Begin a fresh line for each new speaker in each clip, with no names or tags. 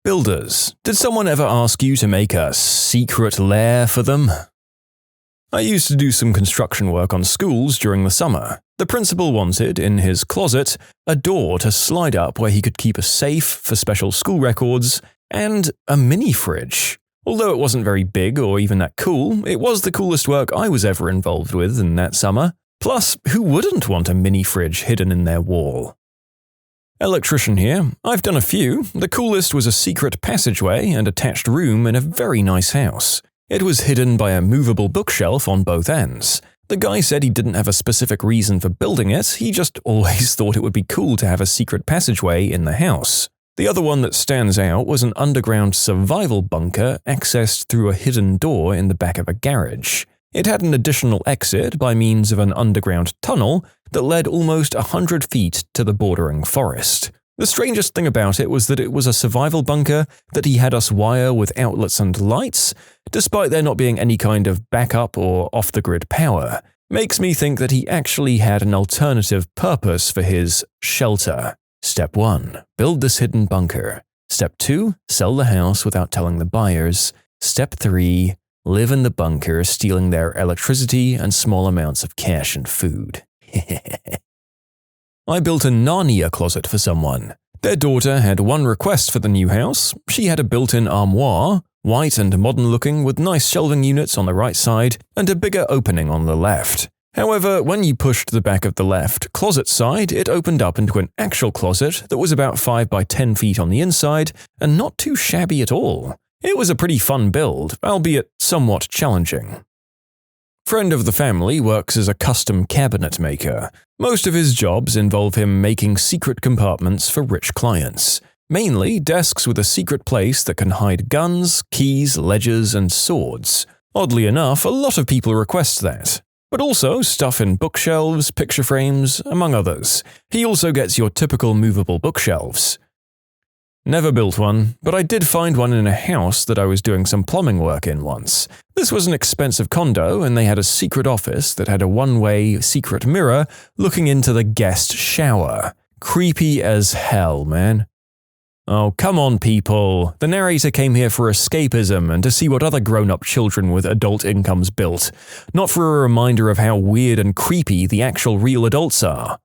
Builders, did someone ever ask you to make a secret lair for them? I used to do some construction work on schools during the summer. The principal wanted, in his closet, a door to slide up where he could keep a safe for special school records and a mini fridge. Although it wasn't very big or even that cool, it was the coolest work I was ever involved with in that summer. Plus, who wouldn't want a mini fridge hidden in their wall? Electrician here. I've done a few. The coolest was a secret passageway and attached room in a very nice house. It was hidden by a movable bookshelf on both ends. The guy said he didn't have a specific reason for building it, he just always thought it would be cool to have a secret passageway in the house. The other one that stands out was an underground survival bunker accessed through a hidden door in the back of a garage. It had an additional exit by means of an underground tunnel that led almost 100 feet to the bordering forest. The strangest thing about it was that it was a survival bunker that he had us wire with outlets and lights, despite there not being any kind of backup or off-the-grid power. Makes me think that he actually had an alternative purpose for his shelter. Step 1. Build this hidden bunker. Step 2. Sell the house without telling the buyers. Step 3. Live in the bunker, stealing their electricity and small amounts of cash and food. I built a Narnia closet for someone. Their daughter had one request for the new house. She had a built-in armoire, white and modern-looking with nice shelving units on the right side and a bigger opening on the left. However, when you pushed the back of the left closet side, it opened up into an actual closet that was about 5 by 10 feet on the inside and not too shabby at all. It was a pretty fun build, albeit somewhat challenging. Friend of the family works as a custom cabinet maker. Most of his jobs involve him making secret compartments for rich clients. Mainly desks with a secret place that can hide guns, keys, ledgers, and swords. Oddly enough, a lot of people request that. But also stuff in bookshelves, picture frames, among others. He also gets your typical movable bookshelves. Never built one, but I did find one in a house that I was doing some plumbing work in once. This was an expensive condo, and they had a secret office that had a one-way secret mirror looking into the guest shower. Creepy as hell, man. Oh, come on, people. The narrator came here for escapism and to see what other grown-up children with adult incomes built, not for a reminder of how weird and creepy the actual real adults are.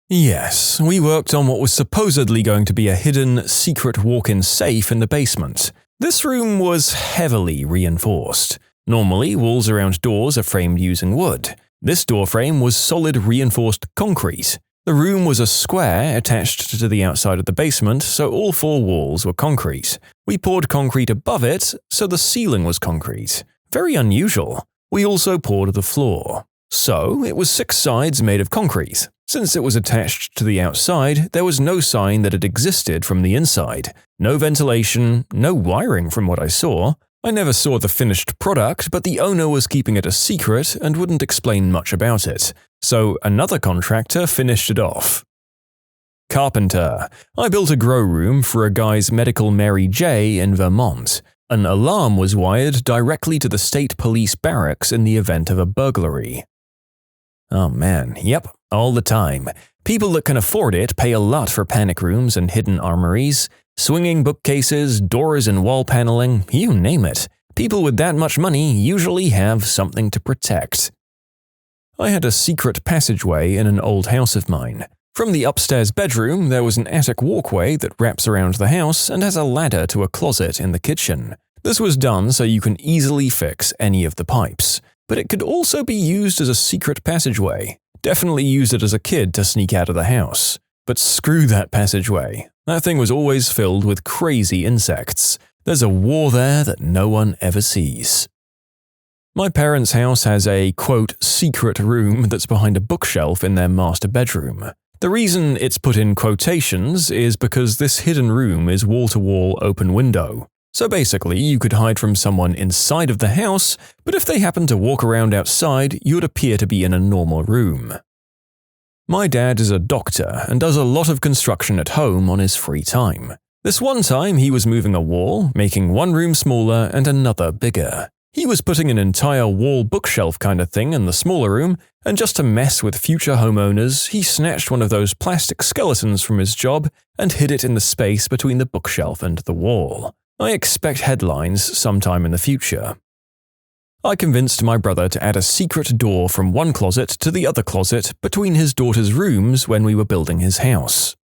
Yes, we worked on what was supposedly going to be a hidden, secret walk-in safe in the basement. This room was heavily reinforced. Normally, walls around doors are framed using wood. This door frame was solid reinforced concrete. The room was a square attached to the outside of the basement, so all 4 walls were concrete. We poured concrete above it, so the ceiling was concrete. Very unusual. We also poured the floor. So, it was 6 sides made of concrete. Since it was attached to the outside, there was no sign that it existed from the inside. No ventilation, no wiring from what I saw. I never saw the finished product, but the owner was keeping it a secret and wouldn't explain much about it. So another contractor finished it off. Carpenter. I built a grow room for a guy's medical Mary J in Vermont. An alarm was wired directly to the state police barracks in the event of a burglary. Oh man, yep, all the time. People that can afford it pay a lot for panic rooms and hidden armories. Swinging bookcases, doors and wall paneling, you name it. People with that much money usually have something to protect. I had a secret passageway in an old house of mine. From the upstairs bedroom, there was an attic walkway that wraps around the house and has a ladder to a closet in the kitchen. This was done so you can easily fix any of the pipes. But it could also be used as a secret passageway. Definitely used it as a kid to sneak out of the house. But screw that passageway. That thing was always filled with crazy insects. There's a war there that no one ever sees. My parents' house has a, quote, secret room that's behind a bookshelf in their master bedroom. The reason it's put in quotations is because this hidden room is wall-to-wall open window. So basically, you could hide from someone inside of the house, but if they happened to walk around outside, you would appear to be in a normal room. My dad is a doctor and does a lot of construction at home on his free time. This one time, he was moving a wall, making one room smaller and another bigger. He was putting an entire wall bookshelf kind of thing in the smaller room, and just to mess with future homeowners, he snatched one of those plastic skeletons from his job and hid it in the space between the bookshelf and the wall. I expect headlines sometime in the future. I convinced my brother to add a secret door from one closet to the other closet between his daughter's rooms when we were building his house.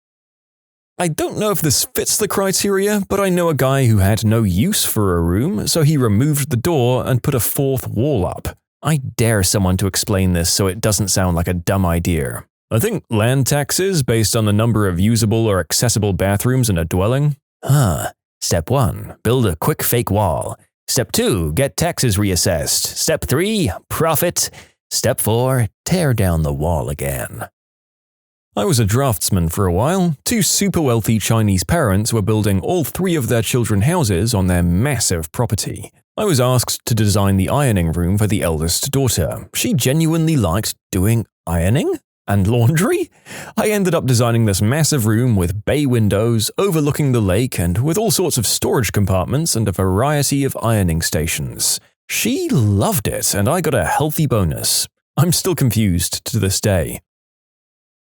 I don't know if this fits the criteria, but I know a guy who had no use for a room, so he removed the door and put a fourth wall up. I dare someone to explain this so it doesn't sound like a dumb idea. I think land taxes based on the number of usable or accessible bathrooms in a dwelling? Step 1. Build a quick fake wall. Step 2. Get taxes reassessed. Step 3. Profit. Step 4. Tear down the wall again. I was a draftsman for a while. 2 super wealthy Chinese parents were building all 3 of their children's houses on their massive property. I was asked to design the ironing room for the eldest daughter. She genuinely liked doing ironing and laundry. I ended up designing this massive room with bay windows overlooking the lake and with all sorts of storage compartments and a variety of ironing stations. She loved it, and I got a healthy bonus. I'm still confused to this day.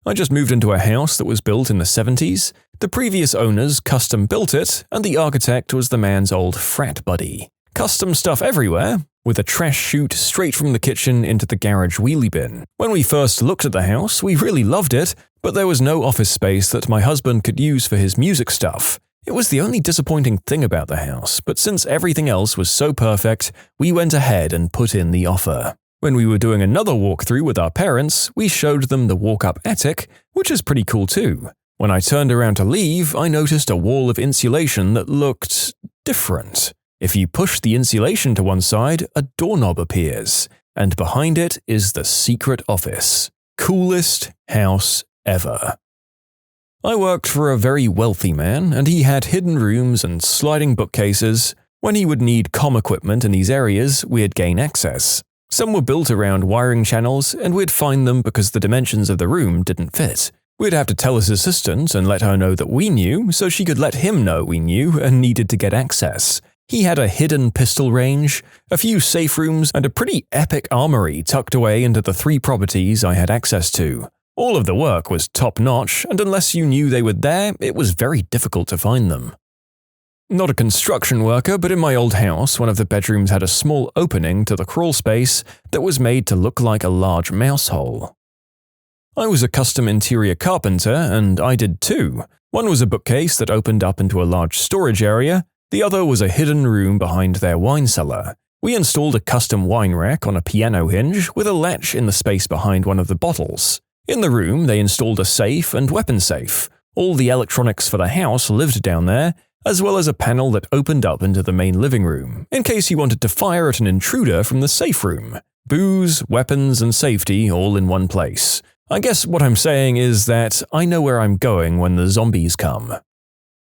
I just moved into a house that was built in the 70s. The previous owners custom built it, and the architect was the man's old frat buddy. Custom stuff everywhere, with a trash chute straight from the kitchen into the garage wheelie bin. When we first looked at the house, we really loved it, but there was no office space that my husband could use for his music stuff. It was the only disappointing thing about the house, but since everything else was so perfect, we went ahead and put in the offer. When we were doing another walkthrough with our parents, we showed them the walk-up attic, which is pretty cool too. When I turned around to leave, I noticed a wall of insulation that looked different. If you push the insulation to one side, a doorknob appears, and behind it is the secret office. Coolest house ever. I worked for a very wealthy man, and he had hidden rooms and sliding bookcases. When he would need comm equipment in these areas, we'd gain access. Some were built around wiring channels, and we'd find them because the dimensions of the room didn't fit. We'd have to tell his assistant and let her know that we knew, so she could let him know we knew and needed to get access. He had a hidden pistol range, a few safe rooms, and a pretty epic armory tucked away into the 3 properties I had access to. All of the work was top-notch, and unless you knew they were there, it was very difficult to find them. Not a construction worker, but in my old house, one of the bedrooms had a small opening to the crawl space that was made to look like a large mouse hole. I was a custom interior carpenter, and I did 2. One was a bookcase that opened up into a large storage area. The other was a hidden room behind their wine cellar. We installed a custom wine rack on a piano hinge with a latch in the space behind one of the bottles. In the room, they installed a safe and weapon safe. All the electronics for the house lived down there, as well as a panel that opened up into the main living room, in case you wanted to fire at an intruder from the safe room. Booze, weapons, and safety all in one place. I guess what I'm saying is that I know where I'm going when the zombies come.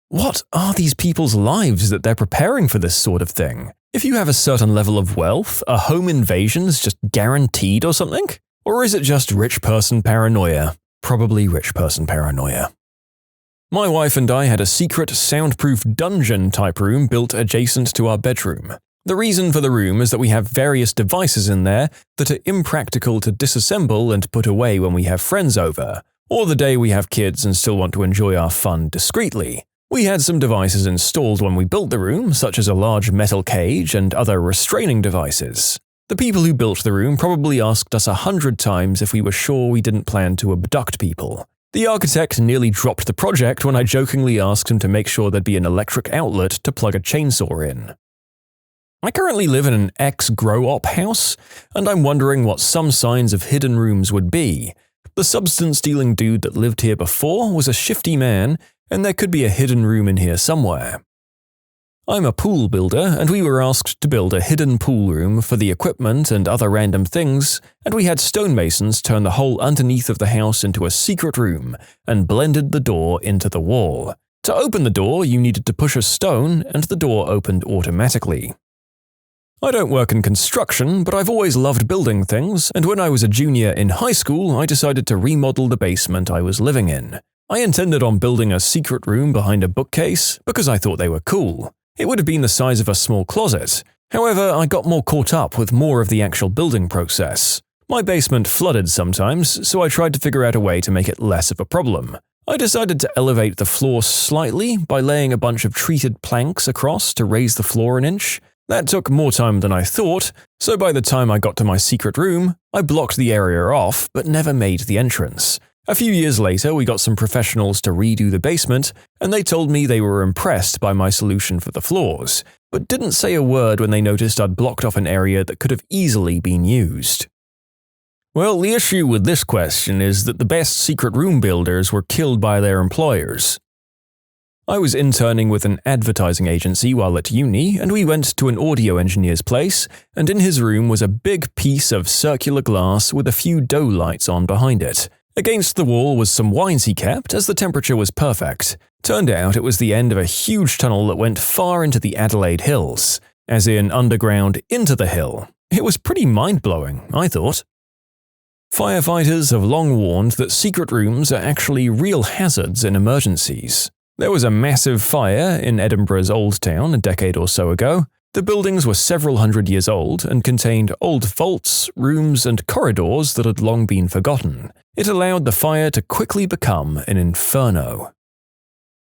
What are these people's lives that they're preparing for this sort of thing? If you have a certain level of wealth, are home invasions just guaranteed or something? Or is it just rich person paranoia? Probably rich person paranoia. My wife and I had a secret soundproof dungeon-type room built adjacent to our bedroom. The reason for the room is that we have various devices in there that are impractical to disassemble and put away when we have friends over, or the day we have kids and still want to enjoy our fun discreetly. We had some devices installed when we built the room, such as a large metal cage and other restraining devices. The people who built the room probably asked us 100 times if we were sure we didn't plan to abduct people. The architect nearly dropped the project when I jokingly asked him to make sure there'd be an electric outlet to plug a chainsaw in. I currently live in an ex-grow-op house, and I'm wondering what some signs of hidden rooms would be. The substance-dealing dude that lived here before was a shifty man, and there could be a hidden room in here somewhere. I'm a pool builder, and we were asked to build a hidden pool room for the equipment and other random things, and we had stonemasons turn the whole underneath of the house into a secret room and blended the door into the wall. To open the door, you needed to push a stone, and the door opened automatically. I don't work in construction, but I've always loved building things, and when I was a junior in high school, I decided to remodel the basement I was living in. I intended on building a secret room behind a bookcase because I thought they were cool. It would have been the size of a small closet. However, I got more caught up with more of the actual building process. My basement flooded sometimes, so I tried to figure out a way to make it less of a problem. I decided to elevate the floor slightly by laying a bunch of treated planks across to raise the floor an inch. That took more time than I thought, so by the time I got to my secret room, I blocked the area off but never made the entrance. A few years later, we got some professionals to redo the basement, and they told me they were impressed by my solution for the floors, but didn't say a word when they noticed I'd blocked off an area that could have easily been used. Well, the issue with this question is that the best secret room builders were killed by their employers. I was interning with an advertising agency while at uni, and we went to an audio engineer's place, and in his room was a big piece of circular glass with a few dough lights on behind it. Against the wall was some wines he kept, as the temperature was perfect. Turned out it was the end of a huge tunnel that went far into the Adelaide Hills, as in underground into the hill. It was pretty mind-blowing, I thought. Firefighters have long warned that secret rooms are actually real hazards in emergencies. There was a massive fire in Edinburgh's Old Town a decade or so ago. The buildings were several hundred years old and contained old vaults, rooms, and corridors that had long been forgotten. It allowed the fire to quickly become an inferno.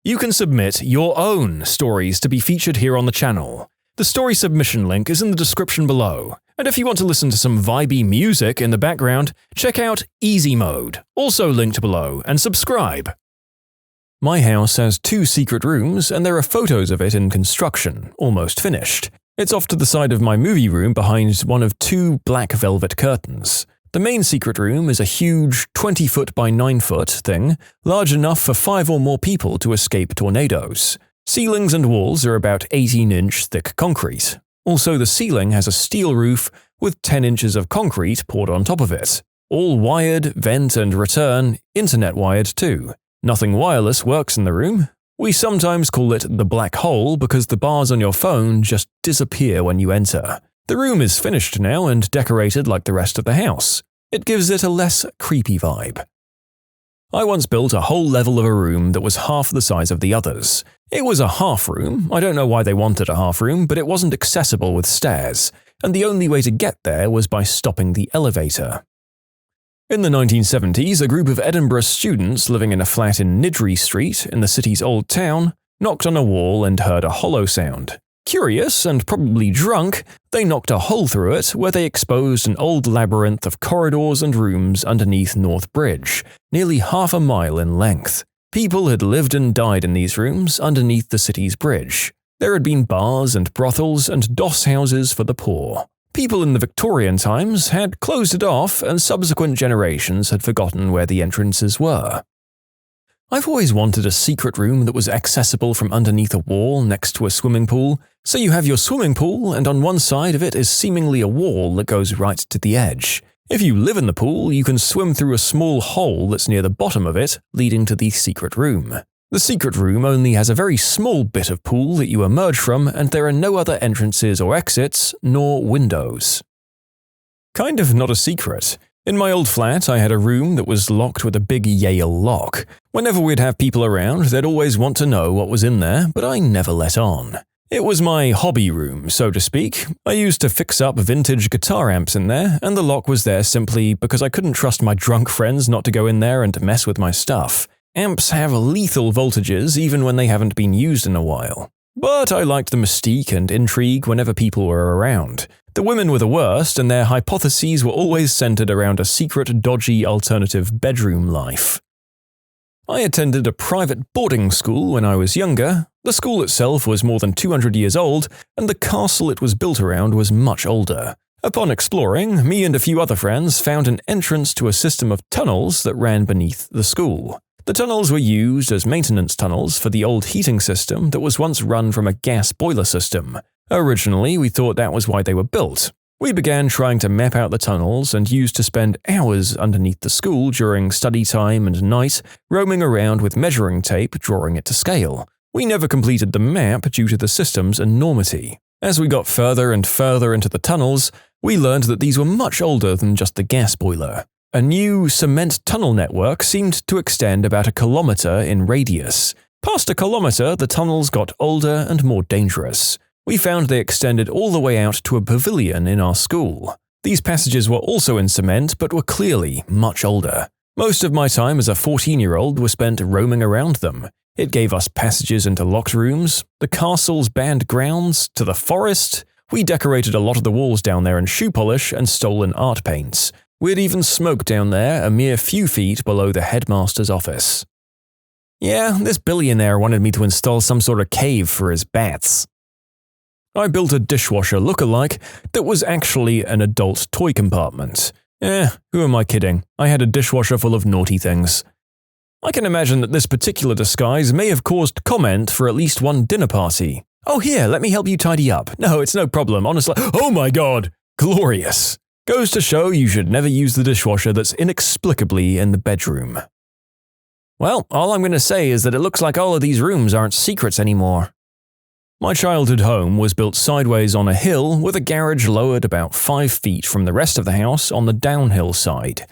You can submit your own stories to be featured here on the channel. The story submission link is in the description below. And if you want to listen to some vibey music in the background, check out easymode, also linked below, and subscribe. My house has 2 secret rooms, and there are photos of it in construction, almost finished. It's off to the side of my movie room behind one of 2 black velvet curtains. The main secret room is a huge 20-foot by 9-foot thing, large enough for 5 or more people to escape tornadoes. Ceilings and walls are about 18-inch thick concrete. Also, the ceiling has a steel roof with 10 inches of concrete poured on top of it. All wired, vent and return, internet wired too. Nothing wireless works in the room. We sometimes call it the black hole because the bars on your phone just disappear when you enter. The room is finished now and decorated like the rest of the house. It gives it a less creepy vibe. I once built a whole level of a room that was half the size of the others. It was a half room. I don't know why they wanted a half room, but it wasn't accessible with stairs, and the only way to get there was by stopping the elevator. In the 1970s, a group of Edinburgh students living in a flat in Niddry Street in the city's old town knocked on a wall and heard a hollow sound. Curious and probably drunk, they knocked a hole through it where they exposed an old labyrinth of corridors and rooms underneath North Bridge, nearly half a mile in length. People had lived and died in these rooms underneath the city's bridge. There had been bars and brothels and doss houses for the poor. People in the Victorian times had closed it off, and subsequent generations had forgotten where the entrances were. I've always wanted a secret room that was accessible from underneath a wall next to a swimming pool. So you have your swimming pool, and on one side of it is seemingly a wall that goes right to the edge. If you live in the pool, you can swim through a small hole that's near the bottom of it, leading to the secret room. The secret room only has a very small bit of pool that you emerge from, and there are no other entrances or exits, nor windows. Kind of not a secret. In my old flat, I had a room that was locked with a big Yale lock. Whenever we'd have people around, they'd always want to know what was in there, but I never let on. It was my hobby room, so to speak. I used to fix up vintage guitar amps in there, and the lock was there simply because I couldn't trust my drunk friends not to go in there and mess with my stuff. Amps have lethal voltages even when they haven't been used in a while. But I liked the mystique and intrigue whenever people were around. The women were the worst, and their hypotheses were always centered around a secret, dodgy, alternative bedroom life. I attended a private boarding school when I was younger. The school itself was more than 200 years old, and the castle it was built around was much older. Upon exploring, me and a few other friends found an entrance to a system of tunnels that ran beneath the school. The tunnels were used as maintenance tunnels for the old heating system that was once run from a gas boiler system. Originally, we thought that was why they were built. We began trying to map out the tunnels and used to spend hours underneath the school during study time and night, roaming around with measuring tape, drawing it to scale. We never completed the map due to the system's enormity. As we got further and further into the tunnels, we learned that these were much older than just the gas boiler. A new cement tunnel network seemed to extend about 1 kilometer in radius. Past 1 kilometer, the tunnels got older and more dangerous. We found they extended all the way out to a pavilion in our school. These passages were also in cement but were clearly much older. Most of my time as a 14-year-old was spent roaming around them. It gave us passages into locked rooms, the castle's banned grounds, to the forest. We decorated a lot of the walls down there in shoe polish and stolen art paints. We'd even smoked down there a mere few feet below the headmaster's office. Yeah, this billionaire wanted me to install some sort of cave for his bats. I built a dishwasher look-alike that was actually an adult toy compartment. Who am I kidding? I had a dishwasher full of naughty things. I can imagine that this particular disguise may have caused comment for at least one dinner party. Oh, here, let me help you tidy up. No, it's no problem, honestly. Oh my god! Glorious! Goes to show you should never use the dishwasher that's inexplicably in the bedroom. Well, all I'm going to say is that it looks like all of these rooms aren't secrets anymore. My childhood home was built sideways on a hill with a garage lowered about 5 feet from the rest of the house on the downhill side.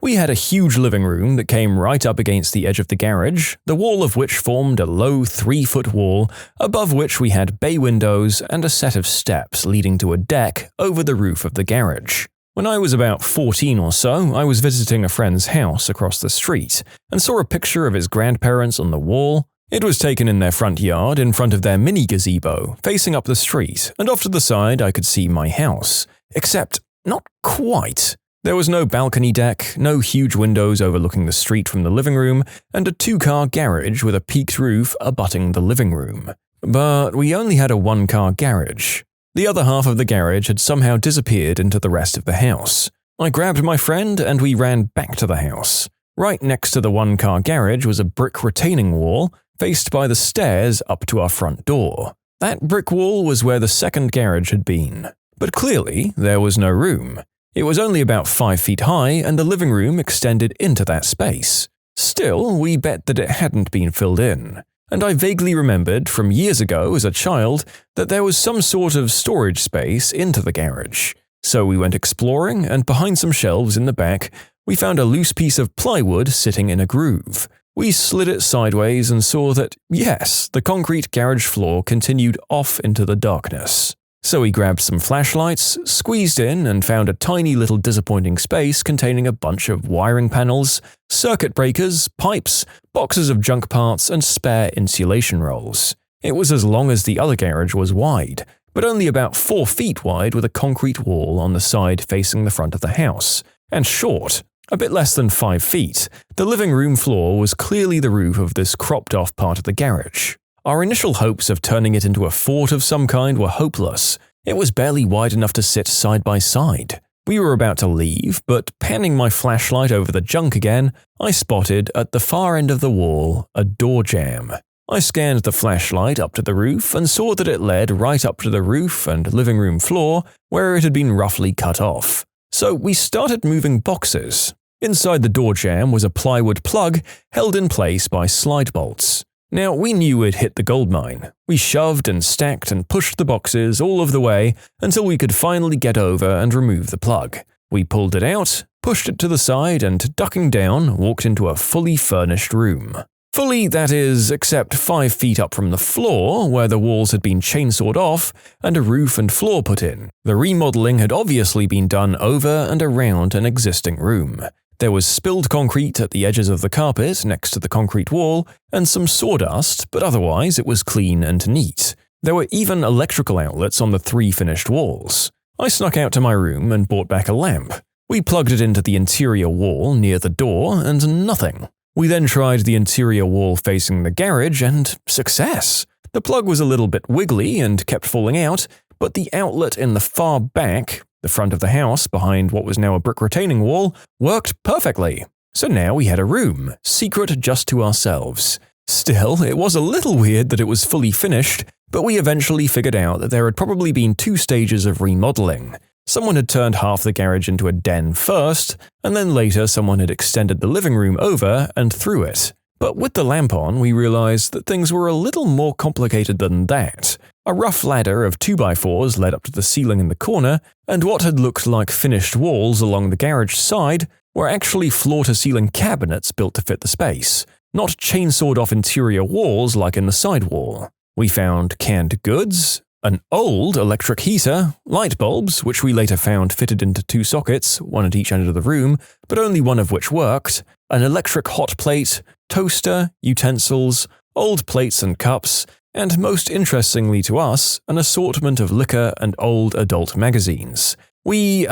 We had a huge living room that came right up against the edge of the garage, the wall of which formed a low 3-foot wall, above which we had bay windows and a set of steps leading to a deck over the roof of the garage. When I was about 14 or so, I was visiting a friend's house across the street and saw a picture of his grandparents on the wall. It was taken in their front yard in front of their mini gazebo, facing up the street, and off to the side I could see my house. Except, not quite. There was no balcony deck, no huge windows overlooking the street from the living room, and a 2-car garage with a peaked roof abutting the living room. But we only had a 1-car garage. The other half of the garage had somehow disappeared into the rest of the house. I grabbed my friend and we ran back to the house. Right next to the 1-car garage was a brick retaining wall, faced by the stairs up to our front door. That brick wall was where the second garage had been. But clearly, there was no room. It was only about 5 feet high and the living room extended into that space. Still, we bet that it hadn't been filled in. And I vaguely remembered from years ago as a child that there was some sort of storage space into the garage. So we went exploring, and behind some shelves in the back, we found a loose piece of plywood sitting in a groove. We slid it sideways and saw that, yes, the concrete garage floor continued off into the darkness. So we grabbed some flashlights, squeezed in, and found a tiny little disappointing space containing a bunch of wiring panels, circuit breakers, pipes, boxes of junk parts, and spare insulation rolls. It was as long as the other garage was wide, but only about 4 feet wide with a concrete wall on the side facing the front of the house, and short. A bit less than 5 feet, the living room floor was clearly the roof of this cropped-off part of the garage. Our initial hopes of turning it into a fort of some kind were hopeless. It was barely wide enough to sit side by side. We were about to leave, but panning my flashlight over the junk again, I spotted, at the far end of the wall, a door jamb. I scanned the flashlight up to the roof and saw that it led right up to the roof and living room floor, where it had been roughly cut off. So we started moving boxes. Inside the door jamb was a plywood plug held in place by slide bolts. Now, we knew we'd hit the goldmine. We shoved and stacked and pushed the boxes all of the way until we could finally get over and remove the plug. We pulled it out, pushed it to the side, and ducking down, walked into a fully furnished room. Fully, that is, except 5 feet up from the floor, where the walls had been chainsawed off and a roof and floor put in. The remodeling had obviously been done over and around an existing room. There was spilled concrete at the edges of the carpet next to the concrete wall, and some sawdust, but otherwise it was clean and neat. There were even electrical outlets on the 3 finished walls. I snuck out to my room and brought back a lamp. We plugged it into the interior wall near the door, and nothing. We then tried the interior wall facing the garage, and success! The plug was a little bit wiggly and kept falling out, but the outlet in the far back, the front of the house behind what was now a brick retaining wall, worked perfectly. So now we had a room, secret just to ourselves. Still, it was a little weird that it was fully finished, but we eventually figured out that there had probably been 2 stages of remodeling. Someone had turned half the garage into a den first, and then later someone had extended the living room over and through it. But with the lamp on, we realized that things were a little more complicated than that. A rough ladder of 2x4s led up to the ceiling in the corner, and what had looked like finished walls along the garage side were actually floor-to-ceiling cabinets built to fit the space, not chainsawed-off interior walls like in the sidewall. We found canned goods, An old electric heater, light bulbs, which we later found fitted into 2 sockets, one at each end of the room, but only one of which worked, an electric hot plate, toaster, utensils, old plates and cups, and most interestingly to us, an assortment of liquor and old adult magazines. We,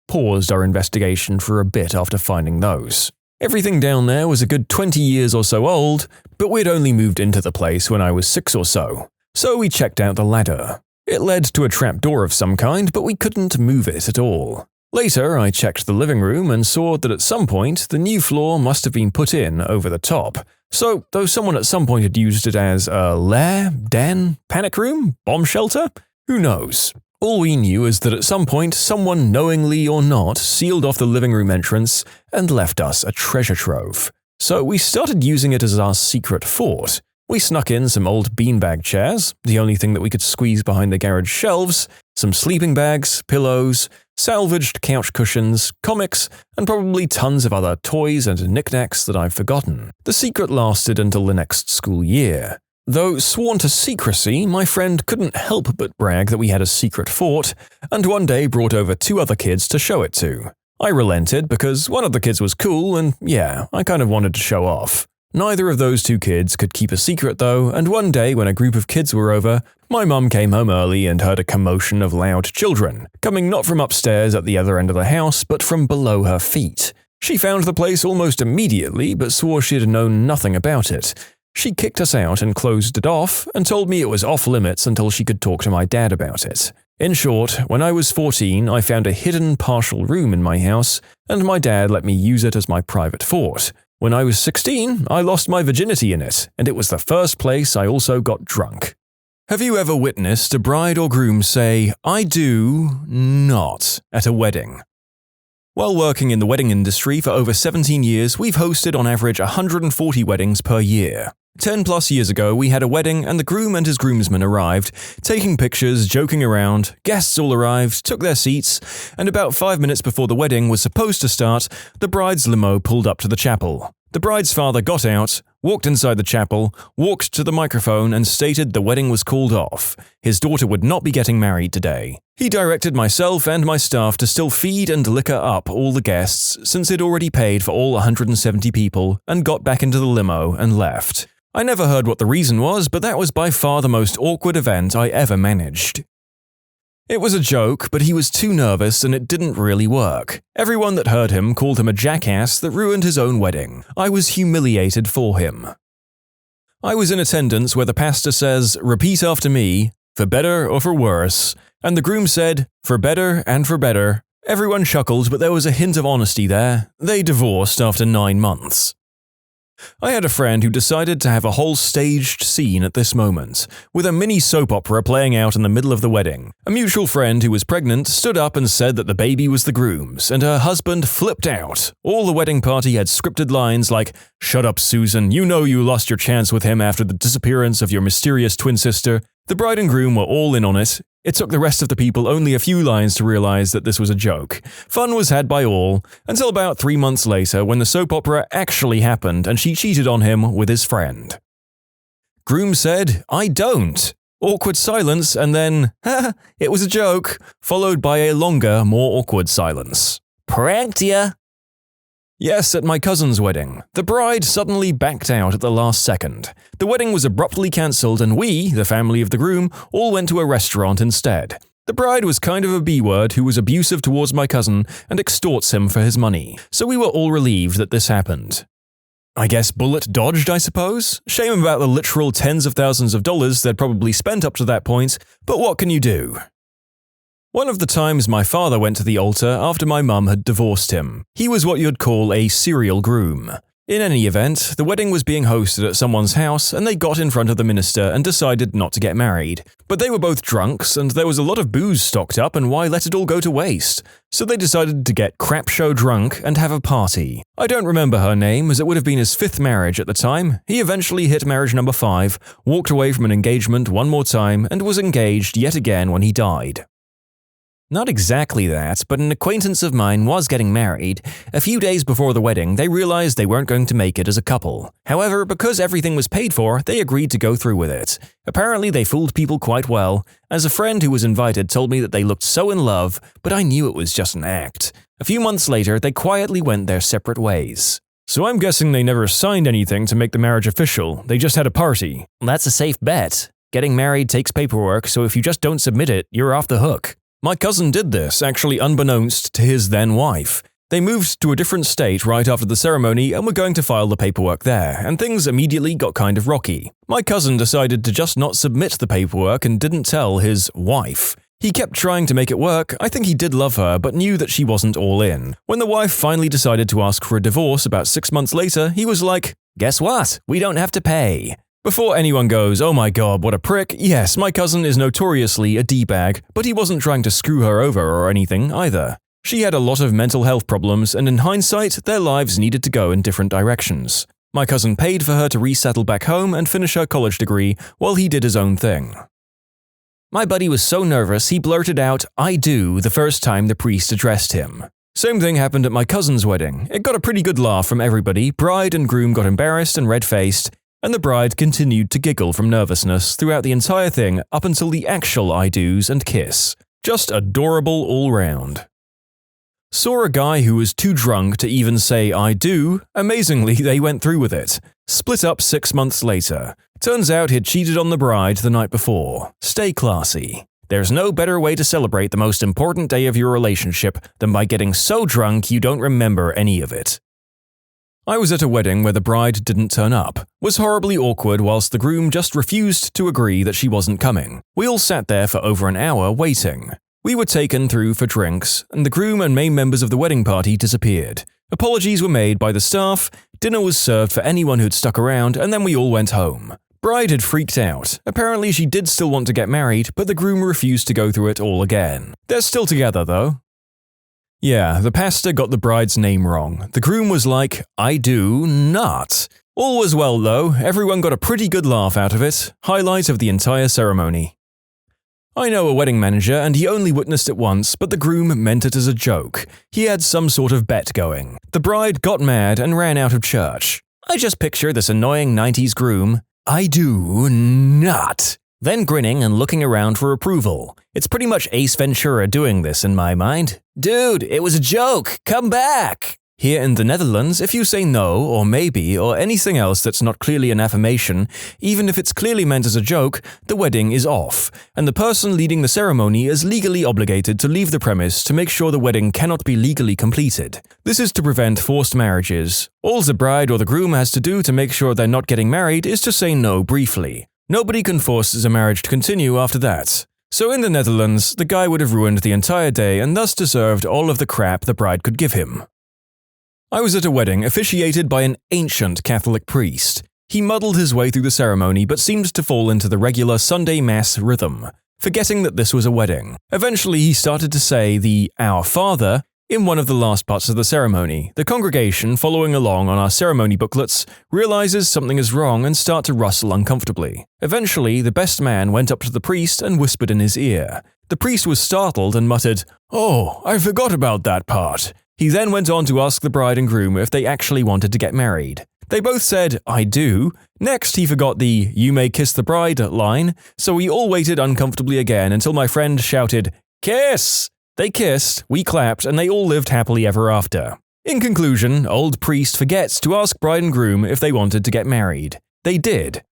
paused our investigation for a bit after finding those. Everything down there was a good 20 years or so old, but we'd only moved into the place when I was 6 or so. So we checked out the ladder. It led to a trapdoor of some kind, but we couldn't move it at all. Later, I checked the living room and saw that at some point the new floor must have been put in over the top. So, though someone at some point had used it as a lair, den, panic room, bomb shelter, who knows? All we knew is that at some point someone, knowingly or not, sealed off the living room entrance and left us a treasure trove. So we started using it as our secret fort. We snuck in some old beanbag chairs, the only thing that we could squeeze behind the garage shelves, some sleeping bags, pillows, salvaged couch cushions, comics, and probably tons of other toys and knickknacks that I've forgotten. The secret lasted until the next school year. Though sworn to secrecy, my friend couldn't help but brag that we had a secret fort, and one day brought over 2 other kids to show it to. I relented because one of the kids was cool and yeah, I kind of wanted to show off. Neither of those 2 kids could keep a secret though, and one day when a group of kids were over, my mum came home early and heard a commotion of loud children, coming not from upstairs at the other end of the house, but from below her feet. She found the place almost immediately, but swore she had known nothing about it. She kicked us out and closed it off, and told me it was off limits until she could talk to my dad about it. In short, when I was 14, I found a hidden partial room in my house, and my dad let me use it as my private fort. When I was 16, I lost my virginity in it, and it was the first place I also got drunk. Have you ever witnessed a bride or groom say, "I do not," at a wedding? While working in the wedding industry for over 17 years, we've hosted on average 140 weddings per year. 10 plus years ago, we had a wedding and the groom and his groomsmen arrived, taking pictures, joking around, guests all arrived, took their seats, and about 5 minutes before the wedding was supposed to start, the bride's limo pulled up to the chapel. The bride's father got out, walked inside the chapel, walked to the microphone and stated the wedding was called off. His daughter would not be getting married today. He directed myself and my staff to still feed and liquor up all the guests since he'd already paid for all 170 people and got back into the limo and left. I never heard what the reason was, but that was by far the most awkward event I ever managed. It was a joke, but he was too nervous and it didn't really work. Everyone that heard him called him a jackass that ruined his own wedding. I was humiliated for him. I was in attendance where the pastor says, "Repeat after me, for better or for worse," and the groom said, "For better and for better." Everyone chuckled, but there was a hint of honesty there. They divorced after 9 months. I had a friend who decided to have a whole staged scene at this moment, with a mini soap opera playing out in the middle of the wedding. A mutual friend who was pregnant stood up and said that the baby was the groom's, and her husband flipped out. All the wedding party had scripted lines like, "Shut up, Susan, you know you lost your chance with him after the disappearance of your mysterious twin sister." The bride and groom were all in on it. It took the rest of the people only a few lines to realize that this was a joke. Fun was had by all, until about 3 months later when the soap opera actually happened and she cheated on him with his friend. Groom said, "I don't." Awkward silence and then, "Ha, it was a joke," followed by a longer, more awkward silence. "Pranked ya." Yes, at my cousin's wedding. The bride suddenly backed out at the last second. The wedding was abruptly cancelled and we, the family of the groom, all went to a restaurant instead. The bride was kind of a B-word who was abusive towards my cousin and extorts him for his money, so we were all relieved that this happened. I guess bullet dodged, I suppose? Shame about the literal tens of thousands of dollars they'd probably spent up to that point, but what can you do? One of the times my father went to the altar after my mum had divorced him. He was what you'd call a serial groom. In any event, the wedding was being hosted at someone's house and they got in front of the minister and decided not to get married. But they were both drunks and there was a lot of booze stocked up and why let it all go to waste? So they decided to get crap show drunk and have a party. I don't remember her name as it would have been his 5th marriage at the time. He eventually hit marriage number 5, walked away from an engagement one more time and was engaged yet again when he died. Not exactly that, but an acquaintance of mine was getting married. A few days before the wedding, they realized they weren't going to make it as a couple. However, because everything was paid for, they agreed to go through with it. Apparently, they fooled people quite well, as a friend who was invited told me that they looked so in love, but I knew it was just an act. A few months later, they quietly went their separate ways. So I'm guessing they never signed anything to make the marriage official, they just had a party. That's a safe bet. Getting married takes paperwork, so if you just don't submit it, you're off the hook. My cousin did this, actually unbeknownst to his then-wife. They moved to a different state right after the ceremony and were going to file the paperwork there, and things immediately got kind of rocky. My cousin decided to just not submit the paperwork and didn't tell his wife. He kept trying to make it work. I think he did love her, but knew that she wasn't all in. When the wife finally decided to ask for a divorce about 6 months later, he was like, "Guess what? We don't have to pay." Before anyone goes, "Oh my god, what a prick," yes, my cousin is notoriously a D-bag, but he wasn't trying to screw her over or anything either. She had a lot of mental health problems, and in hindsight, their lives needed to go in different directions. My cousin paid for her to resettle back home and finish her college degree while he did his own thing. My buddy was so nervous he blurted out, "I do," the first time the priest addressed him. Same thing happened at my cousin's wedding. It got a pretty good laugh from everybody. Bride and groom got embarrassed and red-faced, and the bride continued to giggle from nervousness throughout the entire thing up until the actual I do's and kiss. Just adorable all round. Saw a guy who was too drunk to even say "I do." Amazingly, they went through with it. Split up 6 months later. Turns out he'd cheated on the bride the night before. Stay classy. There's no better way to celebrate the most important day of your relationship than by getting so drunk you don't remember any of it. I was at a wedding where the bride didn't turn up. Was horribly awkward whilst the groom just refused to agree that she wasn't coming. We all sat there for over an hour waiting. We were taken through for drinks, and the groom and main members of the wedding party disappeared. Apologies were made by the staff, dinner was served for anyone who'd stuck around, and then we all went home. Bride had freaked out. Apparently she did still want to get married, but the groom refused to go through it all again. They're still together though. Yeah, the pastor got the bride's name wrong. The groom was like, "I do not." All was well though, everyone got a pretty good laugh out of it. Highlight of the entire ceremony. I know a wedding manager and he only witnessed it once, but the groom meant it as a joke. He had some sort of bet going. The bride got mad and ran out of church. I just picture this annoying 90s groom. "I do not." Then grinning and looking around for approval. It's pretty much Ace Ventura doing this in my mind. "Dude, it was a joke, come back!" Here in the Netherlands, if you say no, or maybe, or anything else that's not clearly an affirmation, even if it's clearly meant as a joke, the wedding is off, and the person leading the ceremony is legally obligated to leave the premise to make sure the wedding cannot be legally completed. This is to prevent forced marriages. All the bride or the groom has to do to make sure they're not getting married is to say no briefly. Nobody can force the marriage to continue after that. So in the Netherlands, the guy would have ruined the entire day and thus deserved all of the crap the bride could give him. I was at a wedding officiated by an ancient Catholic priest. He muddled his way through the ceremony but seemed to fall into the regular Sunday Mass rhythm, forgetting that this was a wedding. Eventually he started to say the "Our Father" in one of the last parts of the ceremony. The congregation, following along on our ceremony booklets, realizes something is wrong and start to rustle uncomfortably. Eventually, the best man went up to the priest and whispered in his ear. The priest was startled and muttered, "Oh, I forgot about that part." He then went on to ask the bride and groom if they actually wanted to get married. They both said, "I do." Next, he forgot the "You may kiss the bride" line, so we all waited uncomfortably again until my friend shouted, "Kiss!" They kissed, we clapped, and they all lived happily ever after. In conclusion, old priest forgets to ask bride and groom if they wanted to get married. They did.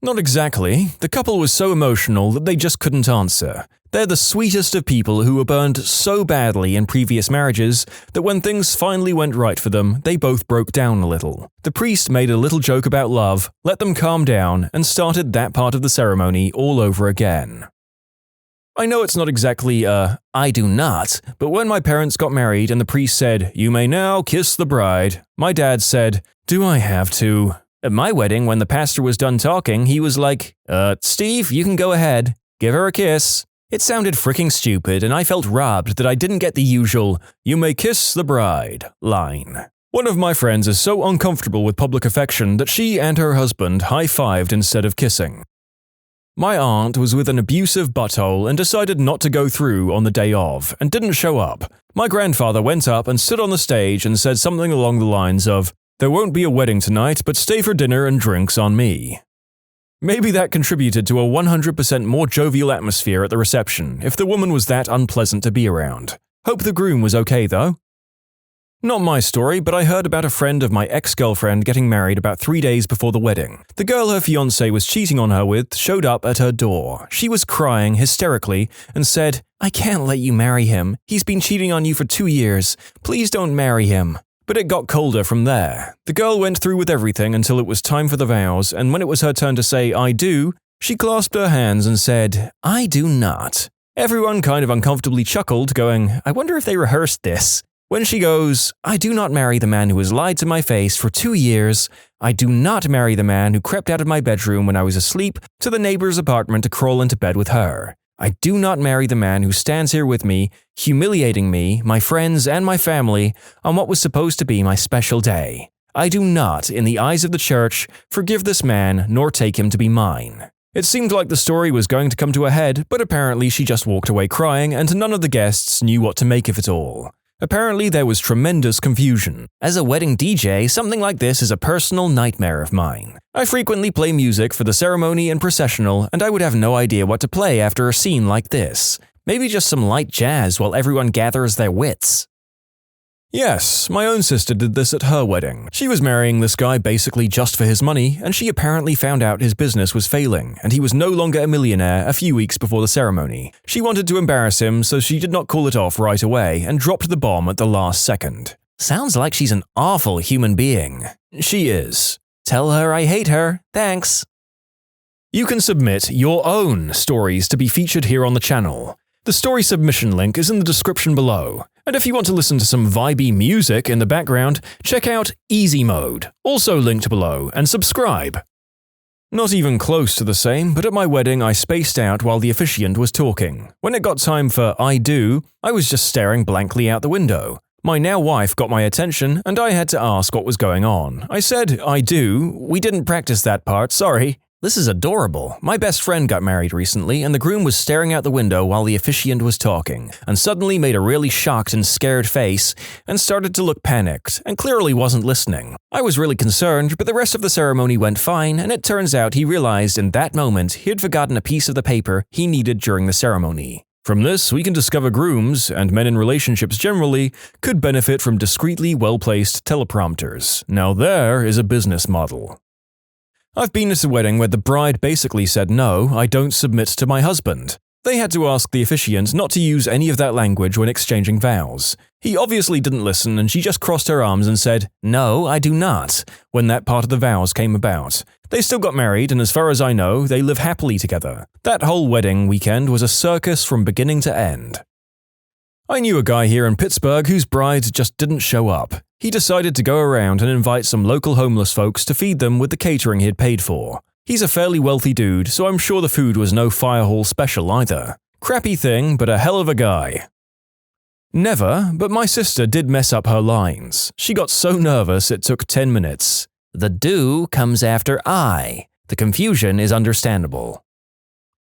Not exactly. The couple was so emotional that they just couldn't answer. They're the sweetest of people who were burned so badly in previous marriages that when things finally went right for them, they both broke down a little. The priest made a little joke about love, let them calm down, and started that part of the ceremony all over again. I know it's not exactly "I do not," but when my parents got married and the priest said, "You may now kiss the bride," my dad said, "Do I have to?" At my wedding, when the pastor was done talking, he was like, Steve, you can go ahead. Give her a kiss." It sounded freaking stupid, and I felt robbed that I didn't get the usual "You may kiss the bride" line. One of my friends is so uncomfortable with public affection that she and her husband high-fived instead of kissing. My aunt was with an abusive butthole and decided not to go through on the day of, and didn't show up. My grandfather went up and stood on the stage and said something along the lines of, "There won't be a wedding tonight, but stay for dinner and drinks on me." Maybe that contributed to a 100% more jovial atmosphere at the reception, if the woman was that unpleasant to be around. Hope the groom was okay, though. Not my story, but I heard about a friend of my ex-girlfriend getting married about 3 days before the wedding. The girl her fiancé was cheating on her with showed up at her door. She was crying hysterically and said, "I can't let you marry him. He's been cheating on you for 2 years. Please don't marry him." But it got colder from there. The girl went through with everything until it was time for the vows, and when it was her turn to say "I do," she clasped her hands and said, "I do not." Everyone kind of uncomfortably chuckled, going, "I wonder if they rehearsed this." When she goes, "I do not marry the man who has lied to my face for 2 years. I do not marry the man who crept out of my bedroom when I was asleep to the neighbor's apartment to crawl into bed with her. I do not marry the man who stands here with me, humiliating me, my friends, and my family on what was supposed to be my special day. I do not, in the eyes of the church, forgive this man nor take him to be mine." It seemed like the story was going to come to a head, but apparently she just walked away crying and none of the guests knew what to make of it all. Apparently there was tremendous confusion. As a wedding DJ, something like this is a personal nightmare of mine. I frequently play music for the ceremony and processional, and I would have no idea what to play after a scene like this. Maybe just some light jazz while everyone gathers their wits. Yes, my own sister did this at her wedding. She was marrying this guy basically just for his money, and she apparently found out his business was failing, and he was no longer a millionaire a few weeks before the ceremony. She wanted to embarrass him, so she did not call it off right away and dropped the bomb at the last second. Sounds like she's an awful human being. She is. Tell her I hate her. Thanks. You can submit your own stories to be featured here on the channel. The story submission link is in the description below. And if you want to listen to some vibey music in the background, check out easymode, also linked below, and subscribe. Not even close to the same, but at my wedding I spaced out while the officiant was talking. When it got time for "I do," I was just staring blankly out the window. My now wife got my attention, and I had to ask what was going on. I said, "I do. We didn't practice that part, sorry." This is adorable. My best friend got married recently, and the groom was staring out the window while the officiant was talking, and suddenly made a really shocked and scared face, and started to look panicked, and clearly wasn't listening. I was really concerned, but the rest of the ceremony went fine, and it turns out he realized in that moment he had forgotten a piece of the paper he needed during the ceremony. From this, we can discover grooms, and men in relationships generally, could benefit from discreetly well-placed teleprompters. Now there is a business model. I've been at a wedding where the bride basically said, "No, I don't submit to my husband." They had to ask the officiant not to use any of that language when exchanging vows. He obviously didn't listen, and she just crossed her arms and said, "No, I do not," when that part of the vows came about. They still got married, and as far as I know, they live happily together. That whole wedding weekend was a circus from beginning to end. I knew a guy here in Pittsburgh whose bride just didn't show up. He decided to go around and invite some local homeless folks to feed them with the catering he'd paid for. He's a fairly wealthy dude, so I'm sure the food was no fire hall special either. Crappy thing, but a hell of a guy. Never, but my sister did mess up her lines. She got so nervous it took 10 minutes. The do comes after I. The confusion is understandable.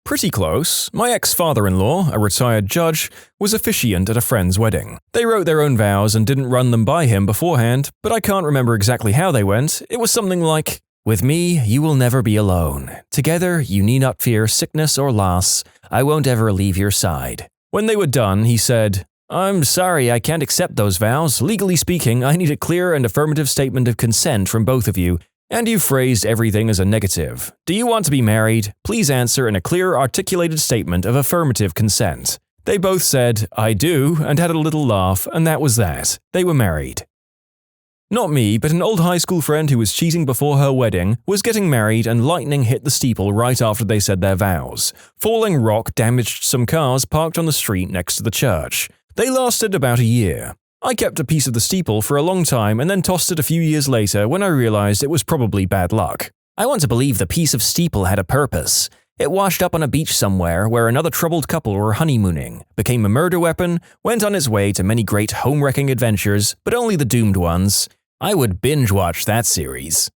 Pretty close. My ex-father-in-law, a retired judge, was officiant at a friend's wedding. They wrote their own vows and didn't run them by him beforehand, but I can't remember exactly how they went. It was something like, "With me, you will never be alone. Together, you need not fear sickness or loss. I won't ever leave your side." When they were done, he said, "I'm sorry, I can't accept those vows. Legally speaking, I need a clear and affirmative statement of consent from both of you. And you phrased everything as a negative. Do you want to be married? Please answer in a clear, articulated statement of affirmative consent." They both said, "I do," and had a little laugh, and that was that. They were married. Not me, but an old high school friend who was cheating before her wedding was getting married and lightning hit the steeple right after they said their vows. Falling rock damaged some cars parked on the street next to the church. They lasted about a year. I kept a piece of the steeple for a long time and then tossed it a few years later when I realized it was probably bad luck. I want to believe the piece of steeple had a purpose. It washed up on a beach somewhere where another troubled couple were honeymooning, became a murder weapon, went on its way to many great home-wrecking adventures, but only the doomed ones. I would binge-watch that series.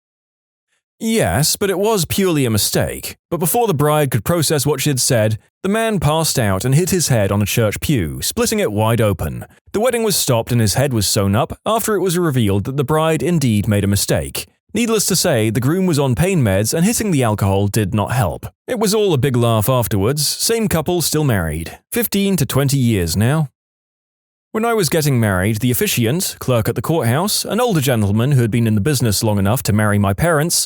Yes, but it was purely a mistake. But before the bride could process what she had said, the man passed out and hit his head on a church pew, splitting it wide open. The wedding was stopped and his head was sewn up after it was revealed that the bride indeed made a mistake. Needless to say, the groom was on pain meds and hitting the alcohol did not help. It was all a big laugh afterwards, same couple still married. 15 to 20 years now. When I was getting married, the officiant, clerk at the courthouse, an older gentleman who had been in the business long enough to marry my parents,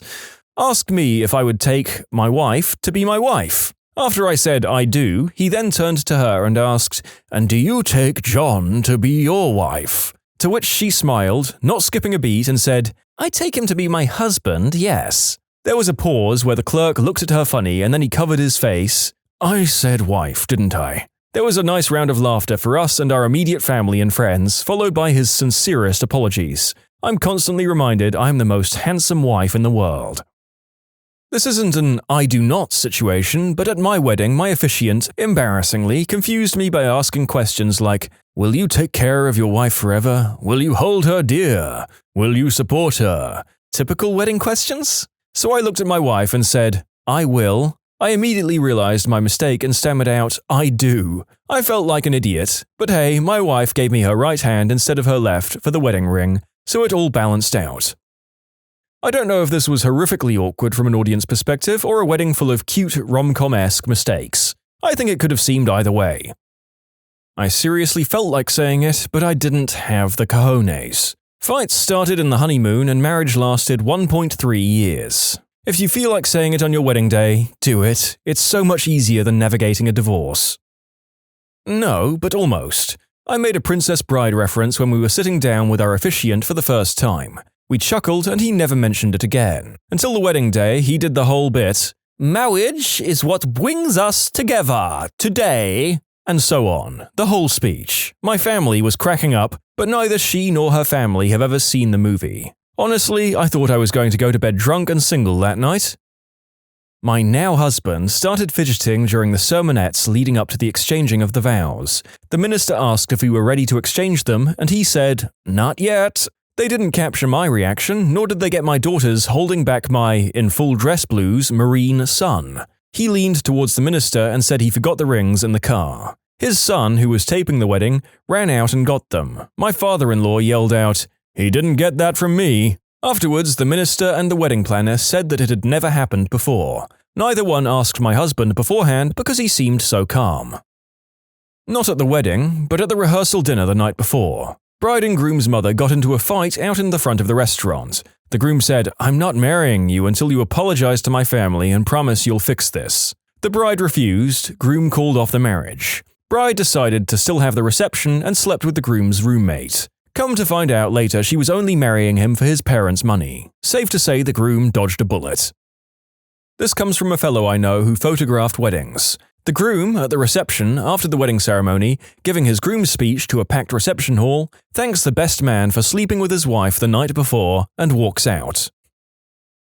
asked me if I would take my wife to be my wife. After I said I do, he then turned to her and asked, "And do you take John to be your wife?" To which she smiled, not skipping a beat, and said, "I take him to be my husband, yes." There was a pause where the clerk looked at her funny and then he covered his face. "I said wife, didn't I?" There was a nice round of laughter for us and our immediate family and friends, followed by his sincerest apologies. I'm constantly reminded I'm the most handsome wife in the world. This isn't an I do not situation, but at my wedding, my officiant, embarrassingly, confused me by asking questions like, "Will you take care of your wife forever? Will you hold her dear? Will you support her?" Typical wedding questions? So I looked at my wife and said, "I will." I immediately realized my mistake and stammered out, "I do." I felt like an idiot, but hey, my wife gave me her right hand instead of her left for the wedding ring, so it all balanced out. I don't know if this was horrifically awkward from an audience perspective or a wedding full of cute rom-com-esque mistakes. I think it could have seemed either way. I seriously felt like saying it, but I didn't have the cojones. Fights started in the honeymoon and marriage lasted 1.3 years. If you feel like saying it on your wedding day, do it. It's so much easier than navigating a divorce. No, but almost. I made a Princess Bride reference when we were sitting down with our officiant for the first time. We chuckled and he never mentioned it again. Until the wedding day, he did the whole bit. "Marriage is what brings us together today," and so on. The whole speech. My family was cracking up, but neither she nor her family have ever seen the movie. Honestly, I thought I was going to go to bed drunk and single that night. My now husband started fidgeting during the sermonettes leading up to the exchanging of the vows. The minister asked if we were ready to exchange them, and he said, "Not yet." They didn't capture my reaction, nor did they get my daughters holding back my, in full dress blues, marine son. He leaned towards the minister and said he forgot the rings in the car. His son, who was taping the wedding, ran out and got them. My father-in-law yelled out, "He didn't get that from me." Afterwards, the minister and the wedding planner said that it had never happened before. Neither one asked my husband beforehand because he seemed so calm. Not at the wedding, but at the rehearsal dinner the night before. Bride and groom's mother got into a fight out in the front of the restaurant. The groom said, "I'm not marrying you until you apologize to my family and promise you'll fix this." The bride refused, groom called off the marriage. Bride decided to still have the reception and slept with the groom's roommate. Come to find out later she was only marrying him for his parents' money. Safe to say the groom dodged a bullet. This comes from a fellow I know who photographed weddings. The groom, at the reception after the wedding ceremony, giving his groom's speech to a packed reception hall, thanks the best man for sleeping with his wife the night before and walks out.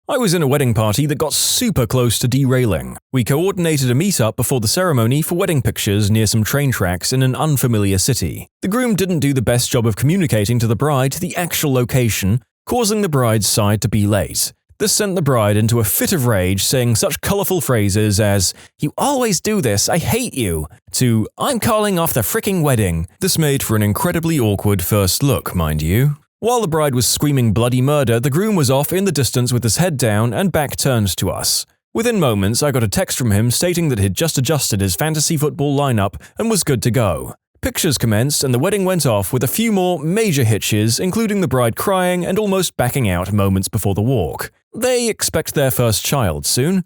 I was in a wedding party that got super close to derailing. We coordinated a meet-up before the ceremony for wedding pictures near some train tracks in an unfamiliar city. The groom didn't do the best job of communicating to the bride the actual location, causing the bride's side to be late. This sent the bride into a fit of rage, saying such colourful phrases as, "You always do this, I hate you," to, "I'm calling off the fricking wedding." This made for an incredibly awkward first look, mind you. While the bride was screaming bloody murder, the groom was off in the distance with his head down and back turned to us. Within moments, I got a text from him stating that he'd just adjusted his fantasy football lineup and was good to go. Pictures commenced and the wedding went off with a few more major hitches, including the bride crying and almost backing out moments before the walk. They expect their first child soon.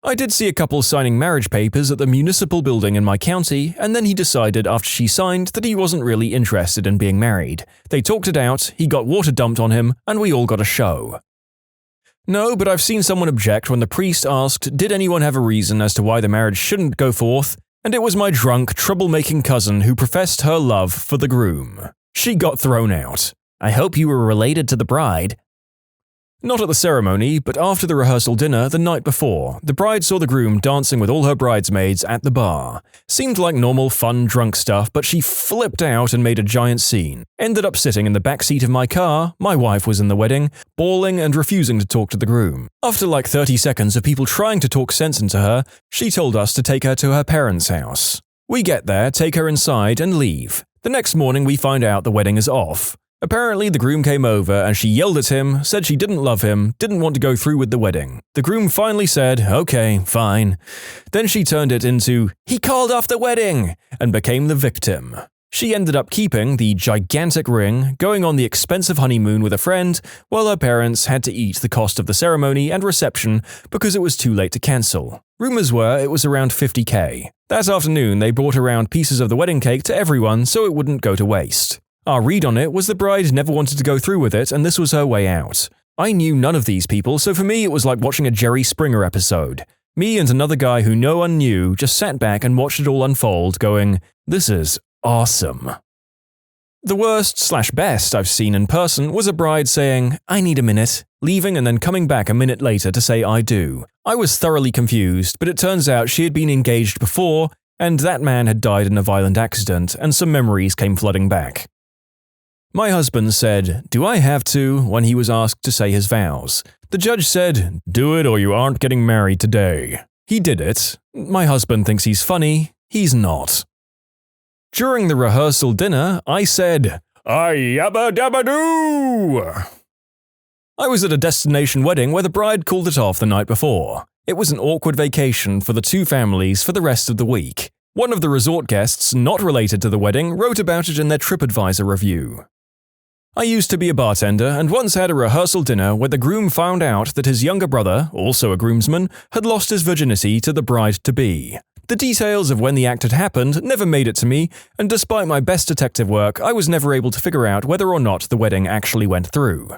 I did see a couple signing marriage papers at the municipal building in my county, and then he decided after she signed that he wasn't really interested in being married. They talked it out, he got water dumped on him, and we all got a show. No, but I've seen someone object when the priest asked, did anyone have a reason as to why the marriage shouldn't go forth, and it was my drunk, troublemaking cousin who professed her love for the groom. She got thrown out. I hope you were related to the bride. Not at the ceremony, but after the rehearsal dinner the night before, the bride saw the groom dancing with all her bridesmaids at the bar. Seemed like normal, fun, drunk stuff, but she flipped out and made a giant scene. Ended up sitting in the back seat of my car, my wife was in the wedding, bawling and refusing to talk to the groom. After like 30 seconds of people trying to talk sense into her, she told us to take her to her parents' house. We get there, take her inside, and leave. The next morning we find out the wedding is off. Apparently, the groom came over and she yelled at him, said she didn't love him, didn't want to go through with the wedding. The groom finally said, okay, fine. Then she turned it into, he called off the wedding, and became the victim. She ended up keeping the gigantic ring, going on the expensive honeymoon with a friend, while her parents had to eat the cost of the ceremony and reception because it was too late to cancel. Rumors were it was around $50K. That afternoon, they brought around pieces of the wedding cake to everyone so it wouldn't go to waste. Our read on it was the bride never wanted to go through with it and this was her way out. I knew none of these people, so for me it was like watching a Jerry Springer episode. Me and another guy who no one knew just sat back and watched it all unfold, going, this is awesome. The worst/best I've seen in person was a bride saying, I need a minute, leaving and then coming back a minute later to say I do. I was thoroughly confused, but it turns out she had been engaged before, and that man had died in a violent accident, and some memories came flooding back. My husband said, do I have to, when he was asked to say his vows. The judge said, do it or you aren't getting married today. He did it. My husband thinks he's funny. He's not. During the rehearsal dinner, I said, yabba dabba doo. I was at a destination wedding where the bride called it off the night before. It was an awkward vacation for the two families for the rest of the week. One of the resort guests, not related to the wedding, wrote about it in their TripAdvisor review. I used to be a bartender and once had a rehearsal dinner where the groom found out that his younger brother, also a groomsman, had lost his virginity to the bride-to-be. The details of when the act had happened never made it to me, and despite my best detective work, I was never able to figure out whether or not the wedding actually went through.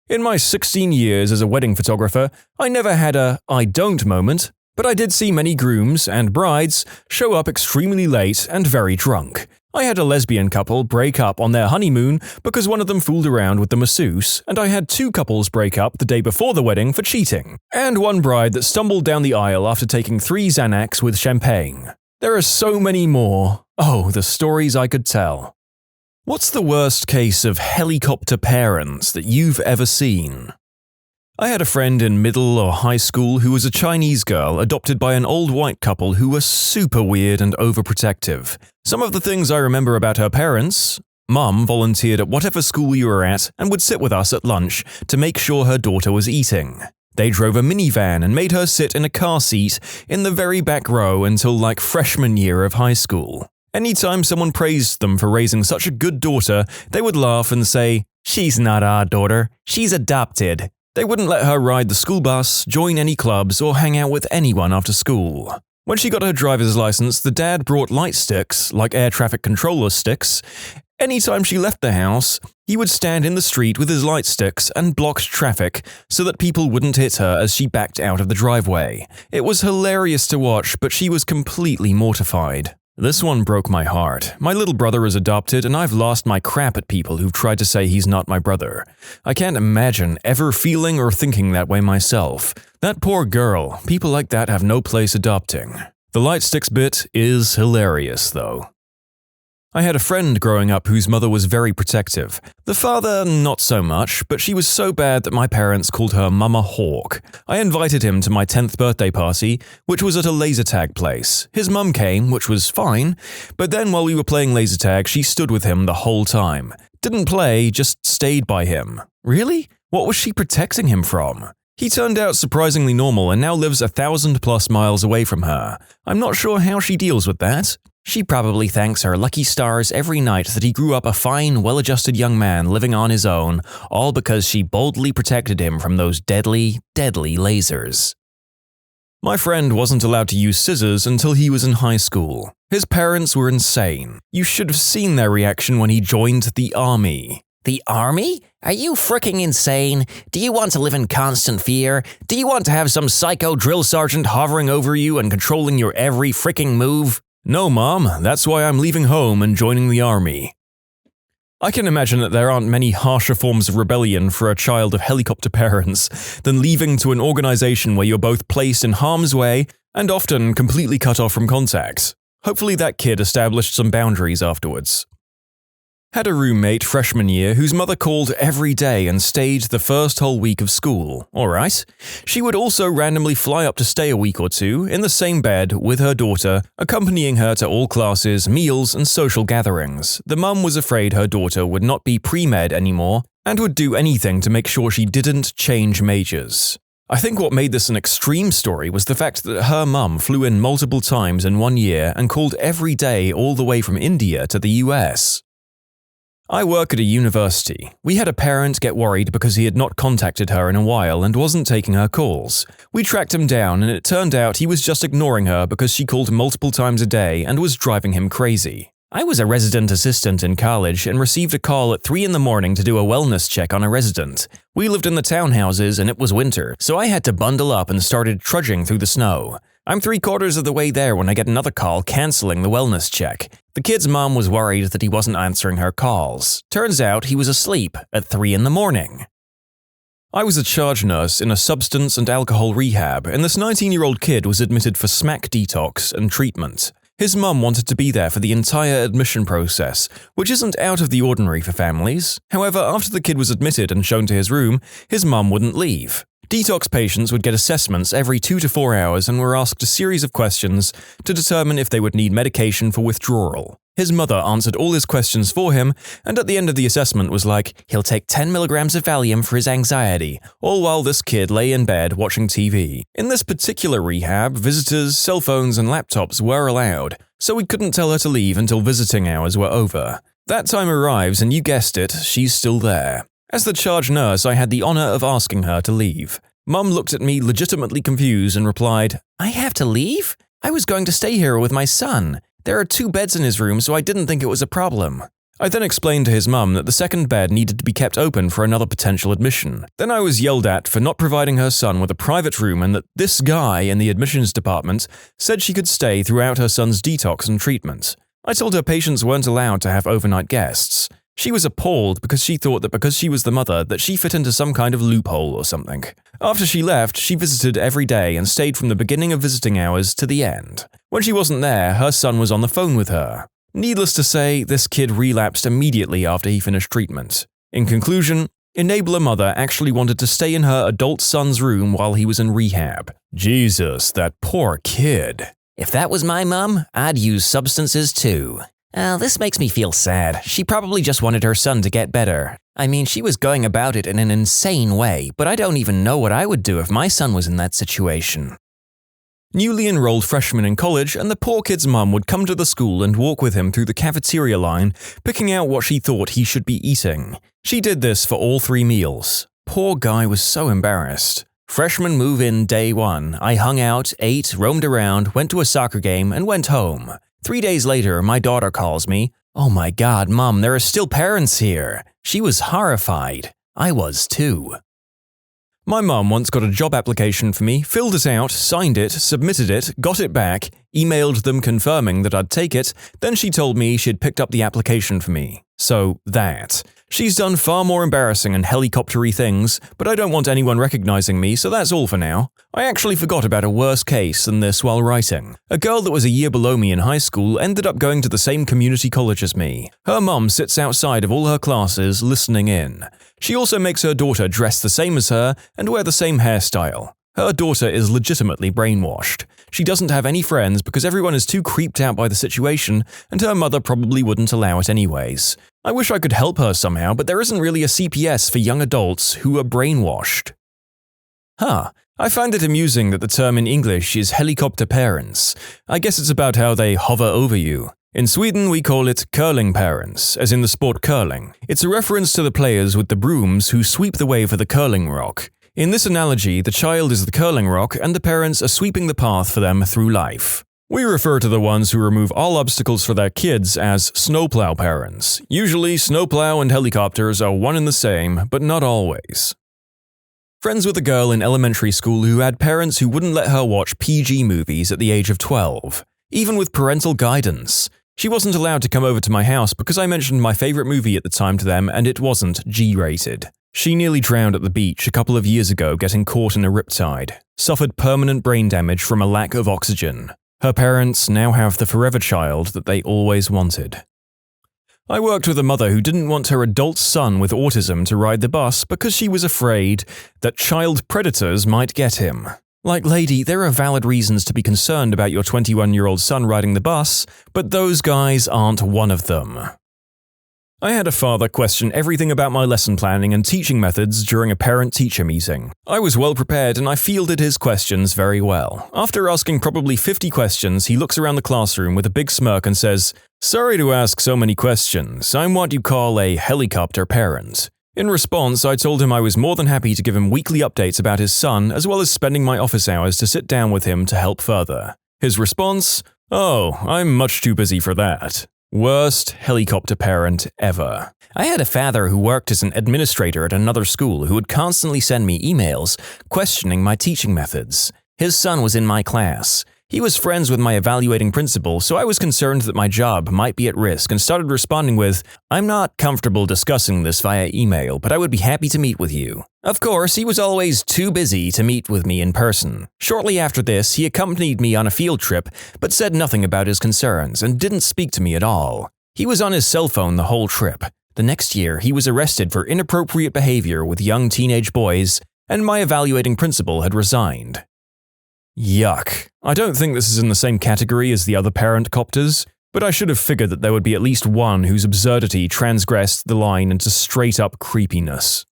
In my 16 years as a wedding photographer, I never had a I don't moment, but I did see many grooms and brides show up extremely late and very drunk. I had a lesbian couple break up on their honeymoon because one of them fooled around with the masseuse, and I had two couples break up the day before the wedding for cheating, and one bride that stumbled down the aisle after taking 3 Xanax with champagne. There are so many more. Oh, the stories I could tell. What's the worst case of helicopter parents that you've ever seen? I had a friend in middle or high school who was a Chinese girl adopted by an old white couple who were super weird and overprotective. Some of the things I remember about her parents: Mum volunteered at whatever school we were at and would sit with us at lunch to make sure her daughter was eating. They drove a minivan and made her sit in a car seat in the very back row until like freshman year of high school. Anytime someone praised them for raising such a good daughter, they would laugh and say, "She's not our daughter, she's adopted." They wouldn't let her ride the school bus, join any clubs, or hang out with anyone after school. When she got her driver's license, the dad brought light sticks, like air traffic controller sticks. Anytime she left the house, he would stand in the street with his light sticks and blocked traffic so that people wouldn't hit her as she backed out of the driveway. It was hilarious to watch, but she was completely mortified. This one broke my heart. My little brother is adopted, and I've lost my crap at people who've tried to say he's not my brother. I can't imagine ever feeling or thinking that way myself. That poor girl. People like that have no place adopting. The light sticks bit is hilarious, though. I had a friend growing up whose mother was very protective. The father, not so much, but she was so bad that my parents called her Mama Hawk. I invited him to my 10th birthday party, which was at a laser tag place. His mum came, which was fine, but then while we were playing laser tag, she stood with him the whole time. Didn't play, just stayed by him. Really? What was she protecting him from? He turned out surprisingly normal and now lives 1,000+ miles away from her. I'm not sure how she deals with that. She probably thanks her lucky stars every night that he grew up a fine, well-adjusted young man living on his own, all because she boldly protected him from those deadly, deadly lasers. My friend wasn't allowed to use scissors until he was in high school. His parents were insane. You should have seen their reaction when he joined the army.
The army? Are you fricking insane? Do you want to live in constant fear? Do you want to have some psycho drill sergeant hovering over you and controlling your every fricking move?
No, Mom, that's why I'm leaving home and joining the army. I can imagine that there aren't many harsher forms of rebellion for a child of helicopter parents than leaving to an organization where you're both placed in harm's way and often completely cut off from contact. Hopefully that kid established some boundaries afterwards. Had a roommate freshman year whose mother called every day and stayed the first whole week of school. Alright. She would also randomly fly up to stay a week or two in the same bed with her daughter, accompanying her to all classes, meals, and social gatherings. The mum was afraid her daughter would not be pre-med anymore and would do anything to make sure she didn't change majors. I think what made this an extreme story was the fact that her mum flew in multiple times in 1 year and called every day all the way from India to the US. I work at a university. We had a parent get worried because he had not contacted her in a while and wasn't taking her calls. We tracked him down and it turned out he was just ignoring her because she called multiple times a day and was driving him crazy. I was a resident assistant in college and received a call at 3 in the morning to do a wellness check on a resident. We lived in the townhouses and it was winter, so I had to bundle up and started trudging through the snow. I'm 3/4 of the way there when I get another call canceling the wellness check. The kid's mom was worried that he wasn't answering her calls. Turns out he was asleep at 3 in the morning. I was a charge nurse in a substance and alcohol rehab, and this 19-year-old kid was admitted for smack detox and treatment. His mum wanted to be there for the entire admission process, which isn't out of the ordinary for families. However, after the kid was admitted and shown to his room, his mum wouldn't leave. Detox patients would get assessments every 2 to 4 hours and were asked a series of questions to determine if they would need medication for withdrawal. His mother answered all his questions for him, and at the end of the assessment was like, he'll take 10 milligrams of Valium for his anxiety, all while this kid lay in bed watching TV. In this particular rehab, visitors, cell phones, and laptops were allowed, so we couldn't tell her to leave until visiting hours were over. That time arrives and you guessed it, she's still there. As the charge nurse, I had the honor of asking her to leave. Mum looked at me legitimately confused and replied, "I have to leave? I was going to stay here with my son. There are 2 beds in his room, so I didn't think it was a problem." I then explained to his mum that the second bed needed to be kept open for another potential admission. Then I was yelled at for not providing her son with a private room and that this guy in the admissions department said she could stay throughout her son's detox and treatment. I told her patients weren't allowed to have overnight guests. She was appalled because she thought that because she was the mother that she fit into some kind of loophole or something. After she left, she visited every day and stayed from the beginning of visiting hours to the end. When she wasn't there, her son was on the phone with her. Needless to say, this kid relapsed immediately after he finished treatment. In conclusion, Enabler mother actually wanted to stay in her adult son's room while he was in rehab. Jesus, that poor kid.
If that was my mum, I'd use substances too. This makes me feel sad. She probably just wanted her son to get better. I mean, she was going about it in an insane way, but I don't even know what I would do if my son was in that situation.
Newly enrolled freshman in college, and the poor kid's mum would come to the school and walk with him through the cafeteria line, picking out what she thought he should be eating. She did this for all 3 meals. Poor guy was so embarrassed. Freshman move-in day 1, I hung out, ate, roamed around, went to a soccer game, and went home. 3 days later, my daughter calls me. "Oh my God, Mom, there are still parents here." She was horrified. I was too. My mum once got a job application for me, filled it out, signed it, submitted it, got it back, emailed them confirming that I'd take it, then she told me she'd picked up the application for me. So that. She's done far more embarrassing and helicoptery things, but I don't want anyone recognizing me, so that's all for now. I actually forgot about a worse case than this while writing. A girl that was a year below me in high school ended up going to the same community college as me. Her mum sits outside of all her classes listening in. She also makes her daughter dress the same as her and wear the same hairstyle. Her daughter is legitimately brainwashed. She doesn't have any friends because everyone is too creeped out by the situation, and her mother probably wouldn't allow it anyways. I wish I could help her somehow, but there isn't really a CPS for young adults who are brainwashed. I find it amusing that the term in English is helicopter parents. I guess it's about how they hover over you. In Sweden, we call it curling parents, as in the sport curling. It's a reference to the players with the brooms who sweep the way for the curling rock. In this analogy, the child is the curling rock and the parents are sweeping the path for them through life. We refer to the ones who remove all obstacles for their kids as snowplow parents. Usually, snowplow and helicopters are one and the same, but not always. Friends with a girl in elementary school who had parents who wouldn't let her watch PG movies at the age of 12, even with parental guidance. She wasn't allowed to come over to my house because I mentioned my favorite movie at the time to them and it wasn't G-rated. She nearly drowned at the beach a couple of years ago getting caught in a riptide, suffered permanent brain damage from a lack of oxygen. Her parents now have the forever child that they always wanted. I worked with a mother who didn't want her adult son with autism to ride the bus because she was afraid that child predators might get him. Like, lady, there are valid reasons to be concerned about your 21-year-old son riding the bus, but those guys aren't one of them. I had a father question everything about my lesson planning and teaching methods during a parent-teacher meeting. I was well prepared and I fielded his questions very well. After asking probably 50 questions, he looks around the classroom with a big smirk and says, "Sorry to ask so many questions. I'm what you call a helicopter parent." In response, I told him I was more than happy to give him weekly updates about his son, as well as spending my office hours to sit down with him to help further. His response? "Oh, I'm much too busy for that." Worst helicopter parent ever.
I had a father who worked as an administrator at another school who would constantly send me emails questioning my teaching methods. His son was in my class. He was friends with my evaluating principal, so I was concerned that my job might be at risk and started responding with, "I'm not comfortable discussing this via email, but I would be happy to meet with you." Of course, he was always too busy to meet with me in person. Shortly after this, he accompanied me on a field trip, but said nothing about his concerns and didn't speak to me at all. He was on his cell phone the whole trip. The next year, he was arrested for inappropriate behavior with young teenage boys, and my evaluating principal had resigned. Yuck. I don't think this is in the same category as the other parent copters, but I should have figured that there would be at least one whose absurdity transgressed the line into straight-up creepiness.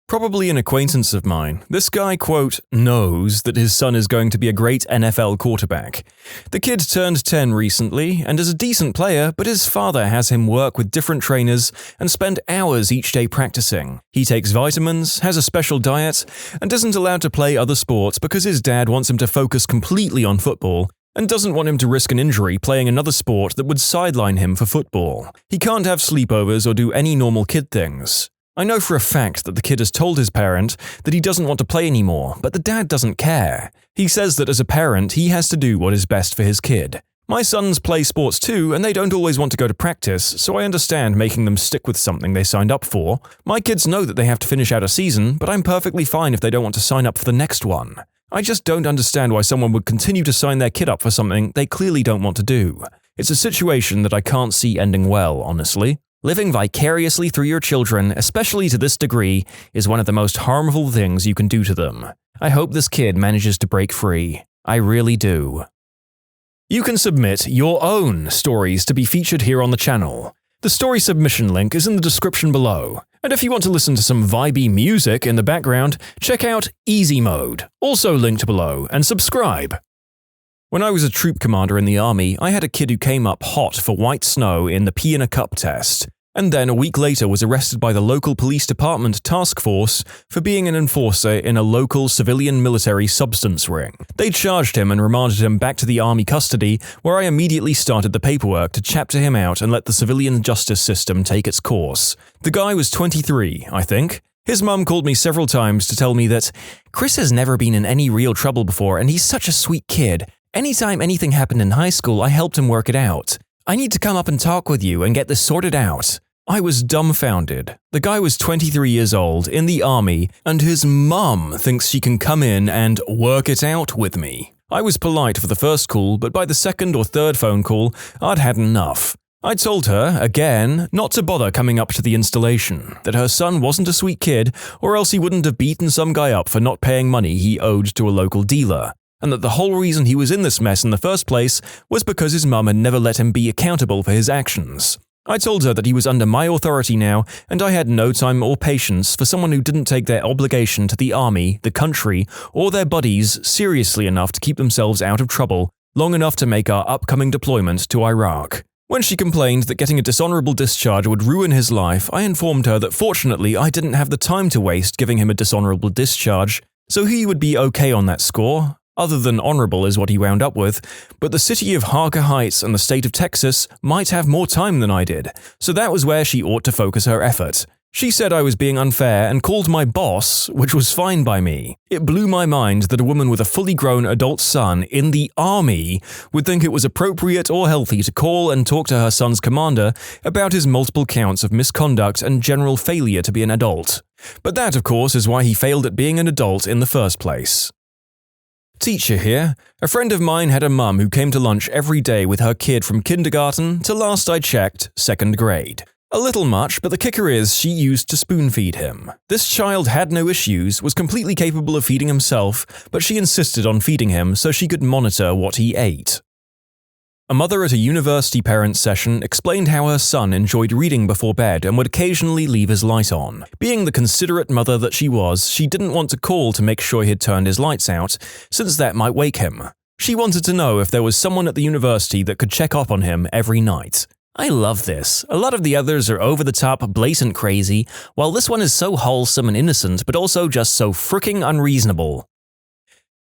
Probably an acquaintance of mine. This guy, quote, knows that his son is going to be a great NFL quarterback. The kid turned 10 recently and is a decent player, but his father has him work with different trainers and spend hours each day practicing. He takes vitamins, has a special diet, and isn't allowed to play other sports because his dad wants him to focus completely on football and doesn't want him to risk an injury playing another sport that would sideline him for football. He can't have sleepovers or do any normal kid things. I know for a fact that the kid has told his parent that he doesn't want to play anymore, but the dad doesn't care. He says that as a parent, he has to do what is best for his kid. My sons play sports too, and they don't always want to go to practice, so I understand making them stick with something they signed up for. My kids know that they have to finish out a season, but I'm perfectly fine if they don't want to sign up for the next one. I just don't understand why someone would continue to sign their kid up for something they clearly don't want to do. It's a situation that I can't see ending well, honestly. Living vicariously through your children, especially to this degree, is one of the most harmful things you can do to them. I hope this kid manages to break free. I really do. You can submit your own stories to be featured here on the channel. The story submission link is in the description below. And if you want to listen to some vibey music in the background, check out easymode, also linked below, and subscribe. When I was a troop commander in the army, I had a kid who came up hot for white snow in the pea in a cup test, and then a week later was arrested by the local police department task force for being an enforcer in a local civilian military substance ring. They charged him and remanded him back to the army custody, where I immediately started the paperwork to chapter him out and let the civilian justice system take its course. The guy was 23, I think. His mum called me several times to tell me that Chris has never been in any real trouble before and he's such a sweet kid. Anytime anything happened in high school, I helped him work it out. I need to come up and talk with you and get this sorted out. I was dumbfounded. The guy was 23 years old, in the army, and his mum thinks she can come in and work it out with me. I was polite for the first call, but by the second or third phone call, I'd had enough. I told her, again, not to bother coming up to the installation, that her son wasn't a sweet kid, or else he wouldn't have beaten some guy up for not paying money he owed to a local dealer, and that the whole reason he was in this mess in the first place was because his mum had never let him be accountable for his actions. I told her that he was under my authority now, and I had no time or patience for someone who didn't take their obligation to the army, the country, or their buddies seriously enough to keep themselves out of trouble long enough to make our upcoming deployment to Iraq. When she complained that getting a dishonorable discharge would ruin his life, I informed her that fortunately I didn't have the time to waste giving him a dishonorable discharge, so he would be okay on that score. Other than honorable is what he wound up with, but the city of Harker Heights and the state of Texas might have more time than I did, so that was where she ought to focus her effort.
She said I was being unfair and called my boss, which was fine by me. It blew my mind that a woman with a fully grown adult son in the army would think it was appropriate or healthy to call and talk to her son's commander about his multiple counts of misconduct and general failure to be an adult. But that, of course, is why he failed at being an adult in the first place. Teacher here. A friend of mine had a mum who came to lunch every day with her kid from kindergarten to, last I checked, 2nd grade. A little much, but the kicker is she used to spoon-feed him. This child had no issues, was completely capable of feeding himself, but she insisted on feeding him so she could monitor what he ate. A mother at a university parents' session explained how her son enjoyed reading before bed and would occasionally leave his light on. Being the considerate mother that she was, she didn't want to call to make sure he had turned his lights out, since that might wake him. She wanted to know if there was someone at the university that could check up on him every night. I love this. A lot of the others are over-the-top, blatant crazy, while this one is so wholesome and innocent, but also just so fricking unreasonable.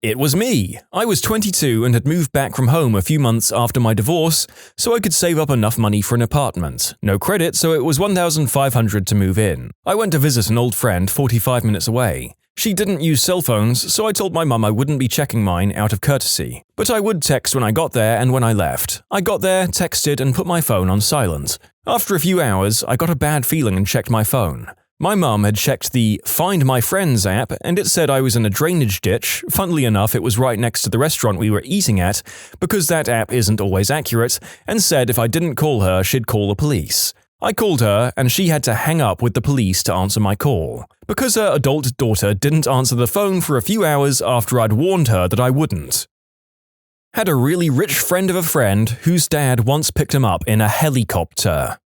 It was me. I was 22 and had moved back from home a few months after my divorce, so I could save up enough money for an apartment. No credit, so it was $1,500 to move in. I went to visit an old friend 45 minutes away. She didn't use cell phones, so I told my mum I wouldn't be checking mine out of courtesy. But I would text when I got there and when I left. I got there, texted, and put my phone on silent. After a few hours, I got a bad feeling and checked my phone. My mum had checked the Find My Friends app, and it said I was in a drainage ditch. Funnily enough, it was right next to the restaurant we were eating at, because that app isn't always accurate, and said if I didn't call her, she'd call the police. I called her, and she had to hang up with the police to answer my call, because her adult daughter didn't answer the phone for a few hours after I'd warned her that I wouldn't. Had a really rich friend of a friend whose dad once picked him up in a helicopter.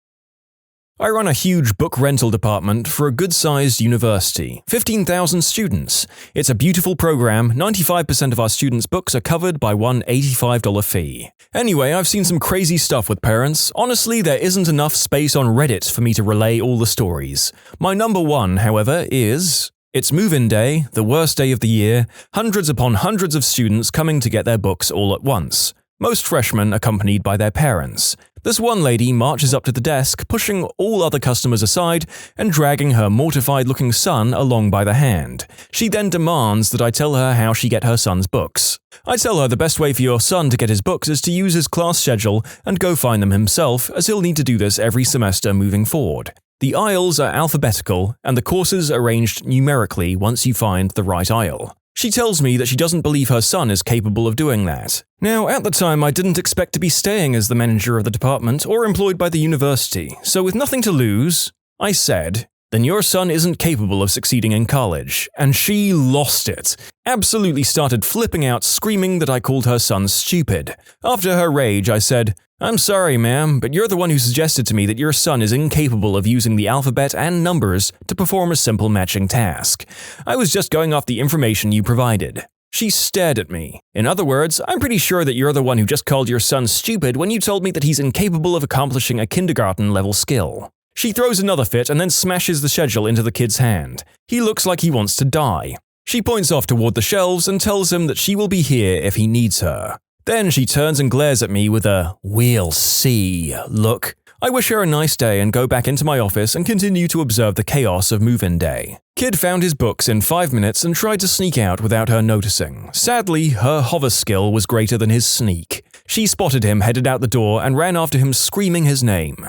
I run a huge book rental department for a good-sized university, 15,000 students. It's a beautiful program, 95% of our students' books are covered by one $85 fee. Anyway, I've seen some crazy stuff with parents. Honestly, there isn't enough space on Reddit for me to relay all the stories. My number one, however, is... It's move-in day, the worst day of the year, hundreds upon hundreds of students coming to get their books all at once. Most freshmen accompanied by their parents. This one lady marches up to the desk, pushing all other customers aside and dragging her mortified-looking son along by the hand. She then demands that I tell her how she get her son's books. I tell her the best way for your son to get his books is to use his class schedule and go find them himself, as he'll need to do this every semester moving forward. The aisles are alphabetical, and the courses arranged numerically once you find the right aisle. She tells me that she doesn't believe her son is capable of doing that. Now, at the time, I didn't expect to be staying as the manager of the department or employed by the university, so with nothing to lose, I said, "Then your son isn't capable of succeeding in college." And she lost it. Absolutely started flipping out, screaming that I called her son stupid. After her rage, I said, "I'm sorry, ma'am, but you're the one who suggested to me that your son is incapable of using the alphabet and numbers to perform a simple matching task. I was just going off the information you provided." She stared at me. "In other words, I'm pretty sure that you're the one who just called your son stupid when you told me that he's incapable of accomplishing a kindergarten-level skill." She throws another fit and then smashes the schedule into the kid's hand. He looks like he wants to die. She points off toward the shelves and tells him that she will be here if he needs her. Then she turns and glares at me with a "we'll see" look. I wish her a nice day and go back into my office and continue to observe the chaos of move-in day. Kid found his books in 5 minutes and tried to sneak out without her noticing. Sadly, her hover skill was greater than his sneak. She spotted him headed out the door and ran after him screaming his name.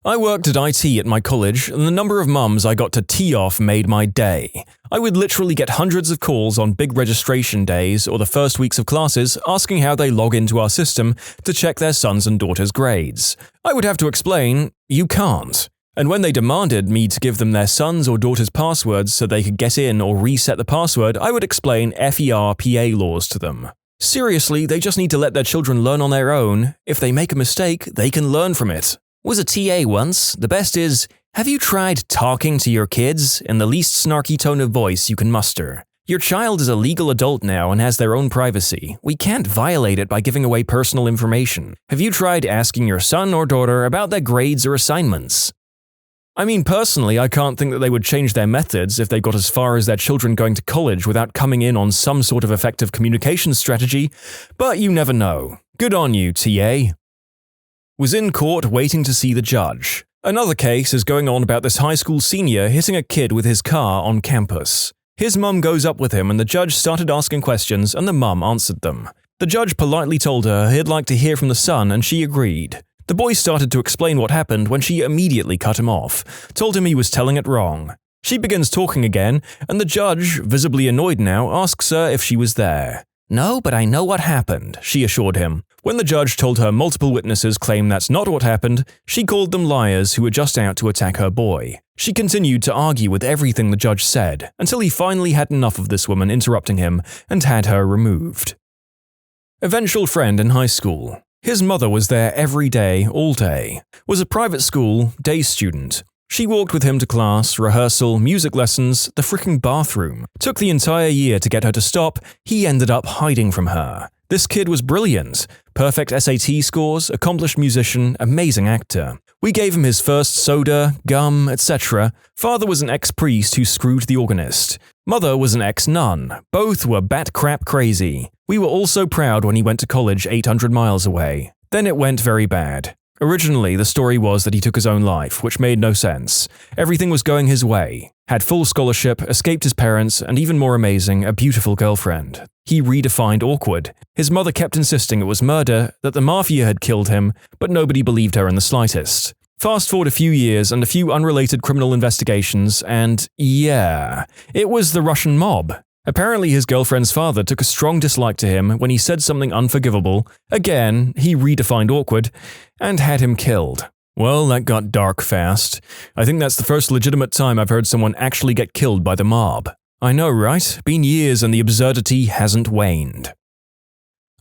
I worked at IT at my college, and the number of mums I got to tee off made my day. I would literally get hundreds of calls on big registration days or the first weeks of classes asking how they log into our system to check their sons' and daughters' grades. I would have to explain, you can't. And when they demanded me to give them their sons' or daughters' passwords so they could get in or reset the password, I would explain FERPA laws to them. Seriously, they just need to let their children learn on their own. If they make a mistake, they can learn from it. Was a TA once. The best is, have you tried talking to your kids in the least snarky tone of voice you can muster? Your child is a legal adult now and has their own privacy. We can't violate it by giving away personal information. Have you tried asking your son or daughter about their grades or assignments? I mean, personally, I can't think that they would change their methods if they got as far as their children going to college without coming in on some sort of effective communication strategy, but you never know. Good on you, TA. Was in court waiting to see the judge. Another case is going on about this high school senior hitting a kid with his car on campus. His mum goes up with him and the judge started asking questions and the mum answered them. The judge politely told her he'd like to hear from the son and she agreed. The boy started to explain what happened when she immediately cut him off, told him he was telling it wrong. She begins talking again, and the judge, visibly annoyed now, asks her if she was there.
No, but I know what happened,
she assured him. When the judge told her multiple witnesses claim that's not what happened, she called them liars who were just out to attack her boy. She continued to argue with everything the judge said, until he finally had enough of this woman interrupting him and had her removed. Eventual friend in high school. His mother was there every day, all day. Was a private school, day student. She walked with him to class, rehearsal, music lessons, the fricking bathroom. Took the entire year to get her to stop, he ended up hiding from her. This kid was brilliant. Perfect SAT scores, accomplished musician, amazing actor. We gave him his first soda, gum, etc. Father was an ex-priest who screwed the organist. Mother was an ex-nun. Both were bat crap crazy. We were all so proud when he went to college 800 miles away. Then it went very bad. Originally, the story was that he took his own life, which made no sense. Everything was going his way. Had full scholarship, escaped his parents, and even more amazing, a beautiful girlfriend. He redefined awkward. His mother kept insisting it was murder, that the mafia had killed him, but nobody believed her in the slightest. Fast forward a few years and a few unrelated criminal investigations, and yeah, it was the Russian mob. Apparently his girlfriend's father took a strong dislike to him when he said something unforgivable. Again, he redefined awkward, and had him killed. Well, that got dark fast. I think that's the first legitimate time I've heard someone actually get killed by the mob. I know, right? Been years and the absurdity hasn't waned.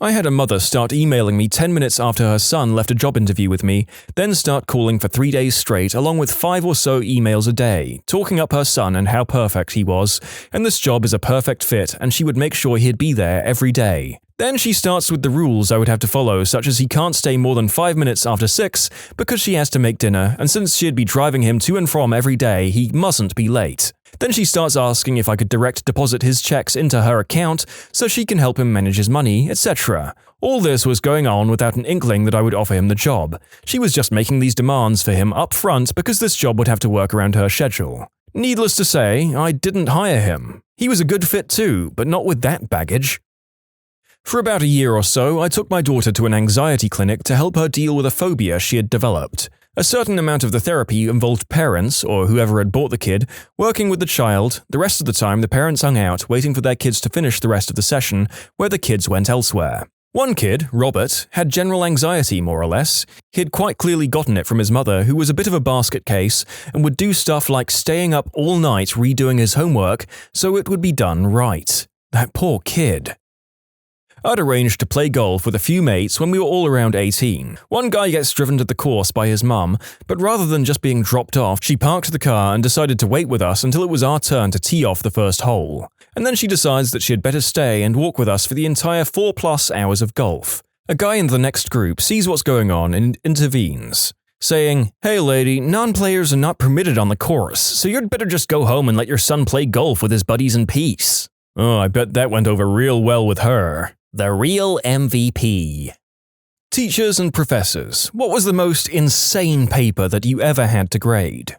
I had a mother start emailing me 10 minutes after her son left a job interview with me, then start calling for 3 days straight along with 5 or so emails a day, talking up her son and how perfect he was, and this job is a perfect fit and she would make sure he'd be there every day. Then she starts with the rules I would have to follow, such as he can't stay more than 5 minutes after 6 because she has to make dinner, and since she'd be driving him to and from every day, he mustn't be late. Then she starts asking if I could direct deposit his checks into her account so she can help him manage his money, etc. All this was going on without an inkling that I would offer him the job. She was just making these demands for him up front because this job would have to work around her schedule. Needless to say, I didn't hire him. He was a good fit too, but not with that baggage. For about a year or so, I took my daughter to an anxiety clinic to help her deal with a phobia she had developed. A certain amount of the therapy involved parents, or whoever had bought the kid, working with the child. The rest of the time, the parents hung out, waiting for their kids to finish the rest of the session, where the kids went elsewhere. One kid, Robert, had general anxiety, more or less. He'd quite clearly gotten it from his mother, who was a bit of a basket case, and would do stuff like staying up all night redoing his homework so it would be done right. That poor kid. I'd arranged to play golf with a few mates when we were all around 18. One guy gets driven to the course by his mum, but rather than just being dropped off, she parked the car and decided to wait with us until it was our turn to tee off the first hole. And then she decides that she had better stay and walk with us for the entire 4+ hours of golf. A guy in the next group sees what's going on and intervenes, saying, "Hey lady, non-players are not permitted on the course, so you'd better just go home and let your son play golf with his buddies in peace." Oh, I bet that went over real well with her.
The real MVP.
Teachers and professors, what was the most insane paper that you ever had to grade?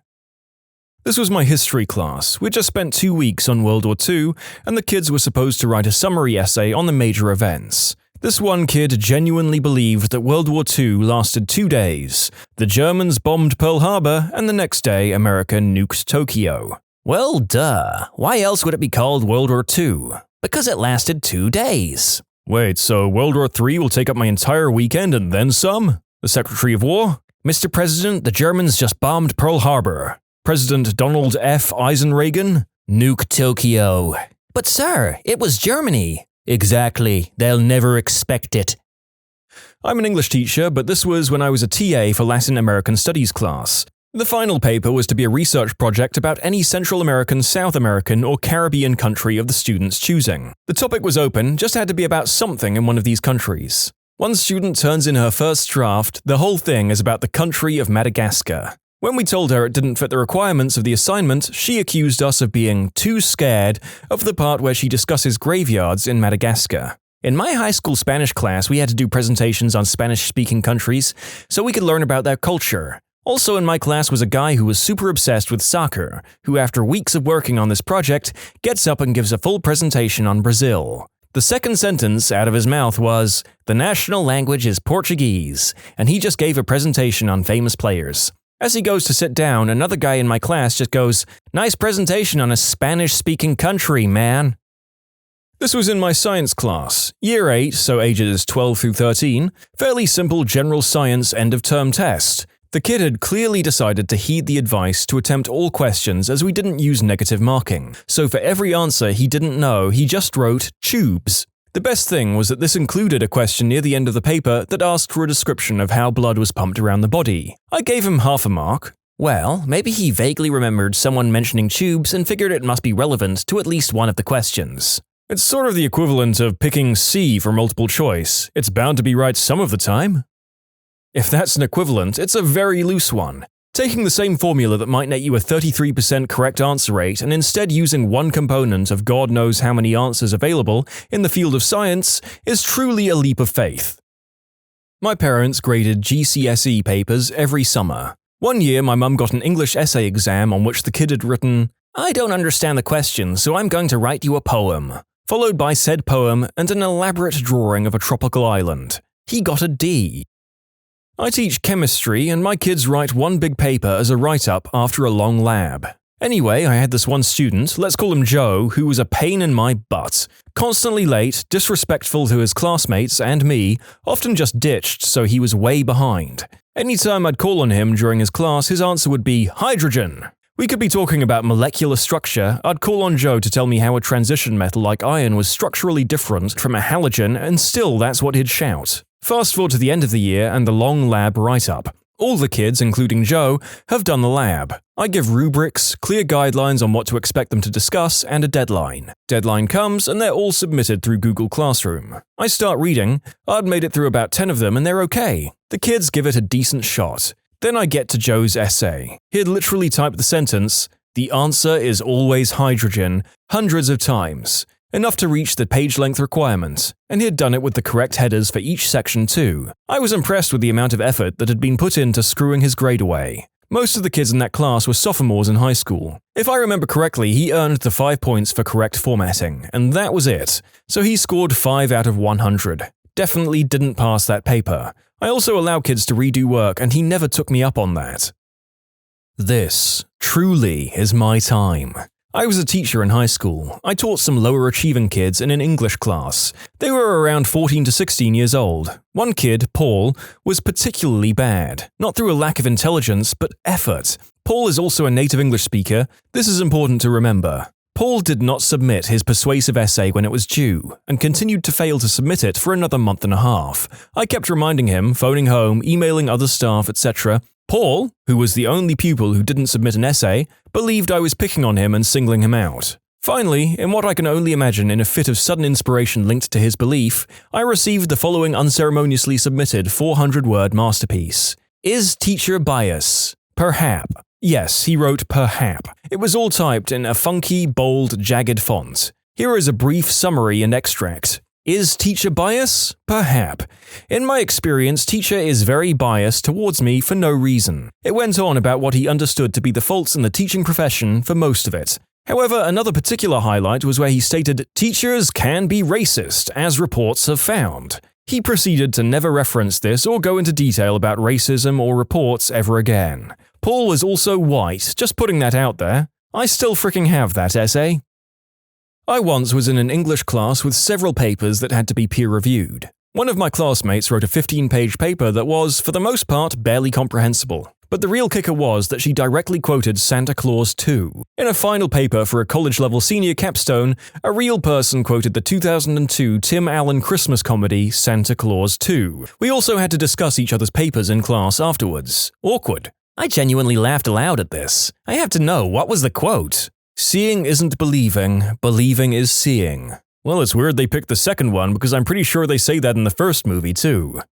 This was my history class. We'd just spent 2 weeks on World War II, and the kids were supposed to write a summary essay on the major events. This one kid genuinely believed that World War II lasted 2 days. The Germans bombed Pearl Harbor, and the next day America nuked Tokyo.
Well, duh. Why else would it be called World War II? Because it lasted 2 days.
Wait, so World War III will take up my entire weekend and then some? The Secretary of War?
Mr. President, the Germans just bombed Pearl Harbor.
President Donald F. Eisenreagan?
Nuke Tokyo. But sir, it was Germany. Exactly. They'll never expect it.
I'm an English teacher, but this was when I was a TA for Latin American Studies class. The final paper was to be a research project about any Central American, South American, or Caribbean country of the student's choosing. The topic was open, just had to be about something in one of these countries. One student turns in her first draft, the whole thing is about the country of Madagascar. When we told her it didn't fit the requirements of the assignment, she accused us of being too scared of the part where she discusses graveyards in Madagascar. In my high school Spanish class, we had to do presentations on Spanish-speaking countries, so we could learn about their culture. Also in my class was a guy who was super obsessed with soccer, who after weeks of working on this project, gets up and gives a full presentation on Brazil. The second sentence out of his mouth was, "The national language is Portuguese," and he just gave a presentation on famous players. As he goes to sit down, another guy in my class just goes, "Nice presentation on a Spanish-speaking country, man." This was in my science class, year 8, so ages 12 through 13, fairly simple general science end-of-term test. The kid had clearly decided to heed the advice to attempt all questions as we didn't use negative marking, so for every answer he didn't know, he just wrote tubes. The best thing was that this included a question near the end of the paper that asked for a description of how blood was pumped around the body. I gave him half a mark.
Well, maybe he vaguely remembered someone mentioning tubes and figured it must be relevant to at least one of the questions.
It's sort of the equivalent of picking C for multiple choice. It's bound to be right some of the time. If that's an equivalent, it's a very loose one. Taking the same formula that might net you a 33% correct answer rate and instead using one component of God knows how many answers available in the field of science is truly a leap of faith. My parents graded GCSE papers every summer. One year, my mum got an English essay exam on which the kid had written, "I don't understand the question, so I'm going to write you a poem," followed by said poem and an elaborate drawing of a tropical island. He got a D. I teach chemistry, and my kids write one big paper as a write-up after a long lab. Anyway, I had this one student, let's call him Joe, who was a pain in my butt. Constantly late, disrespectful to his classmates and me, often just ditched so he was way behind. Anytime I'd call on him during his class, his answer would be hydrogen. We could be talking about molecular structure, I'd call on Joe to tell me how a transition metal like iron was structurally different from a halogen, and still that's what he'd shout. Fast forward to the end of the year and the long lab write-up. All the kids, including Joe, have done the lab. I give rubrics, clear guidelines on what to expect them to discuss, and a deadline. Deadline comes and they're all submitted through Google Classroom. I start reading, I'd made it through about 10 of them and they're okay. The kids give it a decent shot. Then I get to Joe's essay. He'd literally typed the sentence, "The answer is always hydrogen," hundreds of times. Enough to reach the page-length requirement, and he had done it with the correct headers for each section too. I was impressed with the amount of effort that had been put into screwing his grade away. Most of the kids in that class were sophomores in high school. If I remember correctly, he earned the 5 points for correct formatting, and that was it. So he scored 5 out of 100. Definitely didn't pass that paper. I also allow kids to redo work, and he never took me up on that. This truly is my time. I was a teacher in high school. I taught some lower achieving kids in an English class. They were around 14 to 16 years old. One kid, Paul, was particularly bad. Not through a lack of intelligence, but effort. Paul is also a native English speaker. This is important to remember. Paul did not submit his persuasive essay when it was due, and continued to fail to submit it for another month and a half. I kept reminding him, phoning home, emailing other staff, etc. Paul, who was the only pupil who didn't submit an essay, believed I was picking on him and singling him out. Finally, in what I can only imagine in a fit of sudden inspiration linked to his belief, I received the following unceremoniously submitted 400-word masterpiece. Is teacher bias? Perhap. Yes, he wrote perhap. It was all typed in a funky, bold, jagged font. Here is a brief summary and extract. Is teacher bias? Perhap. In my experience, teacher is very biased towards me for no reason. It went on about what he understood to be the faults in the teaching profession for most of it. However, another particular highlight was where he stated, teachers can be racist, as reports have found. He proceeded to never reference this or go into detail about racism or reports ever again. Paul was also white, just putting that out there. I still freaking have that essay. I once was in an English class with several papers that had to be peer-reviewed. One of my classmates wrote a 15-page paper that was, for the most part, barely comprehensible. But the real kicker was that she directly quoted Santa Claus 2. In a final paper for a college-level senior capstone, a real person quoted the 2002 Tim Allen Christmas comedy Santa Claus 2. We also had to discuss each other's papers in class afterwards. Awkward.
I genuinely laughed aloud at this. I have to know, what was the quote?
Seeing isn't believing, believing is seeing. Well, it's weird they picked the second one because I'm pretty sure they say that in the first movie too.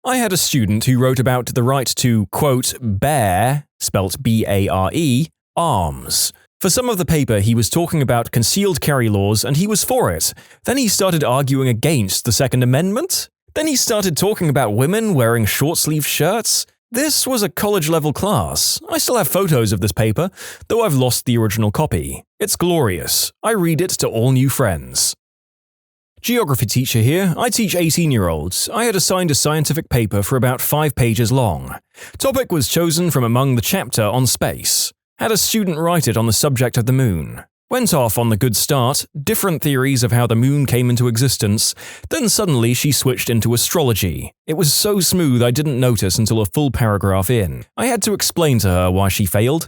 I had a student who wrote about the right to, quote, bear, spelt B-A-R-E, arms. For some of the paper, he was talking about concealed carry laws and he was for it. Then he started arguing against the Second Amendment. Then he started talking about women wearing short-sleeved shirts. This was a college-level class. I still have photos of this paper, though I've lost the original copy. It's glorious. I read it to all new friends. Geography teacher here. I teach 18-year-olds. I had assigned a scientific paper for about 5 pages long. Topic was chosen from among the chapter on space. Had a student write it on the subject of the moon. Went off on the good start, different theories of how the moon came into existence, then suddenly she switched into astrology. It was so smooth I didn't notice until a full paragraph in. I had to explain to her why she failed.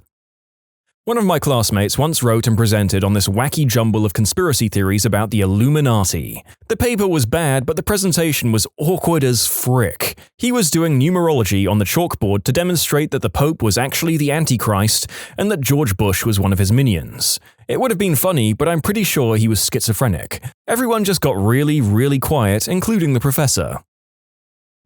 One of my classmates once wrote and presented on this wacky jumble of conspiracy theories about the Illuminati. The paper was bad, but the presentation was awkward as frick. He was doing numerology on the chalkboard to demonstrate that the Pope was actually the Antichrist and that George Bush was one of his minions. It would have been funny, but I'm pretty sure he was schizophrenic. Everyone just got really, really quiet, including the professor.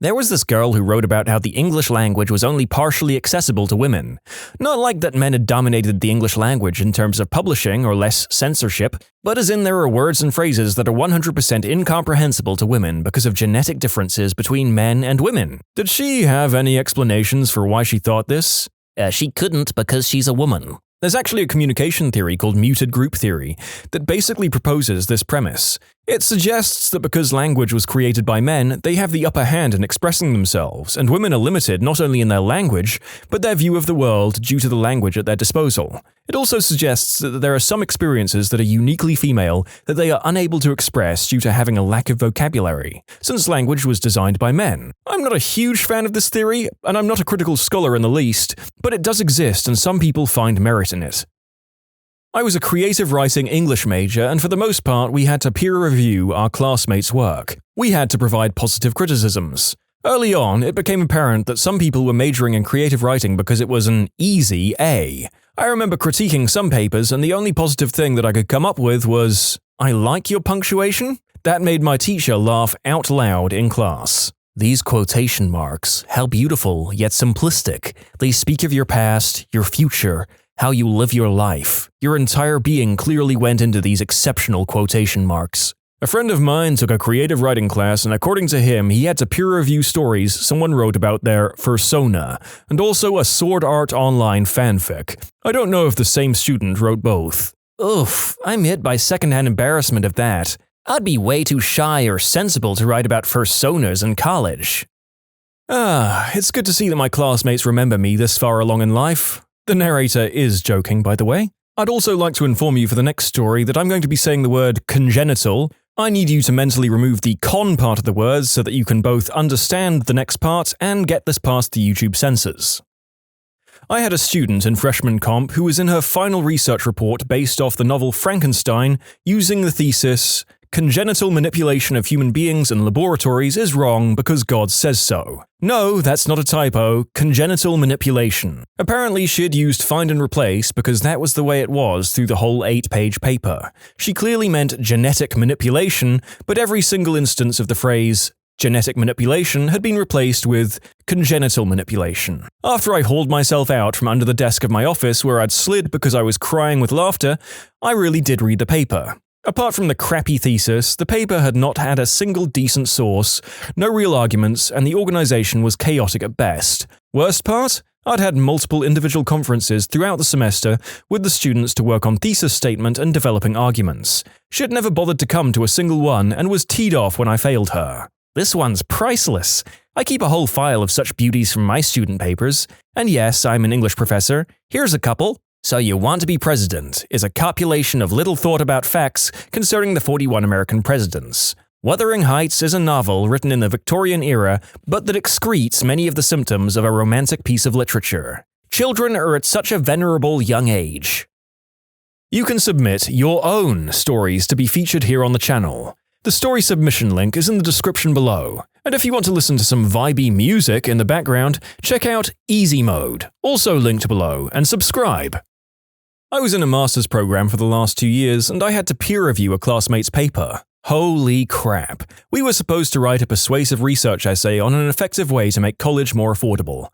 There was this girl who wrote about how the English language was only partially accessible to women. Not like that men had dominated the English language in terms of publishing or less censorship, but as in there are words and phrases that are 100% incomprehensible to women because of genetic differences between men and women. Did she have any explanations for why she thought this?
She couldn't because she's a woman.
There's actually a communication theory called muted group theory that basically proposes this premise. It suggests that because language was created by men, they have the upper hand in expressing themselves, and women are limited not only in their language, but their view of the world due to the language at their disposal. It also suggests that there are some experiences that are uniquely female that they are unable to express due to having a lack of vocabulary, since language was designed by men. I'm not a huge fan of this theory, and I'm not a critical scholar in the least, but it does exist and some people find merit in it. I was a creative writing English major, and for the most part we had to peer review our classmates' work. We had to provide positive criticisms. Early on, it became apparent that some people were majoring in creative writing because it was an easy A. I remember critiquing some papers, and the only positive thing that I could come up with was, "I like your punctuation?" That made my teacher laugh out loud in class.
These quotation marks, how beautiful yet simplistic. They speak of your past, your future, how you live your life. Your entire being clearly went into these exceptional quotation marks.
A friend of mine took a creative writing class, and according to him, he had to peer review stories someone wrote about their persona, and also a Sword Art Online fanfic. I don't know if the same student wrote both.
Oof, I'm hit by secondhand embarrassment of that. I'd be way too shy or sensible to write about personas in college.
It's good to see that my classmates remember me this far along in life. The narrator is joking, by the way. I'd also like to inform you for the next story that I'm going to be saying the word congenital. I need you to mentally remove the con part of the words so that you can both understand the next part and get this past the YouTube censors. I had a student in freshman comp who was in her final research report based off the novel Frankenstein using the thesis, "Congenital manipulation of human beings in laboratories is wrong because God says so." No, that's not a typo, congenital manipulation. Apparently she'd used find and replace because that was the way it was through the whole 8-page paper. She clearly meant genetic manipulation, but every single instance of the phrase genetic manipulation had been replaced with congenital manipulation. After I hauled myself out from under the desk of my office where I'd slid because I was crying with laughter, I really did read the paper. Apart from the crappy thesis, the paper had not had a single decent source, no real arguments, and the organization was chaotic at best. Worst part? I'd had multiple individual conferences throughout the semester with the students to work on thesis statement and developing arguments. She had never bothered to come to a single one and was teed off when I failed her.
This one's priceless. I keep a whole file of such beauties from my student papers. And yes, I'm an English professor. Here's a couple. So You Want to Be President is a copulation of little thought about facts concerning the 41 American presidents. Wuthering Heights is a novel written in the Victorian era, but that excretes many of the symptoms of a romantic piece of literature. Children are at such a venerable young age.
You can submit your own stories to be featured here on the channel. The story submission link is in the description below. And if you want to listen to some vibey music in the background, check out easymode, also linked below, and subscribe. I was in a master's program for the last 2 years, and I had to peer review a classmate's paper. Holy crap. We were supposed to write a persuasive research essay on an effective way to make college more affordable.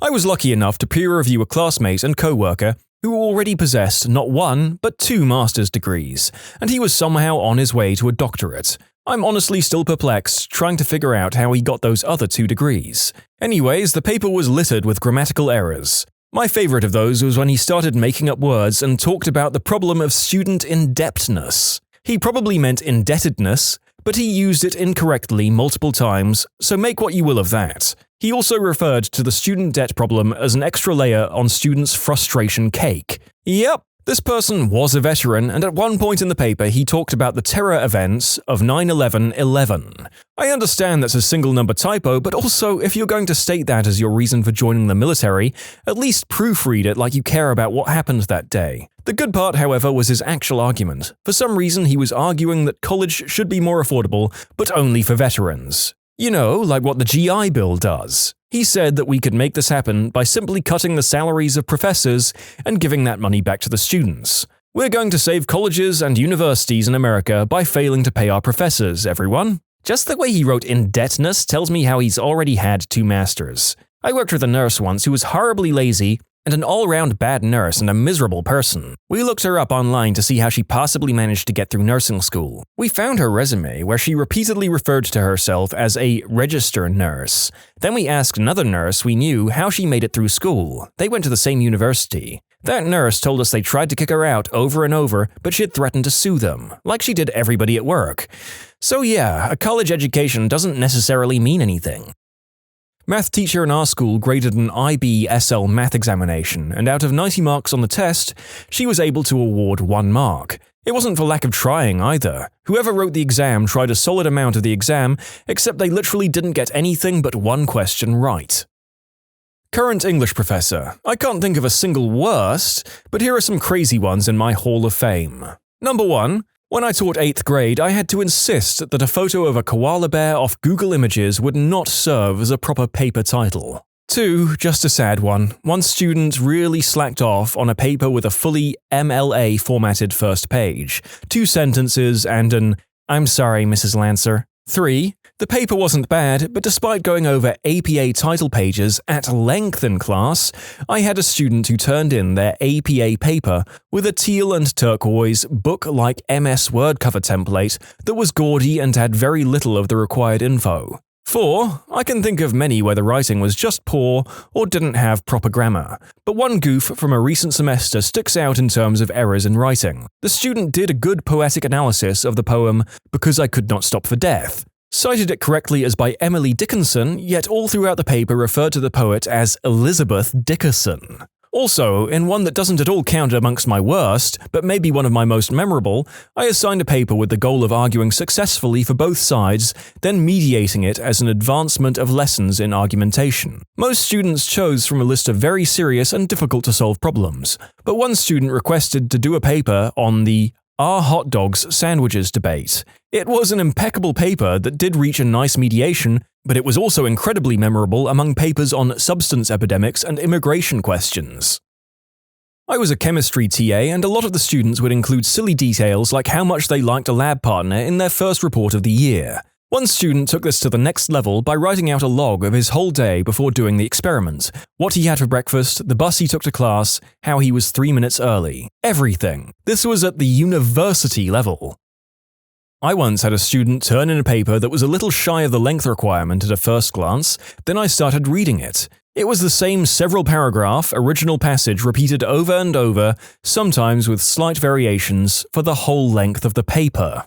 I was lucky enough to peer review a classmate and co-worker who already possessed not 1, but 2 master's degrees, and he was somehow on his way to a doctorate. I'm honestly still perplexed, trying to figure out how he got those other 2 degrees. Anyways, the paper was littered with grammatical errors. My favorite of those was when he started making up words and talked about the problem of student indebtedness. He probably meant indebtedness, but he used it incorrectly multiple times, so make what you will of that. He also referred to the student debt problem as an extra layer on students' frustration cake. Yep, this person was a veteran, and at one point in the paper he talked about the terror events of 9/11/11. I understand that's a single number typo, but also if you're going to state that as your reason for joining the military, at least proofread it like you care about what happened that day. The good part, however, was his actual argument. For some reason, he was arguing that college should be more affordable, but only for veterans. You know, like what the GI Bill does. He said that we could make this happen by simply cutting the salaries of professors and giving that money back to the students. We're going to save colleges and universities in America by failing to pay our professors, everyone. Just the way he wrote indebtedness tells me how he's already had 2 masters. I worked with a nurse once who was horribly lazy and an all-round bad nurse and a miserable person. We looked her up online to see how she possibly managed to get through nursing school. We found her resume where she repeatedly referred to herself as a register nurse. Then we asked another nurse we knew how she made it through school. They went to the same university. That nurse told us they tried to kick her out over and over, but she had threatened to sue them, like she did everybody at work. So yeah, a college education doesn't necessarily mean anything. Math teacher in our school graded an IB/SL math examination, and out of 90 marks on the test, she was able to award 1 mark. It wasn't for lack of trying either. Whoever wrote the exam tried a solid amount of the exam, except they literally didn't get anything but 1 question right. Current English professor. I can't think of a single worst, but here are some crazy ones in my Hall of Fame. Number 1. When I taught 8th grade, I had to insist that a photo of a koala bear off Google Images would not serve as a proper paper title. 2. Just a sad one. One student really slacked off on a paper with a fully MLA formatted first page, 2 sentences and an "I'm sorry, Mrs. Lancer." 3. The paper wasn't bad, but despite going over APA title pages at length in class, I had a student who turned in their APA paper with a teal and turquoise book-like MS Word cover template that was gaudy and had very little of the required info. 4. I can think of many where the writing was just poor or didn't have proper grammar, but one goof from a recent semester sticks out in terms of errors in writing. The student did a good poetic analysis of the poem "Because I Could Not Stop for Death," cited it correctly as by Emily Dickinson, yet all throughout the paper referred to the poet as Elizabeth Dickerson. Also, in one that doesn't at all count amongst my worst, but maybe one of my most memorable, I assigned a paper with the goal of arguing successfully for both sides, then mediating it as an advancement of lessons in argumentation. Most students chose from a list of very serious and difficult-to-solve problems, but one student requested to do a paper on the "Are hot dogs sandwiches?" debate. It was an impeccable paper that did reach a nice mediation, but it was also incredibly memorable among papers on substance epidemics and immigration questions. I was a chemistry TA, and a lot of the students would include silly details like how much they liked a lab partner in their first report of the year. One student took this to the next level by writing out a log of his whole day before doing the experiment, what he had for breakfast, the bus he took to class, how he was 3 minutes early. Everything. This was at the university level. I once had a student turn in a paper that was a little shy of the length requirement at a first glance, then I started reading it. It was the same several-paragraph original passage repeated over and over, sometimes with slight variations, for the whole length of the paper.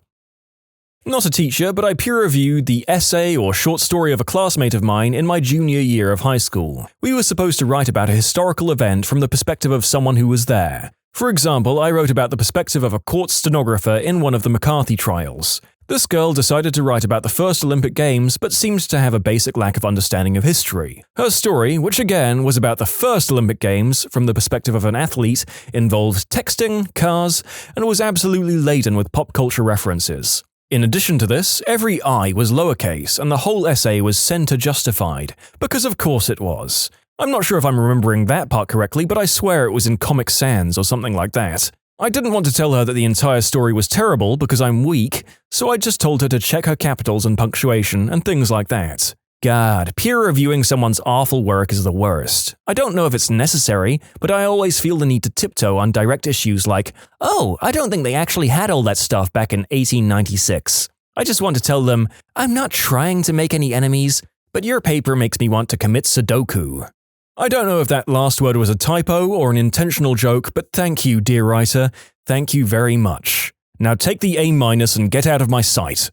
Not a teacher, but I peer-reviewed the essay or short story of a classmate of mine in my junior year of high school. We were supposed to write about a historical event from the perspective of someone who was there. For example, I wrote about the perspective of a court stenographer in one of the McCarthy trials. This girl decided to write about the first Olympic Games, but seemed to have a basic lack of understanding of history. Her story, which again was about the first Olympic Games from the perspective of an athlete, involved texting, cars, and was absolutely laden with pop culture references. In addition to this, every I was lowercase, and the whole essay was center justified, because of course it was. I'm not sure if I'm remembering that part correctly, but I swear it was in Comic Sans or something like that. I didn't want to tell her that the entire story was terrible because I'm weak, so I just told her to check her capitals and punctuation and things like that. God, peer-reviewing someone's awful work is the worst. I don't know if it's necessary, but I always feel the need to tiptoe on direct issues like, "Oh, I don't think they actually had all that stuff back in 1896. I just want to tell them, I'm not trying to make any enemies, but your paper makes me want to commit Sudoku. I don't know if that last word was a typo or an intentional joke, but thank you, dear writer. Thank you very much. Now take the A- and get out of my sight.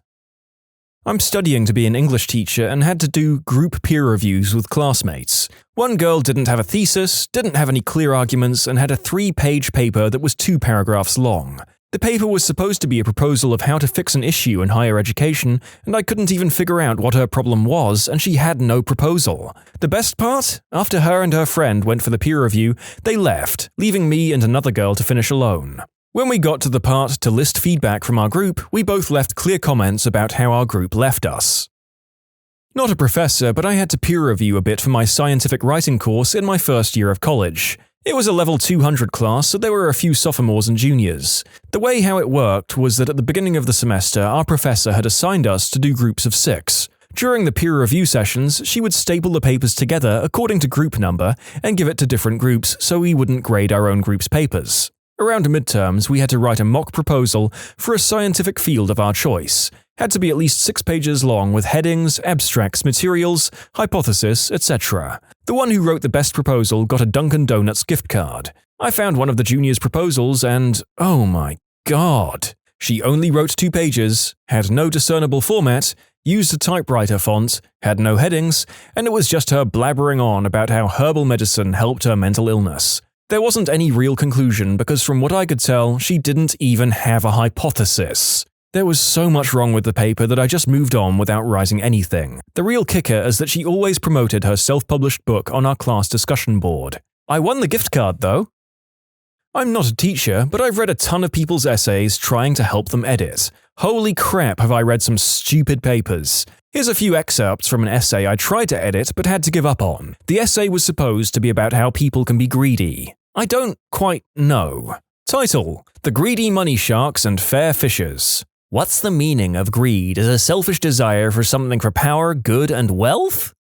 I'm studying to be an English teacher and had to do group peer reviews with classmates. One girl didn't have a thesis, didn't have any clear arguments, and had a 3-page paper that was 2 paragraphs long. The paper was supposed to be a proposal of how to fix an issue in higher education, and I couldn't even figure out what her problem was, and she had no proposal. The best part? After her and her friend went for the peer review, they left, leaving me and another girl to finish alone. When we got to the part to list feedback from our group, we both left clear comments about how our group left us. Not a professor, but I had to peer review a bit for my scientific writing course in my first year of college. It was a level 200 class, so there were a few sophomores and juniors. The way how it worked was that at the beginning of the semester, our professor had assigned us to do groups of 6. During the peer review sessions, she would staple the papers together according to group number and give it to different groups so we wouldn't grade our own group's papers. Around midterms, we had to write a mock proposal for a scientific field of our choice. Had to be at least 6 pages long with headings, abstracts, materials, hypothesis, etc. The one who wrote the best proposal got a Dunkin' Donuts gift card. I found one of the juniors' proposals and, oh my god. She only wrote 2 pages, had no discernible format, used a typewriter font, had no headings, and it was just her blabbering on about how herbal medicine helped her mental illness. There wasn't any real conclusion because from what I could tell, she didn't even have a hypothesis. There was so much wrong with the paper that I just moved on without writing anything. The real kicker is that she always promoted her self-published book on our class discussion board. I won the gift card, though. I'm not a teacher, but I've read a ton of people's essays trying to help them edit. Holy crap, have I read some stupid papers. Here's a few excerpts from an essay I tried to edit but had to give up on. The essay was supposed to be about how people can be greedy. I don't quite know. Title: The Greedy Money Sharks and Fair Fishers. What's the meaning of greed as a selfish desire for something for power, good, and wealth? ?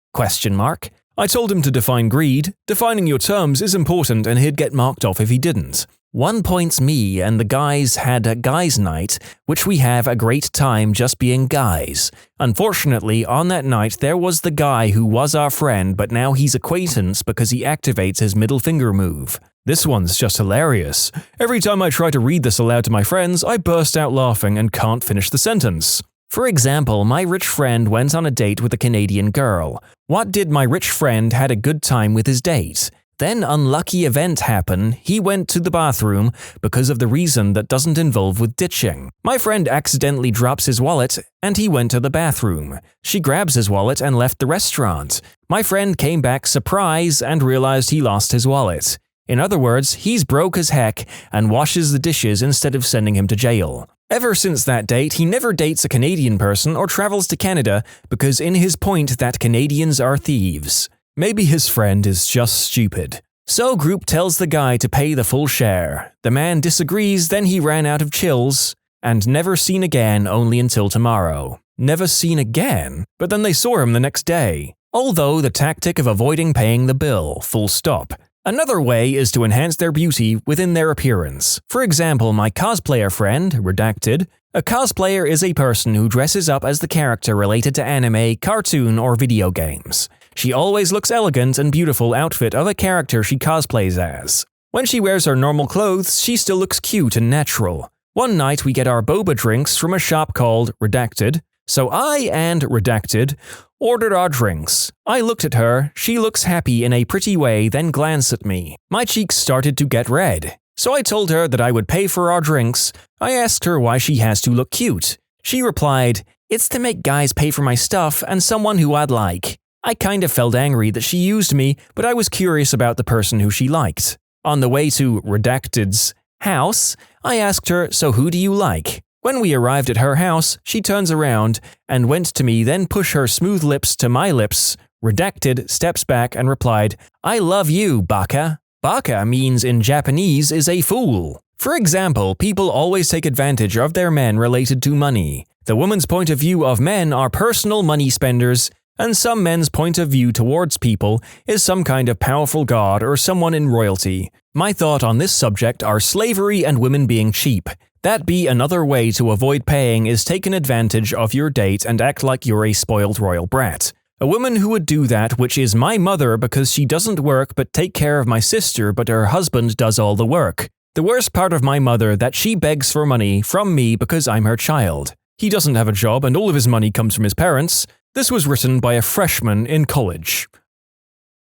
I told him to define greed. Defining your terms is important and he'd get marked off if he didn't. 1 points me and the guys had a guys' night, which we have a great time just being guys. Unfortunately, on that night there was the guy who was our friend but now he's acquaintance because he activates his middle finger move. This one's just hilarious. Every time I try to read this aloud to my friends, I burst out laughing and can't finish the sentence. For example, my rich friend went on a date with a Canadian girl. What did my rich friend had a good time with his date? Then unlucky event happened, he went to the bathroom because of the reason that doesn't involve with ditching. My friend accidentally drops his wallet and he went to the bathroom. She grabs his wallet and left the restaurant. My friend came back surprised and realized he lost his wallet. In other words, he's broke as heck and washes the dishes instead of sending him to jail. Ever since that date, he never dates a Canadian person or travels to Canada because in his point that Canadians are thieves. Maybe his friend is just stupid. So group tells the guy to pay the full share. The man disagrees, then he ran out of chills. And never seen again only until tomorrow. Never seen again? But then they saw him the next day. Although the tactic of avoiding paying the bill, full stop. Another way is to enhance their beauty within their appearance. For example, my cosplayer friend, Redacted. A cosplayer is a person who dresses up as the character related to anime, cartoon, or video games. She always looks elegant and beautiful outfit of a character she cosplays as. When she wears her normal clothes, she still looks cute and natural. One night we get our boba drinks from a shop called Redacted. So I and Redacted ordered our drinks. I looked at her, she looks happy in a pretty way, then glanced at me. My cheeks started to get red. So I told her that I would pay for our drinks. I asked her why she has to look cute. She replied, "It's to make guys pay for my stuff and someone who I'd like." I kind of felt angry that she used me, but I was curious about the person who she liked. On the way to Redacted's house, I asked her, "So who do you like?" When we arrived at her house, she turns around and went to me, then pushed her smooth lips to my lips. Redacted steps back and replied, "I love you, baka." Baka means in Japanese is a fool. For example, people always take advantage of their men related to money. The woman's point of view of men are personal money spenders, and some men's point of view towards people is some kind of powerful god or someone in royalty. My thought on this subject are slavery and women being cheap. That be another way to avoid paying is take advantage of your date and act like you're a spoiled royal brat. A woman who would do that, which is my mother because she doesn't work but take care of my sister but her husband does all the work. The worst part of my mother that she begs for money from me because I'm her child. He doesn't have a job and all of his money comes from his parents. This was written by a freshman in college.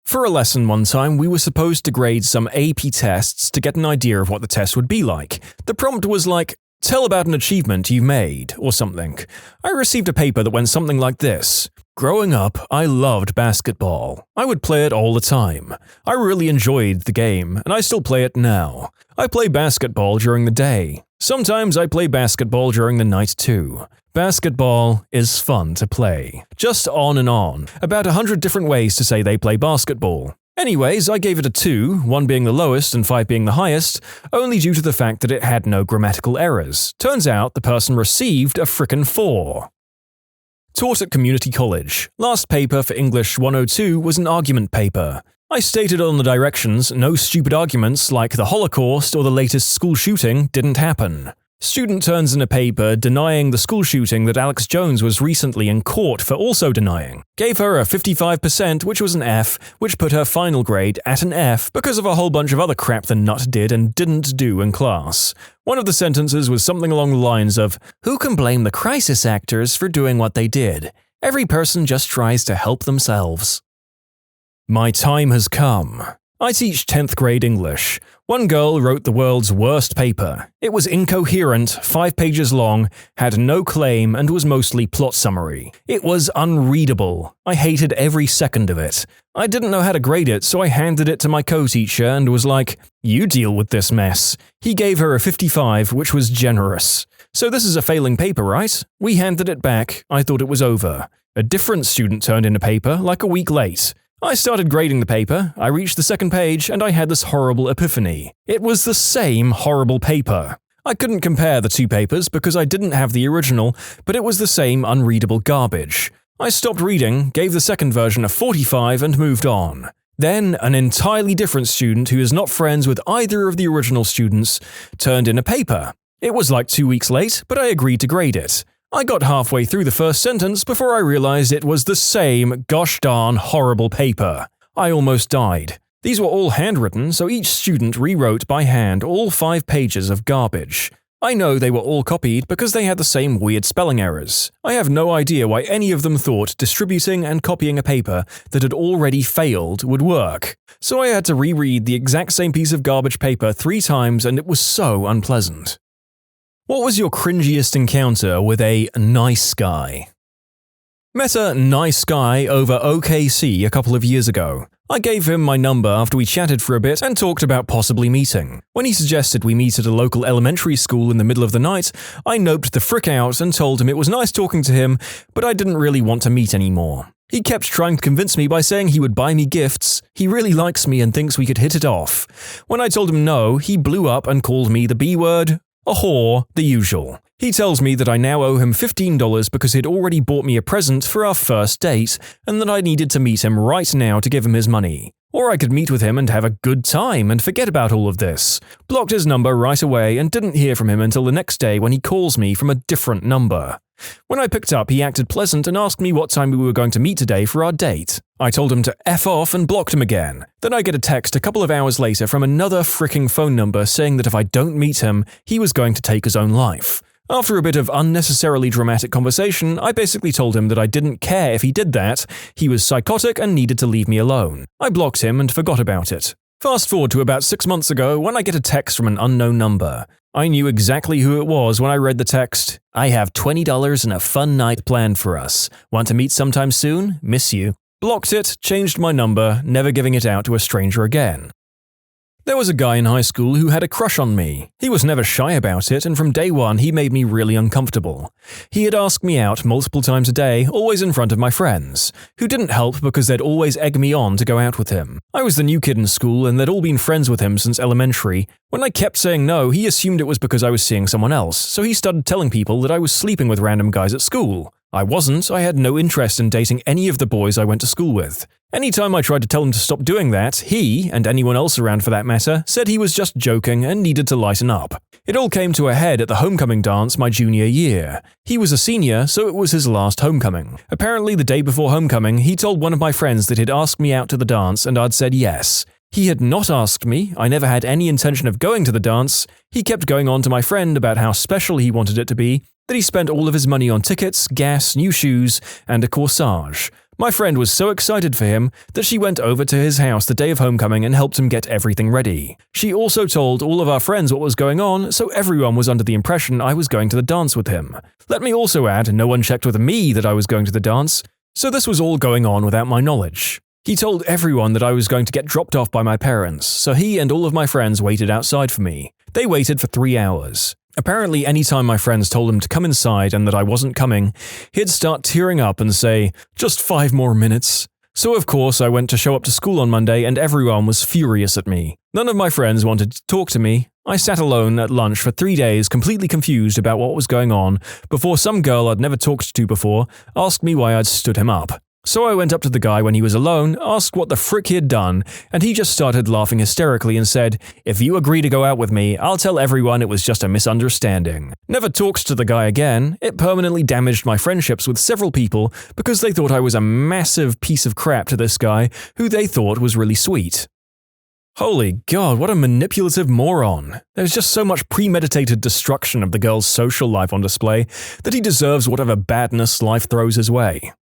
For a lesson one time, we were supposed to grade some AP tests to get an idea of what the test would be like. The prompt was like, tell about an achievement you've made, or something. I received a paper that went something like this. Growing up, I loved basketball. I would play it all the time. I really enjoyed the game, and I still play it now. I play basketball during the day. Sometimes I play basketball during the night too. Basketball is fun to play. Just on and on. About 100 different ways to say they play basketball. Anyways, I gave it a 2, 1 being the lowest and 5 being the highest, only due to the fact that it had no grammatical errors. Turns out the person received a frickin' 4. Taught at community college. Last paper for English 102 was an argument paper. I stated on the directions no stupid arguments like the Holocaust or the latest school shooting didn't happen. Student turns in a paper denying the school shooting that Alex Jones was recently in court for also denying. Gave her a 55%, which was an F, which put her final grade at an F because of a whole bunch of other crap the nut did and didn't do in class. One of the sentences was something along the lines of, "Who can blame the crisis actors for doing what they did? Every person just tries to help themselves." My time has come. I teach 10th grade English. One girl wrote the world's worst paper. It was incoherent, 5 pages long, had no claim, and was mostly plot summary. It was unreadable. I hated every second of it. I didn't know how to grade it, so I handed it to my co-teacher and was like, "You deal with this mess." He gave her a 55, which was generous. "So this is a failing paper, right?" We handed it back. I thought it was over. A different student turned in a paper, like a week late. I started grading the paper, I reached the second page, and I had this horrible epiphany. It was the same horrible paper. I couldn't compare the two papers because I didn't have the original, but it was the same unreadable garbage. I stopped reading, gave the second version a 45, and moved on. Then, an entirely different student who is not friends with either of the original students turned in a paper. It was like 2 weeks late, but I agreed to grade it. I got halfway through the first sentence before I realized it was the same gosh darn horrible paper. I almost died. These were all handwritten, so each student rewrote by hand all 5 pages of garbage. I know they were all copied because they had the same weird spelling errors. I have no idea why any of them thought distributing and copying a paper that had already failed would work. So I had to reread the exact same piece of garbage paper 3 times and it was so unpleasant. What was your cringiest encounter with a nice guy? Met a nice guy over OKC a couple of years ago. I gave him my number after we chatted for a bit and talked about possibly meeting. When he suggested we meet at a local elementary school in the middle of the night, I noped the frick out and told him it was nice talking to him, but I didn't really want to meet anymore. He kept trying to convince me by saying he would buy me gifts. He really likes me and thinks we could hit it off. When I told him no, he blew up and called me the B word, a whore, the usual. He tells me that I now owe him $15 because he'd already bought me a present for our first date and that I needed to meet him right now to give him his money. Or I could meet with him and have a good time and forget about all of this. Blocked his number right away and didn't hear from him until the next day when he calls me from a different number. When I picked up, he acted pleasant and asked me what time we were going to meet today for our date. I told him to F off and blocked him again. Then I get a text a couple of hours later from another fricking phone number saying that if I don't meet him, he was going to take his own life. After a bit of unnecessarily dramatic conversation, I basically told him that I didn't care if he did that, he was psychotic and needed to leave me alone. I blocked him and forgot about it. Fast forward to about 6 months ago when I get a text from an unknown number. I knew exactly who it was when I read the text. "I have $20 and a fun night planned for us. Want to meet sometime soon? Miss you." Blocked it, changed my number, never giving it out to a stranger again. There was a guy in high school who had a crush on me. He was never shy about it, and from day one he made me really uncomfortable. He had asked me out multiple times a day, always in front of my friends, who didn't help because they'd always egg me on to go out with him. I was the new kid in school and they'd all been friends with him since elementary. When I kept saying no, he assumed it was because I was seeing someone else, so he started telling people that I was sleeping with random guys at school. I wasn't. I had no interest in dating any of the boys I went to school with. Anytime I tried to tell him to stop doing that, he, and anyone else around for that matter, said he was just joking and needed to lighten up. It all came to a head at the homecoming dance my junior year. He was a senior, so it was his last homecoming. Apparently, the day before homecoming, he told one of my friends that he'd asked me out to the dance and I'd said yes. He had not asked me, I never had any intention of going to the dance. He kept going on to my friend about how special he wanted it to be, that he spent all of his money on tickets, gas, new shoes, and a corsage. My friend was so excited for him that she went over to his house the day of homecoming and helped him get everything ready. She also told all of our friends what was going on, so everyone was under the impression I was going to the dance with him. Let me also add, no one checked with me that I was going to the dance, so this was all going on without my knowledge. He told everyone that I was going to get dropped off by my parents, so he and all of my friends waited outside for me. They waited for 3 hours. Apparently, anytime my friends told him to come inside and that I wasn't coming, he'd start tearing up and say, "Just 5 more minutes." So of course, I went to show up to school on Monday and everyone was furious at me. None of my friends wanted to talk to me. I sat alone at lunch for 3 days, completely confused about what was going on, before some girl I'd never talked to before asked me why I'd stood him up. So I went up to the guy when he was alone, asked what the frick he had done, and he just started laughing hysterically and said, "If you agree to go out with me, I'll tell everyone it was just a misunderstanding." Never talked to the guy again. It permanently damaged my friendships with several people because they thought I was a massive piece of crap to this guy who they thought was really sweet. Holy God, what a manipulative moron. There's just so much premeditated destruction of the girl's social life on display that he deserves whatever badness life throws his way.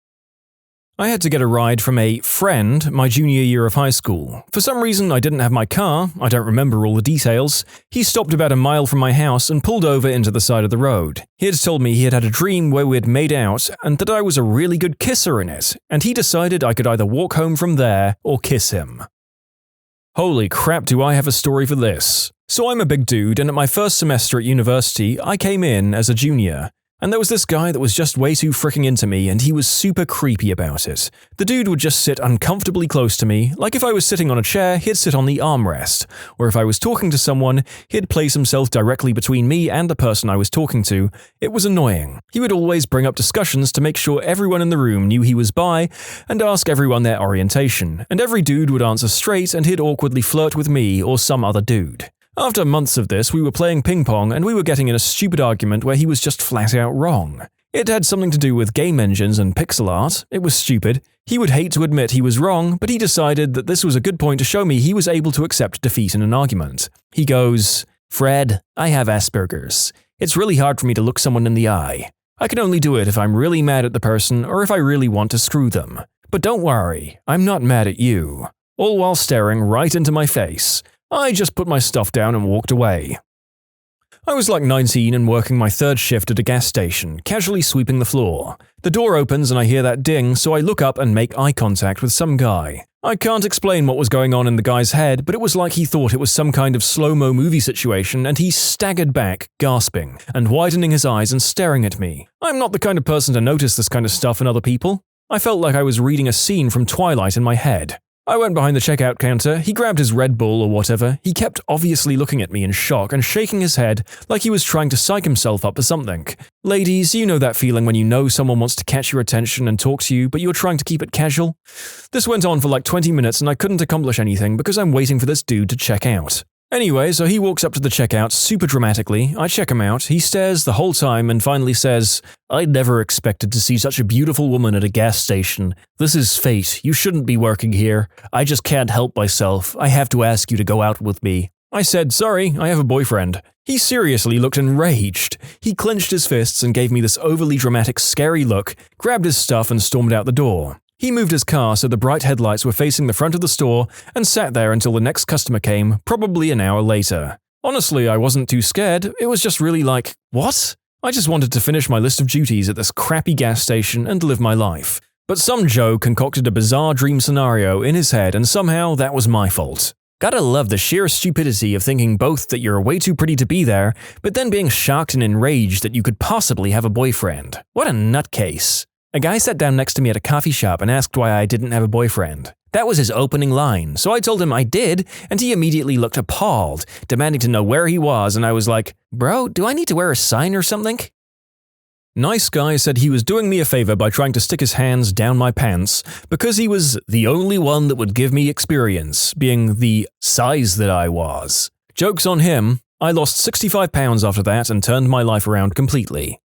I had to get a ride from a friend my junior year of high school. For some reason, I didn't have my car. I don't remember all the details. He stopped about a mile from my house and pulled over into the side of the road. He had told me he had had a dream where we had made out and that I was a really good kisser in it, and he decided I could either walk home from there or kiss him. Holy crap, do I have a story for this. So I'm a big dude, and at my first semester at university, I came in as a junior. And there was this guy that was just way too freaking into me, and he was super creepy about it. The dude would just sit uncomfortably close to me, like if I was sitting on a chair, he'd sit on the armrest, or if I was talking to someone, he'd place himself directly between me and the person I was talking to. It was annoying. He would always bring up discussions to make sure everyone in the room knew he was bi, and ask everyone their orientation, and every dude would answer straight and he'd awkwardly flirt with me or some other dude. After months of this, we were playing ping pong and we were getting in a stupid argument where he was just flat out wrong. It had something to do with game engines and pixel art. It was stupid. He would hate to admit he was wrong, but he decided that this was a good point to show me he was able to accept defeat in an argument. He goes, "Fred, I have Asperger's. It's really hard for me to look someone in the eye. I can only do it if I'm really mad at the person or if I really want to screw them. But don't worry, I'm not mad at you." All while staring right into my face. I just put my stuff down and walked away. I was like 19 and working my third shift at a gas station, casually sweeping the floor. The door opens and I hear that ding, so I look up and make eye contact with some guy. I can't explain what was going on in the guy's head, but it was like he thought it was some kind of slow-mo movie situation and he staggered back, gasping, and widening his eyes and staring at me. I'm not the kind of person to notice this kind of stuff in other people. I felt like I was reading a scene from Twilight in my head. I went behind the checkout counter, he grabbed his Red Bull or whatever, he kept obviously looking at me in shock and shaking his head like he was trying to psych himself up for something. Ladies, you know that feeling when you know someone wants to catch your attention and talk to you, but you're trying to keep it casual? This went on for like 20 minutes and I couldn't accomplish anything because I'm waiting for this dude to check out. Anyway, so he walks up to the checkout super dramatically, I check him out, he stares the whole time and finally says, "I never expected to see such a beautiful woman at a gas station. This is fate, you shouldn't be working here. I just can't help myself, I have to ask you to go out with me." I said, "Sorry, I have a boyfriend." He seriously looked enraged. He clenched his fists and gave me this overly dramatic, scary look, grabbed his stuff and stormed out the door. He moved his car so the bright headlights were facing the front of the store and sat there until the next customer came, probably an hour later. Honestly, I wasn't too scared, it was just really like, what? I just wanted to finish my list of duties at this crappy gas station and live my life. But some Joe concocted a bizarre dream scenario in his head and somehow that was my fault. Gotta love the sheer stupidity of thinking both that you're way too pretty to be there, but then being shocked and enraged that you could possibly have a boyfriend. What a nutcase. A guy sat down next to me at a coffee shop and asked why I didn't have a boyfriend. That was his opening line, so I told him I did, and he immediately looked appalled, demanding to know where he was, and I was like, "Bro, do I need to wear a sign or something?" Nice guy said he was doing me a favor by trying to stick his hands down my pants because he was the only one that would give me experience, being the size that I was. Joke's on him, I lost 65 pounds after that and turned my life around completely.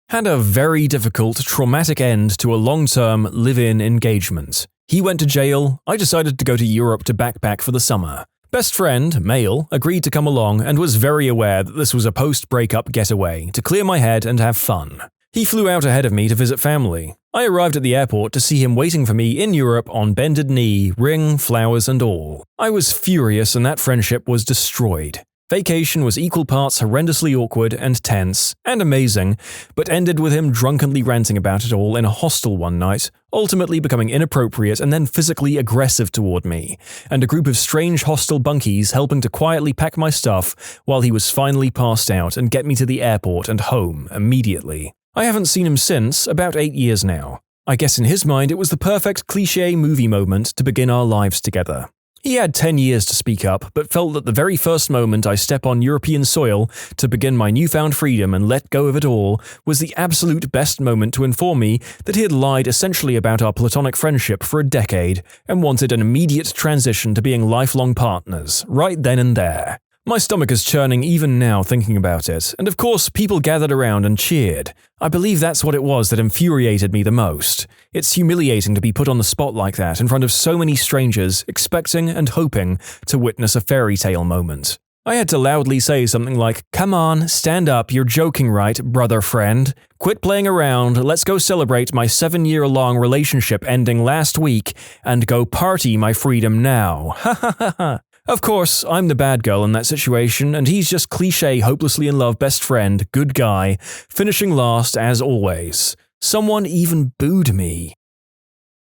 Had a very difficult, traumatic end to a long-term live-in engagement. He went to jail, I decided to go to Europe to backpack for the summer. Best friend, male, agreed to come along and was very aware that this was a post-breakup getaway to clear my head and have fun. He flew out ahead of me to visit family. I arrived at the airport to see him waiting for me in Europe on bended knee, ring, flowers and all. I was furious and that friendship was destroyed. Vacation was equal parts horrendously awkward and tense and amazing, but ended with him drunkenly ranting about it all in a hostel one night, ultimately becoming inappropriate and then physically aggressive toward me, and a group of strange hostel bunkies helping to quietly pack my stuff while he was finally passed out and get me to the airport and home immediately. I haven't seen him since, about 8 years now. I guess in his mind it was the perfect cliché movie moment to begin our lives together. He had 10 years to speak up, but felt that the very first moment I step on European soil to begin my newfound freedom and let go of it all was the absolute best moment to inform me that he had lied essentially about our platonic friendship for a decade and wanted an immediate transition to being lifelong partners, right then and there. My stomach is churning even now thinking about it, and of course people gathered around and cheered. I believe that's what it was that infuriated me the most. It's humiliating to be put on the spot like that in front of so many strangers, expecting and hoping to witness a fairy tale moment. I had to loudly say something like, "Come on, stand up, you're joking right, brother friend. Quit playing around, let's go celebrate my 7-year-long relationship ending last week, and go party my freedom now. Ha ha ha ha." Of course, I'm the bad girl in that situation, and he's just cliché hopelessly in love best friend, good guy, finishing last as always. Someone even booed me.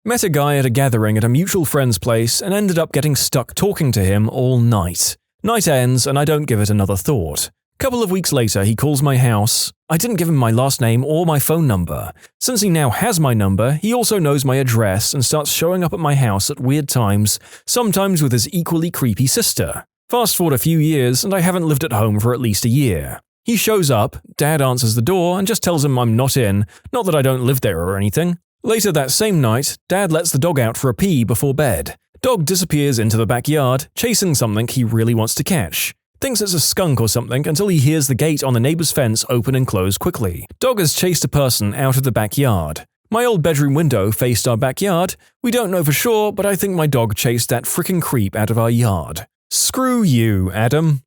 Met a guy at a gathering at a mutual friend's place and ended up getting stuck talking to him all night. Night ends and I don't give it another thought. Couple of weeks later, he calls my house. I didn't give him my last name or my phone number. Since he now has my number, he also knows my address and starts showing up at my house at weird times, sometimes with his equally creepy sister. Fast forward a few years and I haven't lived at home for at least a year. He shows up, Dad answers the door and just tells him I'm not in, not that I don't live there or anything. Later that same night, Dad lets the dog out for a pee before bed. Dog disappears into the backyard, chasing something he really wants to catch. Thinks it's a skunk or something until he hears the gate on the neighbor's fence open and close quickly. Dog has chased a person out of the backyard. My old bedroom window faced our backyard. We don't know for sure, but I think my dog chased that frickin' creep out of our yard. Screw you, Adam.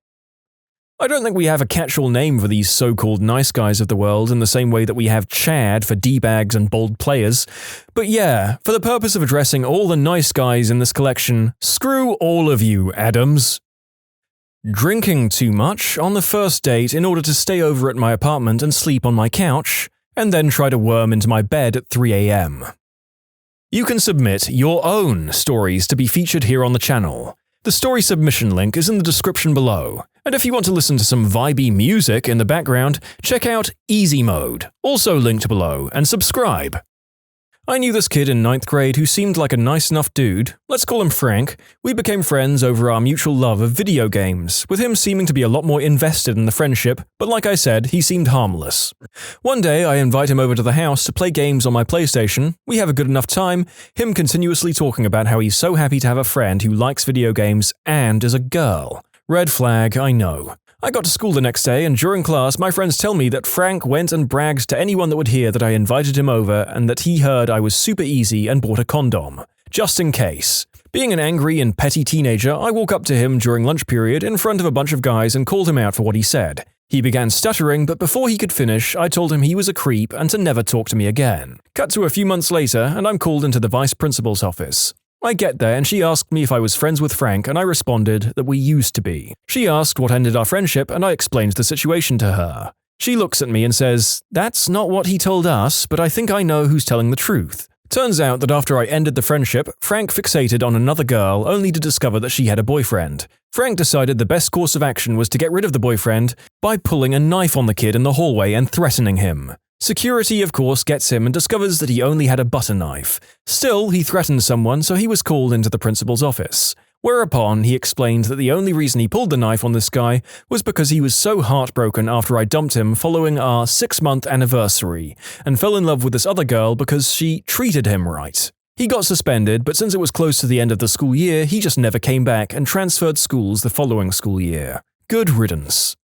I don't think we have a catch-all name for these so-called nice guys of the world in the same way that we have Chad for D-bags and bold players. But yeah, for the purpose of addressing all the nice guys in this collection, screw all of you, Adams. Drinking too much on the first date in order to stay over at my apartment and sleep on my couch, and then try to worm into my bed at 3 a.m. You can submit your own stories to be featured here on the channel. The story submission link is in the description below, and if you want to listen to some vibey music in the background, check out easymode, also linked below, and subscribe. I knew this kid in 9th grade who seemed like a nice enough dude. Let's call him Frank. We became friends over our mutual love of video games, with him seeming to be a lot more invested in the friendship, but like I said, he seemed harmless. One day, I invite him over to the house to play games on my PlayStation. We have a good enough time, him continuously talking about how he's so happy to have a friend who likes video games and is a girl. Red flag, I know. I got to school the next day, and during class, my friends tell me that Frank went and bragged to anyone that would hear that I invited him over and that he heard I was super easy and bought a condom. Just in case. Being an angry and petty teenager, I walk up to him during lunch period in front of a bunch of guys and called him out for what he said. He began stuttering, but before he could finish, I told him he was a creep and to never talk to me again. Cut to a few months later, and I'm called into the vice principal's office. I get there and she asked me if I was friends with Frank and I responded that we used to be. She asked what ended our friendship and I explained the situation to her. She looks at me and says, "That's not what he told us, but I think I know who's telling the truth." Turns out that after I ended the friendship, Frank fixated on another girl only to discover that she had a boyfriend. Frank decided the best course of action was to get rid of the boyfriend by pulling a knife on the kid in the hallway and threatening him. Security, of course, gets him and discovers that he only had a butter knife. Still, he threatened someone, so he was called into the principal's office. Whereupon he explained that the only reason he pulled the knife on this guy was because he was so heartbroken after I dumped him following our 6-month anniversary, and fell in love with this other girl because she treated him right. He got suspended, but since it was close to the end of the school year, he just never came back and transferred schools the following school year. Good riddance.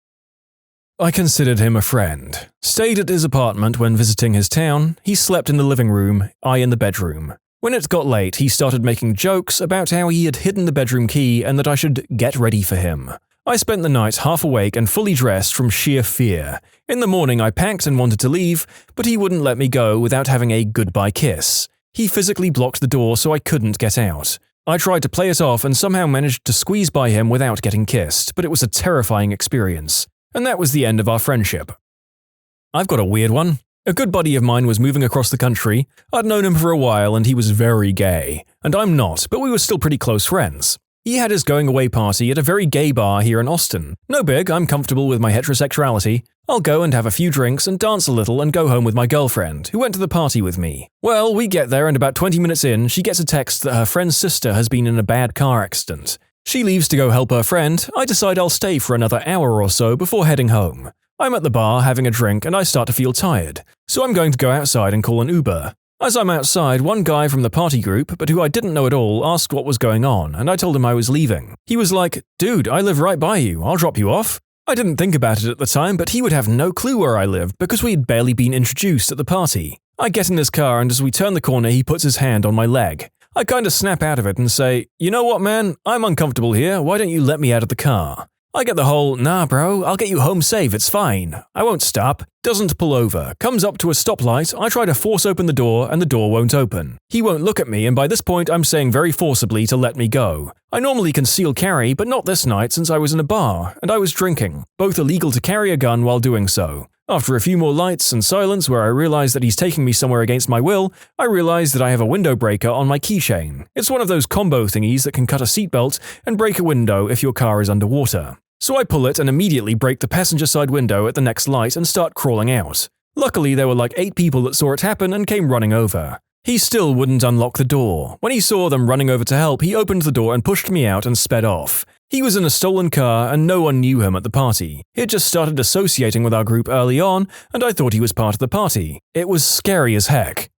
I considered him a friend. Stayed at his apartment when visiting his town. He slept in the living room, I in the bedroom. When it got late, he started making jokes about how he had hidden the bedroom key and that I should get ready for him. I spent the night half awake and fully dressed from sheer fear. In the morning, I packed and wanted to leave, but he wouldn't let me go without having a goodbye kiss. He physically blocked the door so I couldn't get out. I tried to play it off and somehow managed to squeeze by him without getting kissed, but it was a terrifying experience. And that was the end of our friendship. I've got a weird one. A good buddy of mine was moving across the country. I'd known him for a while and he was very gay. And I'm not, but we were still pretty close friends. He had his going-away party at a very gay bar here in Austin. No big, I'm comfortable with my heterosexuality. I'll go and have a few drinks and dance a little and go home with my girlfriend, who went to the party with me. Well, we get there and about 20 minutes in, she gets a text that her friend's sister has been in a bad car accident. She leaves to go help her friend. I decide I'll stay for another hour or so before heading home. I'm at the bar having a drink and I start to feel tired, so I'm going to go outside and call an Uber. As I'm outside, one guy from the party group, but who I didn't know at all, asked what was going on, and I told him I was leaving. He was like, "Dude, I live right by you, I'll drop you off." I didn't think about it at the time, but he would have no clue where I lived because we had barely been introduced at the party. I get in his car and as we turn the corner he puts his hand on my leg. I kinda snap out of it and say, "You know what, man? I'm uncomfortable here, why don't you let me out of the car?" I get the whole, "Nah bro, I'll get you home safe, it's fine. I won't stop." Doesn't pull over, comes up to a stoplight, I try to force open the door and the door won't open. He won't look at me and by this point I'm saying very forcibly to let me go. I normally conceal carry, but not this night since I was in a bar, and I was drinking. Both illegal to carry a gun while doing so. After a few more lights and silence where I realize that he's taking me somewhere against my will, I realize that I have a window breaker on my keychain. It's one of those combo thingies that can cut a seatbelt and break a window if your car is underwater. So I pull it and immediately break the passenger side window at the next light and start crawling out. Luckily, there were like 8 people that saw it happen and came running over. He still wouldn't unlock the door. When he saw them running over to help, he opened the door and pushed me out and sped off. He was in a stolen car and no one knew him at the party. He had just started associating with our group early on and I thought he was part of the party. It was scary as heck.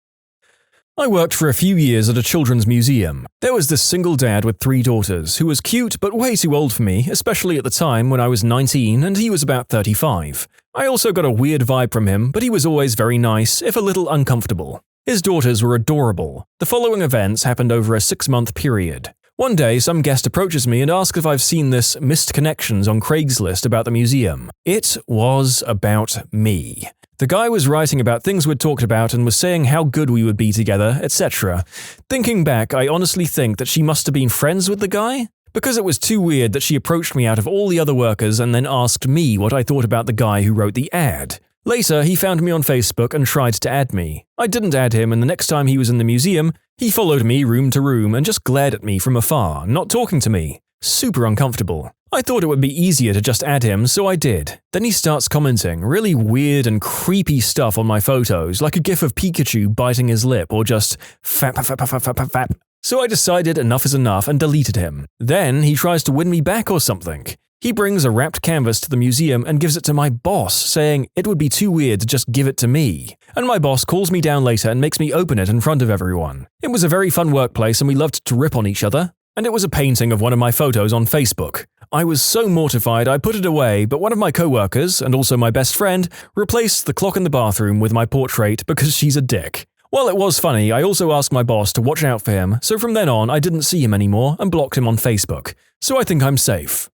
I worked for a few years at a children's museum. There was this single dad with 3 daughters who was cute but way too old for me, especially at the time when I was 19 and he was about 35. I also got a weird vibe from him, but he was always very nice, if a little uncomfortable. His daughters were adorable. The following events happened over a 6-month period. One day, some guest approaches me and asks if I've seen this missed connections on Craigslist about the museum. It was about me. The guy was writing about things we'd talked about and was saying how good we would be together, etc. Thinking back, I honestly think that she must have been friends with the guy? Because it was too weird that she approached me out of all the other workers and then asked me what I thought about the guy who wrote the ad. Later, he found me on Facebook and tried to add me. I didn't add him and the next time he was in the museum, he followed me room to room and just glared at me from afar, not talking to me. Super uncomfortable. I thought it would be easier to just add him, so I did. Then he starts commenting really weird and creepy stuff on my photos, like a gif of Pikachu biting his lip or just fap. So I decided enough is enough and deleted him. Then he tries to win me back or something. He brings a wrapped canvas to the museum and gives it to my boss, saying it would be too weird to just give it to me. And my boss calls me down later and makes me open it in front of everyone. It was a very fun workplace and we loved to rip on each other. And it was a painting of one of my photos on Facebook. I was so mortified I put it away, but one of my co-workers, and also my best friend, replaced the clock in the bathroom with my portrait because she's a dick. While it was funny, I also asked my boss to watch out for him, so from then on I didn't see him anymore and blocked him on Facebook. So I think I'm safe.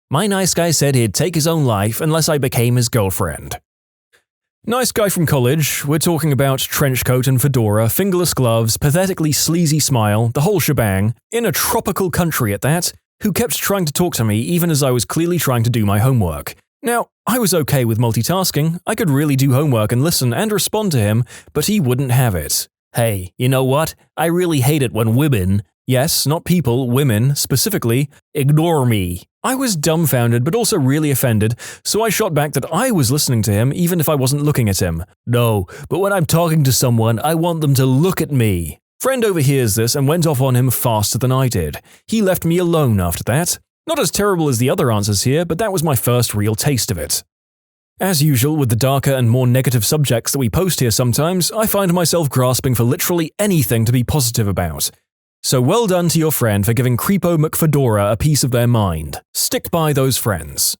My nice guy said he'd take his own life unless I became his girlfriend. Nice guy from college, we're talking about trench coat and fedora, fingerless gloves, pathetically sleazy smile, the whole shebang, in a tropical country at that, who kept trying to talk to me even as I was clearly trying to do my homework. Now, I was okay with multitasking, I could really do homework and listen and respond to him, but he wouldn't have it. Hey, you know what? I really hate it when women, yes, not people, women, specifically, ignore me. I was dumbfounded but also really offended, so I shot back that I was listening to him even if I wasn't looking at him. No, but when I'm talking to someone, I want them to look at me. Friend overhears this and went off on him faster than I did. He left me alone after that. Not as terrible as the other answers here, but that was my first real taste of it. As usual with the darker and more negative subjects that we post here sometimes, I find myself grasping for literally anything to be positive about. So well done to your friend for giving Creepo McFedora a piece of their mind. Stick by those friends.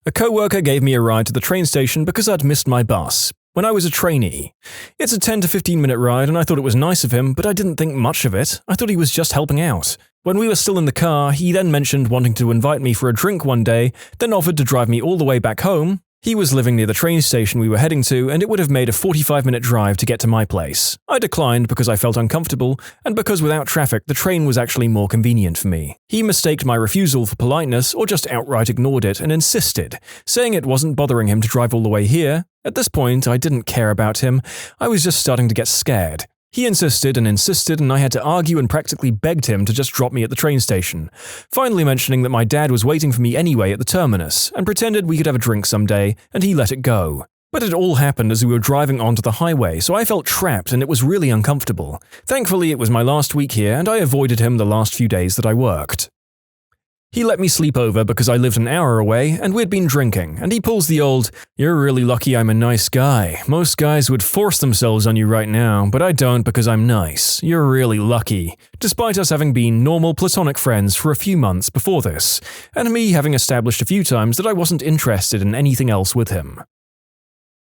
A coworker gave me a ride to the train station because I'd missed my bus when I was a trainee. It's a 10 to 15 minute ride and I thought it was nice of him, but I didn't think much of it. I thought he was just helping out. When we were still in the car, he then mentioned wanting to invite me for a drink one day, then offered to drive me all the way back home. He was living near the train station we were heading to, and it would have made a 45-minute drive to get to my place. I declined because I felt uncomfortable, and because without traffic, the train was actually more convenient for me. He mistaked my refusal for politeness or just outright ignored it and insisted, saying it wasn't bothering him to drive all the way here. At this point, I didn't care about him. I was just starting to get scared. He insisted, and I had to argue and practically begged him to just drop me at the train station, finally mentioning that my dad was waiting for me anyway at the terminus, and pretended we could have a drink someday, and he let it go. But it all happened as we were driving onto the highway, so I felt trapped and it was really uncomfortable. Thankfully, it was my last week here, and I avoided him the last few days that I worked. He let me sleep over because I lived an hour away and we'd been drinking, and he pulls the old, "You're really lucky I'm a nice guy. Most guys would force themselves on you right now, but I don't because I'm nice. You're really lucky," despite us having been normal platonic friends for a few months before this, and me having established a few times that I wasn't interested in anything else with him.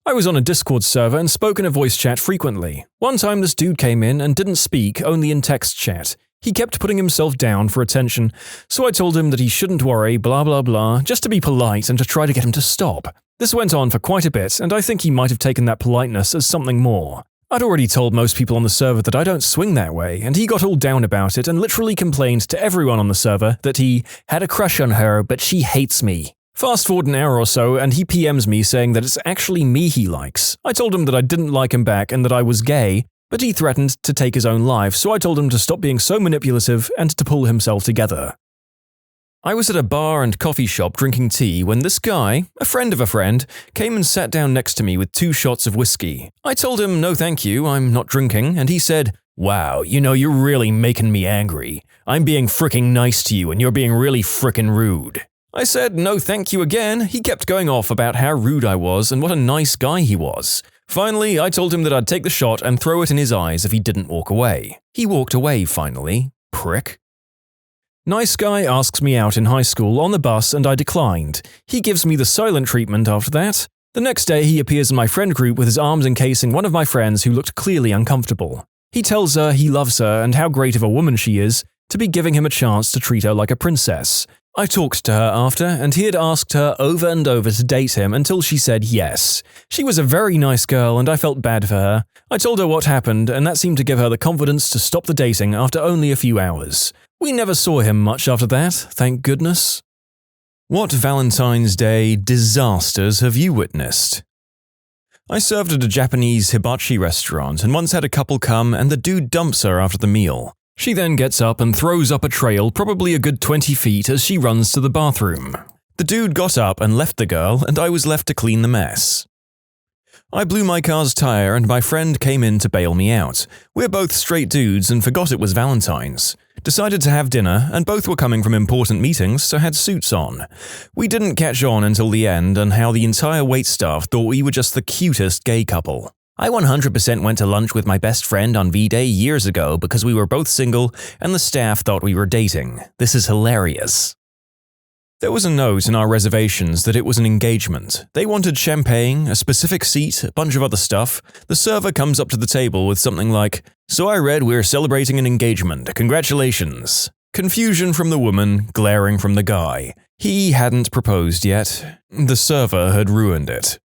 I was on a Discord server and spoke in a voice chat frequently. One time this dude came in and didn't speak, only in text chat. He kept putting himself down for attention, so I told him that he shouldn't worry, blah blah blah, just to be polite and to try to get him to stop. This went on for quite a bit, and I think he might have taken that politeness as something more. I'd already told most people on the server that I don't swing that way, and he got all down about it and literally complained to everyone on the server that he had a crush on her, but she hates me. Fast forward an hour or so, and he PMs me saying that it's actually me he likes. I told him that I didn't like him back and that I was gay, but he threatened to take his own life, so I told him to stop being so manipulative and to pull himself together. I was at a bar and coffee shop drinking tea when this guy, a friend of a friend, came and sat down next to me with 2 shots of whiskey. I told him no thank you, I'm not drinking, and he said, "Wow, you're really making me angry. I'm being fricking nice to you and you're being really fricking rude." I said no thank you again. He kept going off about how rude I was and what a nice guy he was. Finally, I told him that I'd take the shot and throw it in his eyes if he didn't walk away. He walked away finally. Prick. Nice guy asks me out in high school on the bus and I declined. He gives me the silent treatment after that. The next day he appears in my friend group with his arms encasing one of my friends who looked clearly uncomfortable. He tells her he loves her and how great of a woman she is, to be giving him a chance to treat her like a princess. I talked to her after, and he had asked her over and over to date him until she said yes. She was a very nice girl and I felt bad for her. I told her what happened and that seemed to give her the confidence to stop the dating after only a few hours. We never saw him much after that, thank goodness. What Valentine's Day disasters have you witnessed? I served at a Japanese hibachi restaurant and once had a couple come and the dude dumps her after the meal. She then gets up and throws up a trail probably a good 20 feet as she runs to the bathroom. The dude got up and left the girl, and I was left to clean the mess. I blew my car's tire and my friend came in to bail me out. We're both straight dudes and forgot it was Valentine's. Decided to have dinner, and both were coming from important meetings, so had suits on. We didn't catch on until the end and how the entire waitstaff thought we were just the cutest gay couple. I 100% went to lunch with my best friend on V-Day years ago because we were both single and the staff thought we were dating. This is hilarious. There was a note in our reservations that it was an engagement. They wanted champagne, a specific seat, a bunch of other stuff. The server comes up to the table with something like, "So I read we're celebrating an engagement. Congratulations." Confusion from the woman, glaring from the guy. He hadn't proposed yet. The server had ruined it.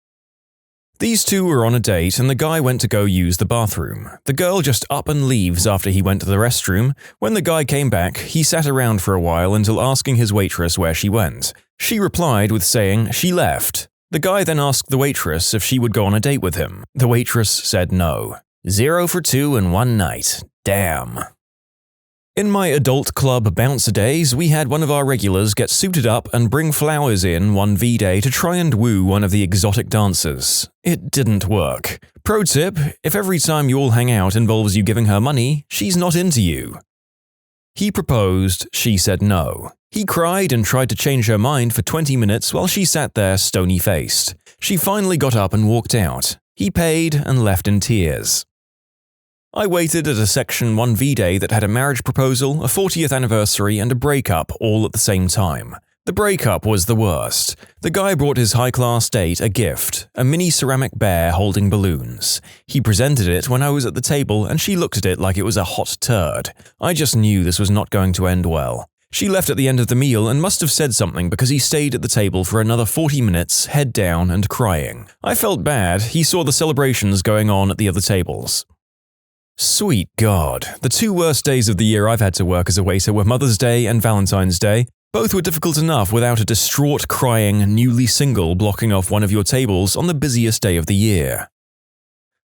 These two were on a date and the guy went to go use the bathroom. The girl just up and leaves after he went to the restroom. When the guy came back, he sat around for a while until asking his waitress where she went. She replied with saying she left. The guy then asked the waitress if she would go on a date with him. The waitress said no. 0 for 2 in one night. Damn. In my adult club bouncer days, we had one of our regulars get suited up and bring flowers in one V-Day to try and woo one of the exotic dancers. It didn't work. Pro tip, if every time you all hang out involves you giving her money, she's not into you. He proposed, she said no. He cried and tried to change her mind for 20 minutes while she sat there stony-faced. She finally got up and walked out. He paid and left in tears. I waited at a Section 1 V-Day that had a marriage proposal, a 40th anniversary, and a breakup all at the same time. The breakup was the worst. The guy brought his high-class date a gift, a mini ceramic bear holding balloons. He presented it when I was at the table and she looked at it like it was a hot turd. I just knew this was not going to end well. She left at the end of the meal and must have said something because he stayed at the table for another 40 minutes, head down and crying. I felt bad. He saw the celebrations going on at the other tables. Sweet God, the 2 worst days of the year I've had to work as a waiter were Mother's Day and Valentine's Day. Both were difficult enough without a distraught, crying, newly single blocking off one of your tables on the busiest day of the year.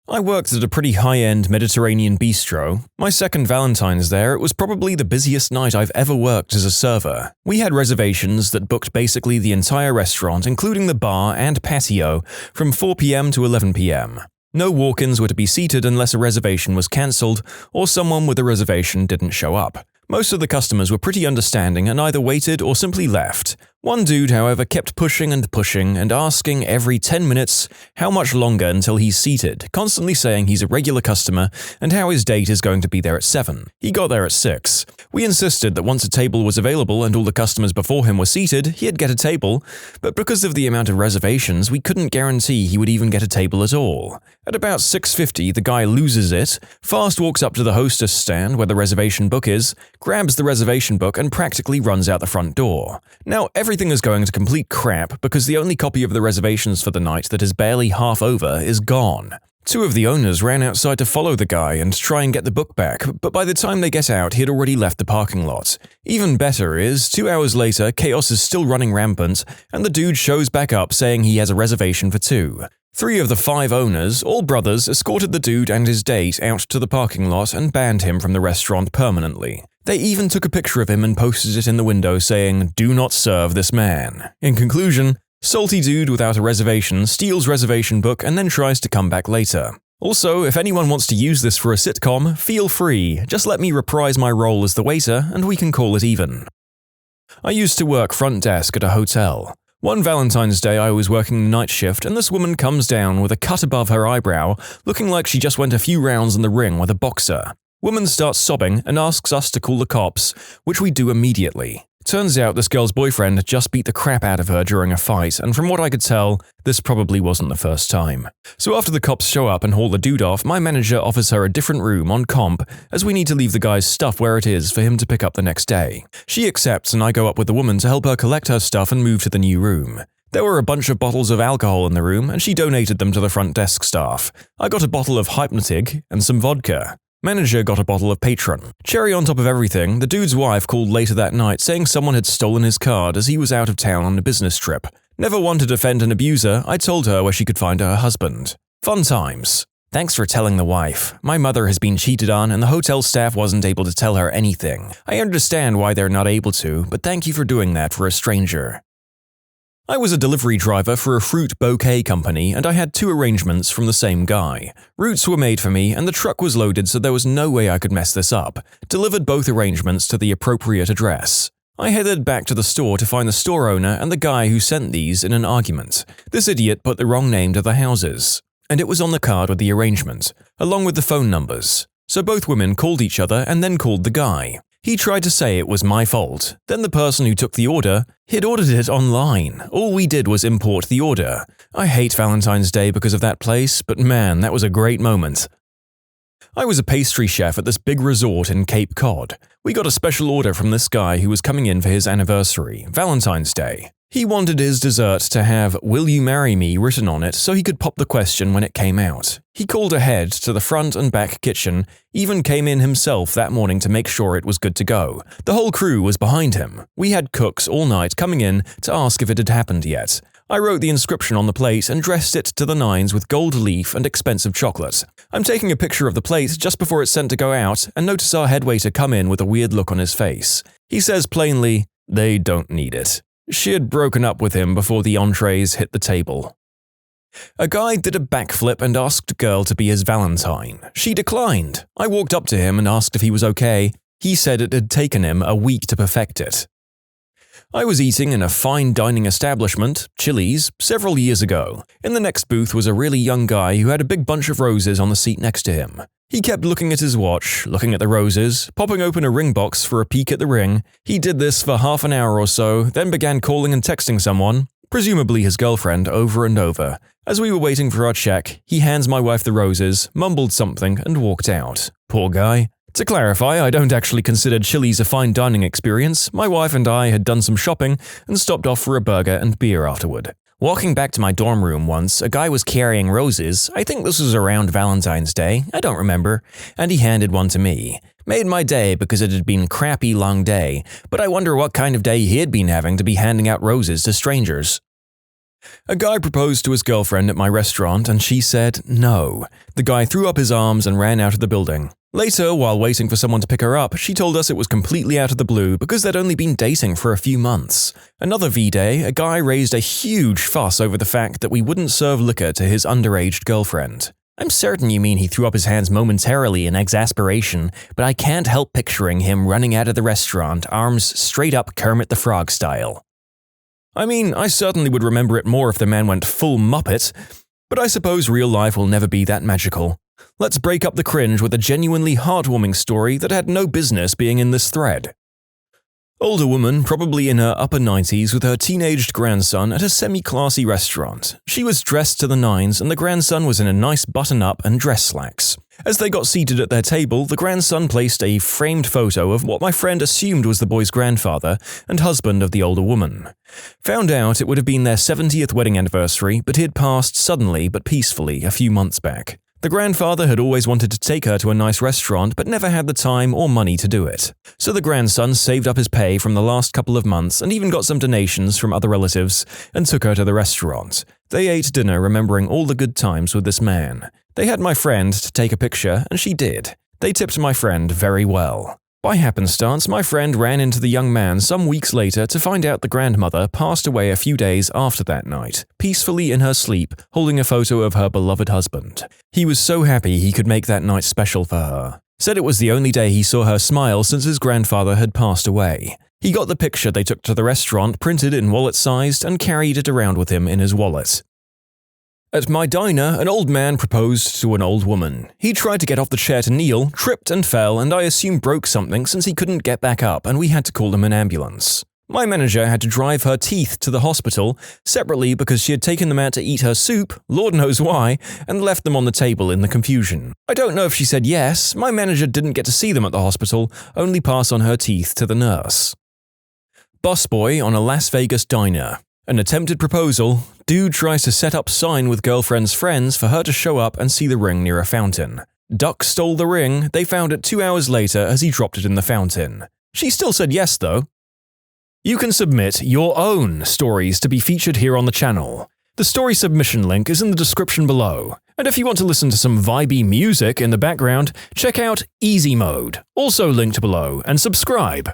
I worked at a pretty high-end Mediterranean bistro. My second Valentine's there, it was probably the busiest night I've ever worked as a server. We had reservations that booked basically the entire restaurant, including the bar and patio, from 4 p.m. to 11 p.m. No walk-ins were to be seated unless a reservation was cancelled or someone with a reservation didn't show up. Most of the customers were pretty understanding and either waited or simply left. One dude, however, kept pushing and asking every 10 minutes how much longer until he's seated, constantly saying he's a regular customer and how his date is going to be there at 7. He got there at 6. We insisted that once a table was available and all the customers before him were seated, he'd get a table, but because of the amount of reservations, we couldn't guarantee he would even get a table at all. At about 6:50, the guy loses it, fast walks up to the hostess stand where the reservation book is, grabs the reservation book and practically runs out the front door. Now, everything is going to complete crap because the only copy of the reservations for the night that is barely half over is gone. 2 of the owners ran outside to follow the guy and try and get the book back, but by the time they get out, he had already left the parking lot. Even better is, 2 hours later, chaos is still running rampant, and the dude shows back up saying he has a reservation for 2. 3 of the 5 owners, all brothers, escorted the dude and his date out to the parking lot and banned him from the restaurant permanently. They even took a picture of him and posted it in the window saying, "Do not serve this man." In conclusion, salty dude without a reservation steals reservation book and then tries to come back later. Also, if anyone wants to use this for a sitcom, feel free. Just let me reprise my role as the waiter and we can call it even. I used to work front desk at a hotel. One Valentine's Day I was working the night shift and this woman comes down with a cut above her eyebrow, looking like she just went a few rounds in the ring with a boxer. Woman starts sobbing and asks us to call the cops, which we do immediately. Turns out this girl's boyfriend had just beat the crap out of her during a fight, and from what I could tell, this probably wasn't the first time. So after the cops show up and haul the dude off, my manager offers her a different room on comp, as we need to leave the guy's stuff where it is for him to pick up the next day. She accepts and I go up with the woman to help her collect her stuff and move to the new room. There were a bunch of bottles of alcohol in the room, and she donated them to the front desk staff. I got a bottle of AmITheA and some vodka. Manager got a bottle of Patron. Cherry on top of everything, the dude's wife called later that night saying someone had stolen his card as he was out of town on a business trip. Never one to defend an abuser, I told her where she could find her husband. Fun times. Thanks for telling the wife. My mother has been cheated on and the hotel staff wasn't able to tell her anything. I understand why they're not able to, but thank you for doing that for a stranger. I was a delivery driver for a fruit bouquet company and I had 2 arrangements from the same guy. Routes were made for me and the truck was loaded so there was no way I could mess this up. Delivered both arrangements to the appropriate address. I headed back to the store to find the store owner and the guy who sent these in an argument. This idiot put the wrong name to the houses. And it was on the card with the arrangement, along with the phone numbers. So both women called each other and then called the guy. He tried to say it was my fault. Then the person who took the order, he'd ordered it online. All we did was import the order. I hate Valentine's Day because of that place, but man, that was a great moment. I was a pastry chef at this big resort in Cape Cod. We got a special order from this guy who was coming in for his anniversary, Valentine's Day. He wanted his dessert to have "Will you marry me" written on it so he could pop the question when it came out. He called ahead to the front and back kitchen, even came in himself that morning to make sure it was good to go. The whole crew was behind him. We had cooks all night coming in to ask if it had happened yet. I wrote the inscription on the plate and dressed it to the nines with gold leaf and expensive chocolate. I'm taking a picture of the plate just before it's sent to go out and notice our head waiter come in with a weird look on his face. He says plainly, "They don't need it." She had broken up with him before the entrees hit the table. A guy did a backflip and asked a girl to be his Valentine. She declined. I walked up to him and asked if he was okay. He said it had taken him a week to perfect it. I was eating in a fine dining establishment, Chili's, several years ago. In the next booth was a really young guy who had a big bunch of roses on the seat next to him. He kept looking at his watch, looking at the roses, popping open a ring box for a peek at the ring. He did this for half an hour or so, then began calling and texting someone, presumably his girlfriend, over and over. As we were waiting for our check, he hands my wife the roses, mumbled something, and walked out. Poor guy. To clarify, I don't actually consider Chili's a fine dining experience. My wife and I had done some shopping and stopped off for a burger and beer afterward. Walking back to my dorm room once, a guy was carrying roses. I think this was around Valentine's Day, I don't remember, and he handed one to me. Made my day because it had been a crappy long day, but I wonder what kind of day he had been having to be handing out roses to strangers. A guy proposed to his girlfriend at my restaurant and she said no. The guy threw up his arms and ran out of the building. Later, while waiting for someone to pick her up, she told us it was completely out of the blue because they'd only been dating for a few months. Another V-Day, a guy raised a huge fuss over the fact that we wouldn't serve liquor to his underage girlfriend. I'm certain you mean he threw up his hands momentarily in exasperation, but I can't help picturing him running out of the restaurant, arms straight up Kermit the Frog style. I mean, I certainly would remember it more if the man went full Muppet, but I suppose real life will never be that magical. Let's break up the cringe with a genuinely heartwarming story that had no business being in this thread. Older woman, probably in her upper 90s, with her teenaged grandson at a semi-classy restaurant. She was dressed to the nines and the grandson was in a nice button-up and dress slacks. As they got seated at their table, the grandson placed a framed photo of what my friend assumed was the boy's grandfather and husband of the older woman. Found out it would have been their 70th wedding anniversary, but he had passed suddenly but peacefully a few months back. The grandfather had always wanted to take her to a nice restaurant but never had the time or money to do it. So the grandson saved up his pay from the last couple of months and even got some donations from other relatives and took her to the restaurant. They ate dinner remembering all the good times with this man. They had my friend to take a picture and she did. They tipped my friend very well. By happenstance, my friend ran into the young man some weeks later to find out the grandmother passed away a few days after that night, peacefully in her sleep, holding a photo of her beloved husband. He was so happy he could make that night special for her. Said it was the only day he saw her smile since his grandfather had passed away. He got the picture they took to the restaurant printed in wallet-sized and carried it around with him in his wallet. At my diner, an old man proposed to an old woman. He tried to get off the chair to kneel, tripped and fell, and I assume broke something since he couldn't get back up and we had to call him an ambulance. My manager had to drive her teeth to the hospital, separately because she had taken them out to eat her soup, Lord knows why, and left them on the table in the confusion. I don't know if she said yes, my manager didn't get to see them at the hospital, only pass on her teeth to the nurse. Busboy on a Las Vegas diner. An attempted proposal. Dude tries to set up sign with girlfriend's friends for her to show up and see the ring near a fountain. Duck stole the ring, they found it 2 hours later as he dropped it in the fountain. She still said yes though. You can submit your own stories to be featured here on the channel. The story submission link is in the description below. And if you want to listen to some vibey music in the background, check out easymode, also linked below, and subscribe.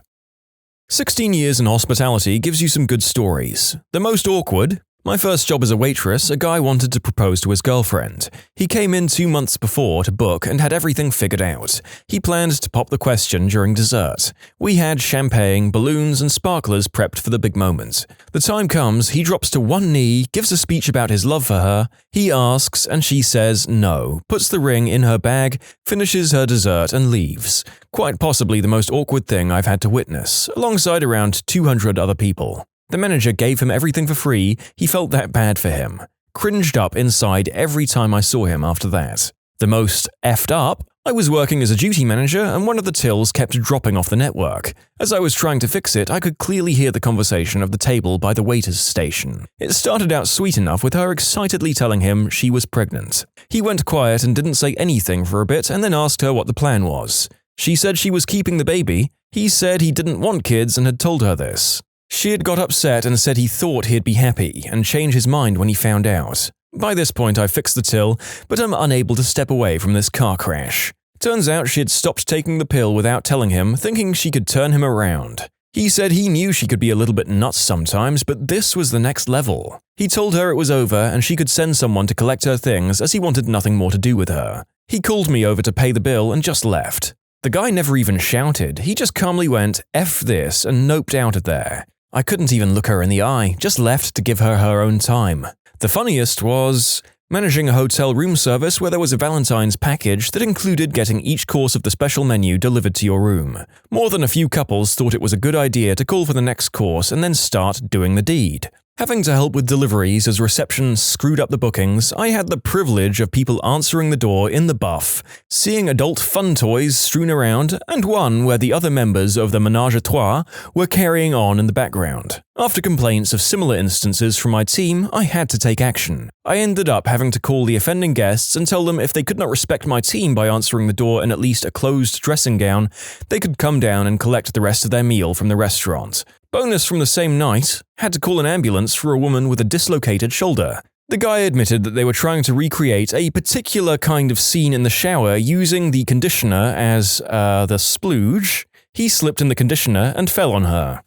16 years in hospitality gives you some good stories. The most awkward? My first job as a waitress, a guy wanted to propose to his girlfriend. He came in 2 months before to book and had everything figured out. He planned to pop the question during dessert. We had champagne, balloons, and sparklers prepped for the big moment. The time comes, he drops to one knee, gives a speech about his love for her. He asks, and she says no, puts the ring in her bag, finishes her dessert, and leaves. Quite possibly the most awkward thing I've had to witness, alongside around 200 other people. The manager gave him everything for free, he felt that bad for him. Cringed up inside every time I saw him after that. The most effed up? I was working as a duty manager and one of the tills kept dropping off the network. As I was trying to fix it, I could clearly hear the conversation of the table by the waiter's station. It started out sweet enough with her excitedly telling him she was pregnant. He went quiet and didn't say anything for a bit and then asked her what the plan was. She said she was keeping the baby. He said he didn't want kids and had told her this. She had got upset and said he thought he'd be happy and change his mind when he found out. By this point, I fixed the till, but I'm unable to step away from this car crash. Turns out she had stopped taking the pill without telling him, thinking she could turn him around. He said he knew she could be a little bit nuts sometimes, but this was the next level. He told her it was over and she could send someone to collect her things as he wanted nothing more to do with her. He called me over to pay the bill and just left. The guy never even shouted, he just calmly went, "F this," and noped out of there. I couldn't even look her in the eye, just left to give her her own time. The funniest was managing a hotel room service where there was a Valentine's package that included getting each course of the special menu delivered to your room. More than a few couples thought it was a good idea to call for the next course and then start doing the deed. Having to help with deliveries as reception screwed up the bookings, I had the privilege of people answering the door in the buff, seeing adult fun toys strewn around, and one where the other members of the ménage à trois were carrying on in the background. After complaints of similar instances from my team, I had to take action. I ended up having to call the offending guests and tell them if they could not respect my team by answering the door in at least a closed dressing gown, they could come down and collect the rest of their meal from the restaurant. Bonus from the same night, had to call an ambulance for a woman with a dislocated shoulder. The guy admitted that they were trying to recreate a particular kind of scene in the shower using the conditioner as, the splooge. He slipped in the conditioner and fell on her.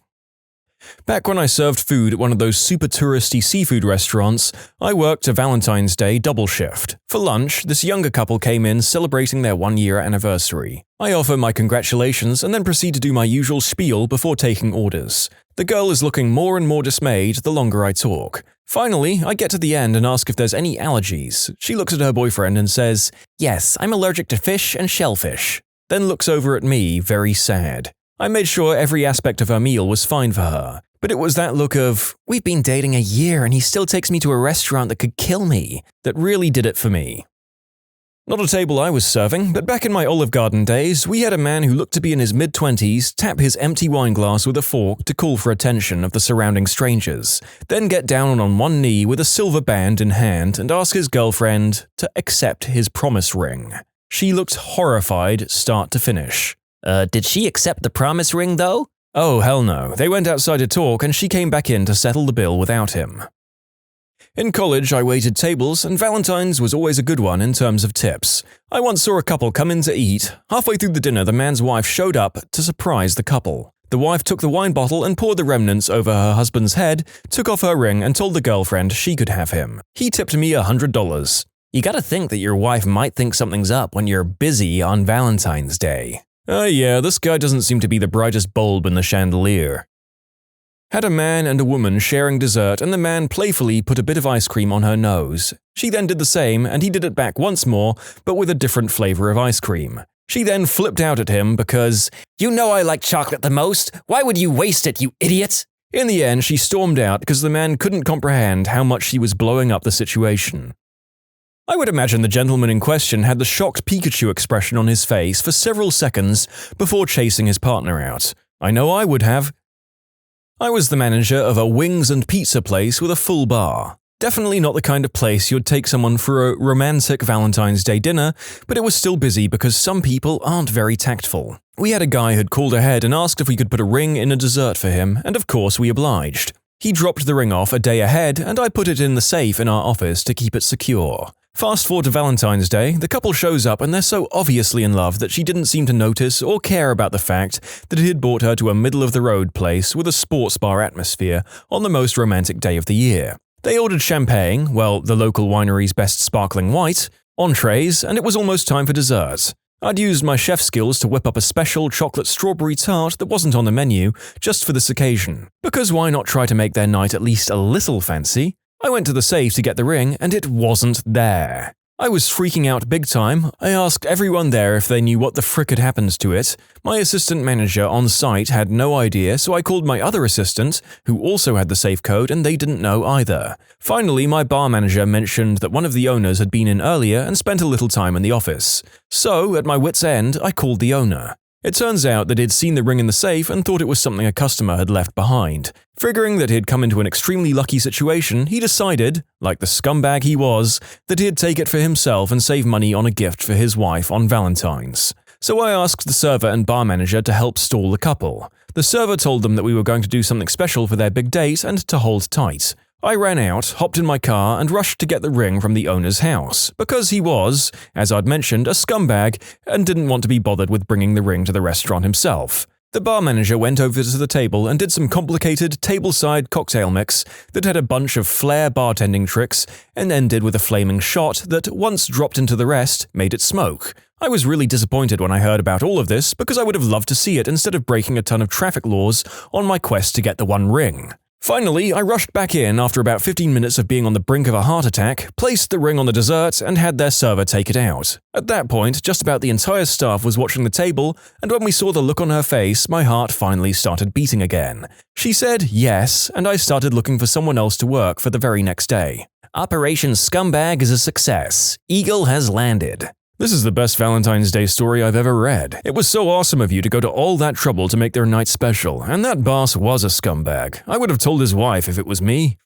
Back when I served food at one of those super touristy seafood restaurants, I worked a Valentine's Day double shift. For lunch, this younger couple came in celebrating their 1-year anniversary. I offer my congratulations and then proceed to do my usual spiel before taking orders. The girl is looking more and more dismayed the longer I talk. Finally, I get to the end and ask if there's any allergies. She looks at her boyfriend and says, "Yes, I'm allergic to fish and shellfish." Then looks over at me, very sad. I made sure every aspect of her meal was fine for her, but it was that look of, "We've been dating a year and he still takes me to a restaurant that could kill me," that really did it for me. Not a table I was serving, but back in my Olive Garden days, we had a man who looked to be in his mid-20s tap his empty wine glass with a fork to call for attention of the surrounding strangers, then get down on one knee with a silver band in hand and ask his girlfriend to accept his promise ring. She looked horrified start to finish.
Did she accept the promise ring, though?
Oh, hell no. They went outside to talk and she came back in to settle the bill without him. In college, I waited tables, and Valentine's was always a good one in terms of tips. I once saw a couple come in to eat. Halfway through the dinner, the man's wife showed up to surprise the couple. The wife took the wine bottle and poured the remnants over her husband's head, took off her ring and told the girlfriend she could have him. He tipped me $100.
You gotta think that your wife might think something's up when you're busy on Valentine's Day.
Yeah, this guy doesn't seem to be the brightest bulb in the chandelier. Had a man and a woman sharing dessert and the man playfully put a bit of ice cream on her nose. She then did the same and he did it back once more, but with a different flavor of ice cream. She then flipped out at him because,
"You know I like chocolate the most. Why would you waste it, you idiot?"
In the end, she stormed out because the man couldn't comprehend how much she was blowing up the situation. I would imagine the gentleman in question had the shocked Pikachu expression on his face for several seconds before chasing his partner out. I know I would have. I was the manager of a wings and pizza place with a full bar. Definitely not the kind of place you'd take someone for a romantic Valentine's Day dinner, but it was still busy because some people aren't very tactful. We had a guy who'd called ahead and asked if we could put a ring in a dessert for him, and of course we obliged. He dropped the ring off a day ahead, and I put it in the safe in our office to keep it secure. Fast forward to Valentine's Day, the couple shows up and they're so obviously in love that she didn't seem to notice or care about the fact that he had brought her to a middle-of-the-road place with a sports bar atmosphere on the most romantic day of the year. They ordered champagne, well, the local winery's best sparkling white, entrees, and it was almost time for dessert. I'd used my chef skills to whip up a special chocolate strawberry tart that wasn't on the menu just for this occasion. Because why not try to make their night at least a little fancy? I went to the safe to get the ring, and it wasn't there. I was freaking out big time. I asked everyone there if they knew what the frick had happened to it. My assistant manager on site had no idea, so I called my other assistant, who also had the safe code, and they didn't know either. Finally, my bar manager mentioned that one of the owners had been in earlier and spent a little time in the office. So, at my wit's end, I called the owner. It turns out that he'd seen the ring in the safe and thought it was something a customer had left behind. Figuring that he'd come into an extremely lucky situation, he decided, like the scumbag he was, that he'd take it for himself and save money on a gift for his wife on Valentine's. So I asked the server and bar manager to help stall the couple. The server told them that we were going to do something special for their big date and to hold tight. I ran out, hopped in my car, and rushed to get the ring from the owner's house, because he was, as I'd mentioned, a scumbag and didn't want to be bothered with bringing the ring to the restaurant himself. The bar manager went over to the table and did some complicated tableside cocktail mix that had a bunch of flair bartending tricks and ended with a flaming shot that, once dropped into the rest, made it smoke. I was really disappointed when I heard about all of this because I would have loved to see it instead of breaking a ton of traffic laws on my quest to get the one ring. Finally, I rushed back in after about 15 minutes of being on the brink of a heart attack, placed the ring on the dessert, and had their server take it out. At that point, just about the entire staff was watching the table, and when we saw the look on her face, my heart finally started beating again. She said yes, and I started looking for someone else to work for the very next day.
Operation Scumbag is a success. Eagle has landed.
This is the best Valentine's Day story I've ever read. It was so awesome of you to go to all that trouble to make their night special, and that boss was a scumbag. I would have told his wife if it was me.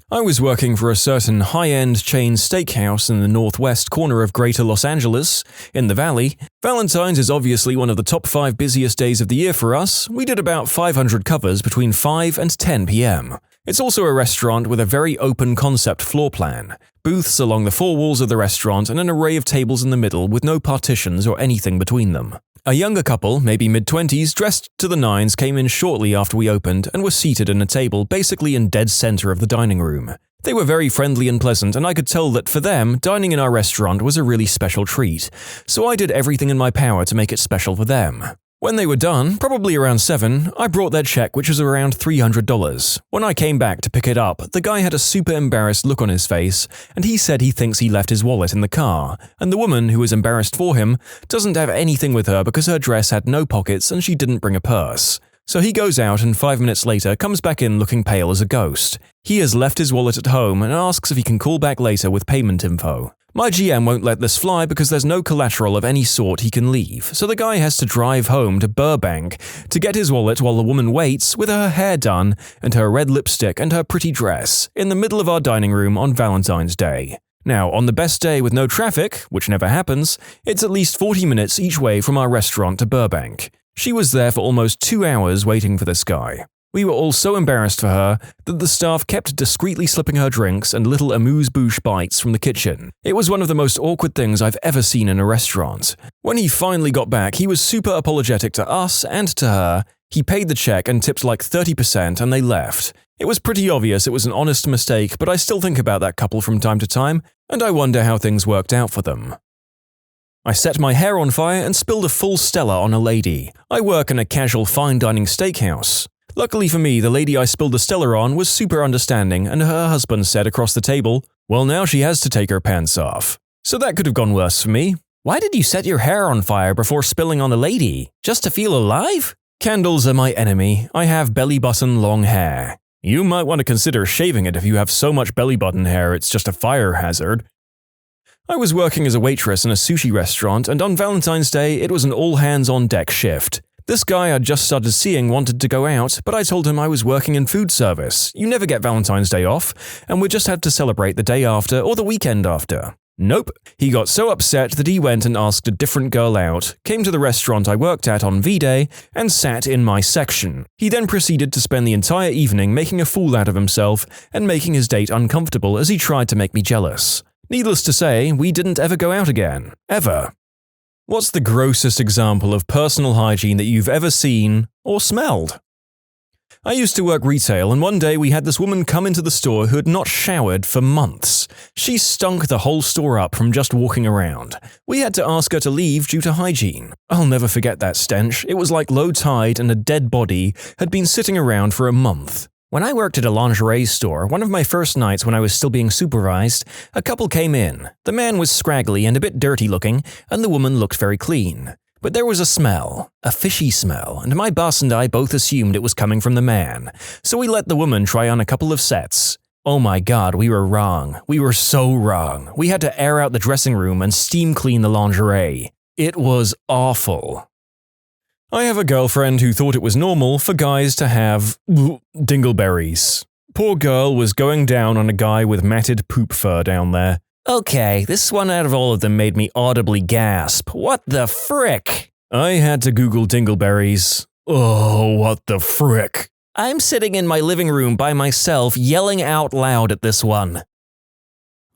I was working for a certain high-end chain steakhouse in the northwest corner of Greater Los Angeles, in the Valley. Valentine's is obviously one of the top 5 busiest days of the year for us. We did about 500 covers between 5 and 10 p.m. It's also a restaurant with a very open concept floor plan. Booths along the 4 walls of the restaurant and an array of tables in the middle with no partitions or anything between them. A younger couple, maybe mid-20s, dressed to the nines, came in shortly after we opened and were seated at a table basically in dead center of the dining room. They were very friendly and pleasant, and I could tell that for them, dining in our restaurant was a really special treat, so I did everything in my power to make it special for them. When they were done, probably around 7, I brought their check, which was around $300. When I came back to pick it up, the guy had a super embarrassed look on his face, and he said he thinks he left his wallet in the car, and the woman, who was embarrassed for him, doesn't have anything with her because her dress had no pockets and she didn't bring a purse. So he goes out and 5 minutes later comes back in looking pale as a ghost. He has left his wallet at home and asks if he can call back later with payment info. My GM won't let this fly because there's no collateral of any sort he can leave, so the guy has to drive home to Burbank to get his wallet while the woman waits with her hair done and her red lipstick and her pretty dress in the middle of our dining room on Valentine's Day. Now, on the best day with no traffic, which never happens, it's at least 40 minutes each way from our restaurant to Burbank. She was there for almost 2 hours waiting for this guy. We were all so embarrassed for her that the staff kept discreetly slipping her drinks and little amuse-bouche bites from the kitchen. It was one of the most awkward things I've ever seen in a restaurant. When he finally got back, he was super apologetic to us and to her. He paid the check and tipped like 30% and they left. It was pretty obvious it was an honest mistake, but I still think about that couple from time to time, and I wonder how things worked out for them. I set my hair on fire and spilled a full Stella on a lady. I work in a casual fine dining steakhouse. Luckily for me, the lady I spilled the Stella on was super understanding, and her husband said across the table, "Well, now she has to take her pants off." So that could have gone worse for me.
Why did you set your hair on fire before spilling on the lady? Just to feel alive?
Candles are my enemy. I have belly button long hair. You might want to consider shaving it if you have so much belly button hair it's just a fire hazard. I was working as a waitress in a sushi restaurant, and on Valentine's Day it was an all-hands-on-deck shift. This guy I'd just started seeing wanted to go out, but I told him I was working in food service. You never get Valentine's Day off, and we just had to celebrate the day after or the weekend after. Nope. He got so upset that he went and asked a different girl out, came to the restaurant I worked at on V-Day, and sat in my section. He then proceeded to spend the entire evening making a fool out of himself and making his date uncomfortable as he tried to make me jealous. Needless to say, we didn't ever go out again. Ever. What's the grossest example of personal hygiene that you've ever seen or smelled? I used to work retail, and one day we had this woman come into the store who had not showered for months. She stunk the whole store up from just walking around. We had to ask her to leave due to hygiene. I'll never forget that stench. It was like low tide and a dead body had been sitting around for a month.
When I worked at a lingerie store, one of my first nights when I was still being supervised, a couple came in. The man was scraggly and a bit dirty looking, and the woman looked very clean. But there was a smell, a fishy smell, and my boss and I both assumed it was coming from the man. So we let the woman try on a couple of sets. Oh my god, we were wrong. We were so wrong. We had to air out the dressing room and steam clean the lingerie. It was awful. I have a girlfriend who thought it was normal for guys to have dingleberries. Poor girl was going down on a guy with matted poop fur down there. Okay, this one out of all of them made me audibly gasp. What the frick?
I had to Google dingleberries. Oh, what the frick?
I'm sitting in my living room by myself yelling out loud at this one.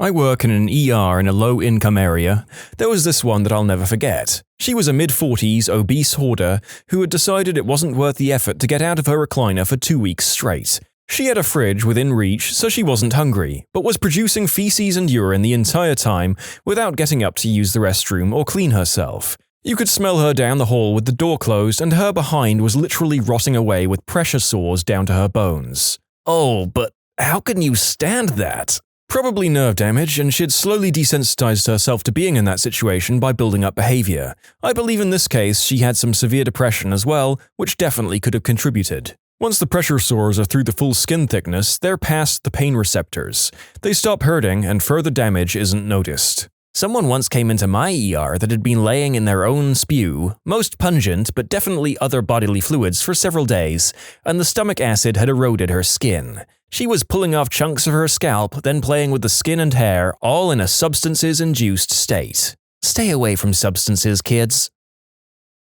I work in an ER in a low-income area. There was this one that I'll never forget. She was a mid-40s obese hoarder who had decided it wasn't worth the effort to get out of her recliner for 2 weeks straight. She had a fridge within reach, so she wasn't hungry, but was producing feces and urine the entire time without getting up to use the restroom or clean herself. You could smell her down the hall with the door closed, and her behind was literally rotting away with pressure sores down to her bones.
Oh, but how can you stand that?
Probably nerve damage, and she'd slowly desensitized herself to being in that situation by building up behavior. I believe in this case she had some severe depression as well, which definitely could have contributed. Once the pressure sores are through the full skin thickness, they're past the pain receptors. They stop hurting, and further damage isn't noticed.
Someone once came into my ER that had been laying in their own spew, most pungent but definitely other bodily fluids for several days, and the stomach acid had eroded her skin. She was pulling off chunks of her scalp, then playing with the skin and hair, all in a substances-induced state. Stay away from substances, kids.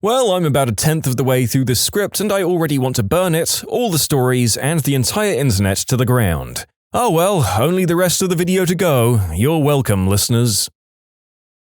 Well, I'm about 1/10 of the way through this script and I already want to burn it, all the stories, and the entire internet to the ground. Oh well, only the rest of the video to go. You're welcome, listeners.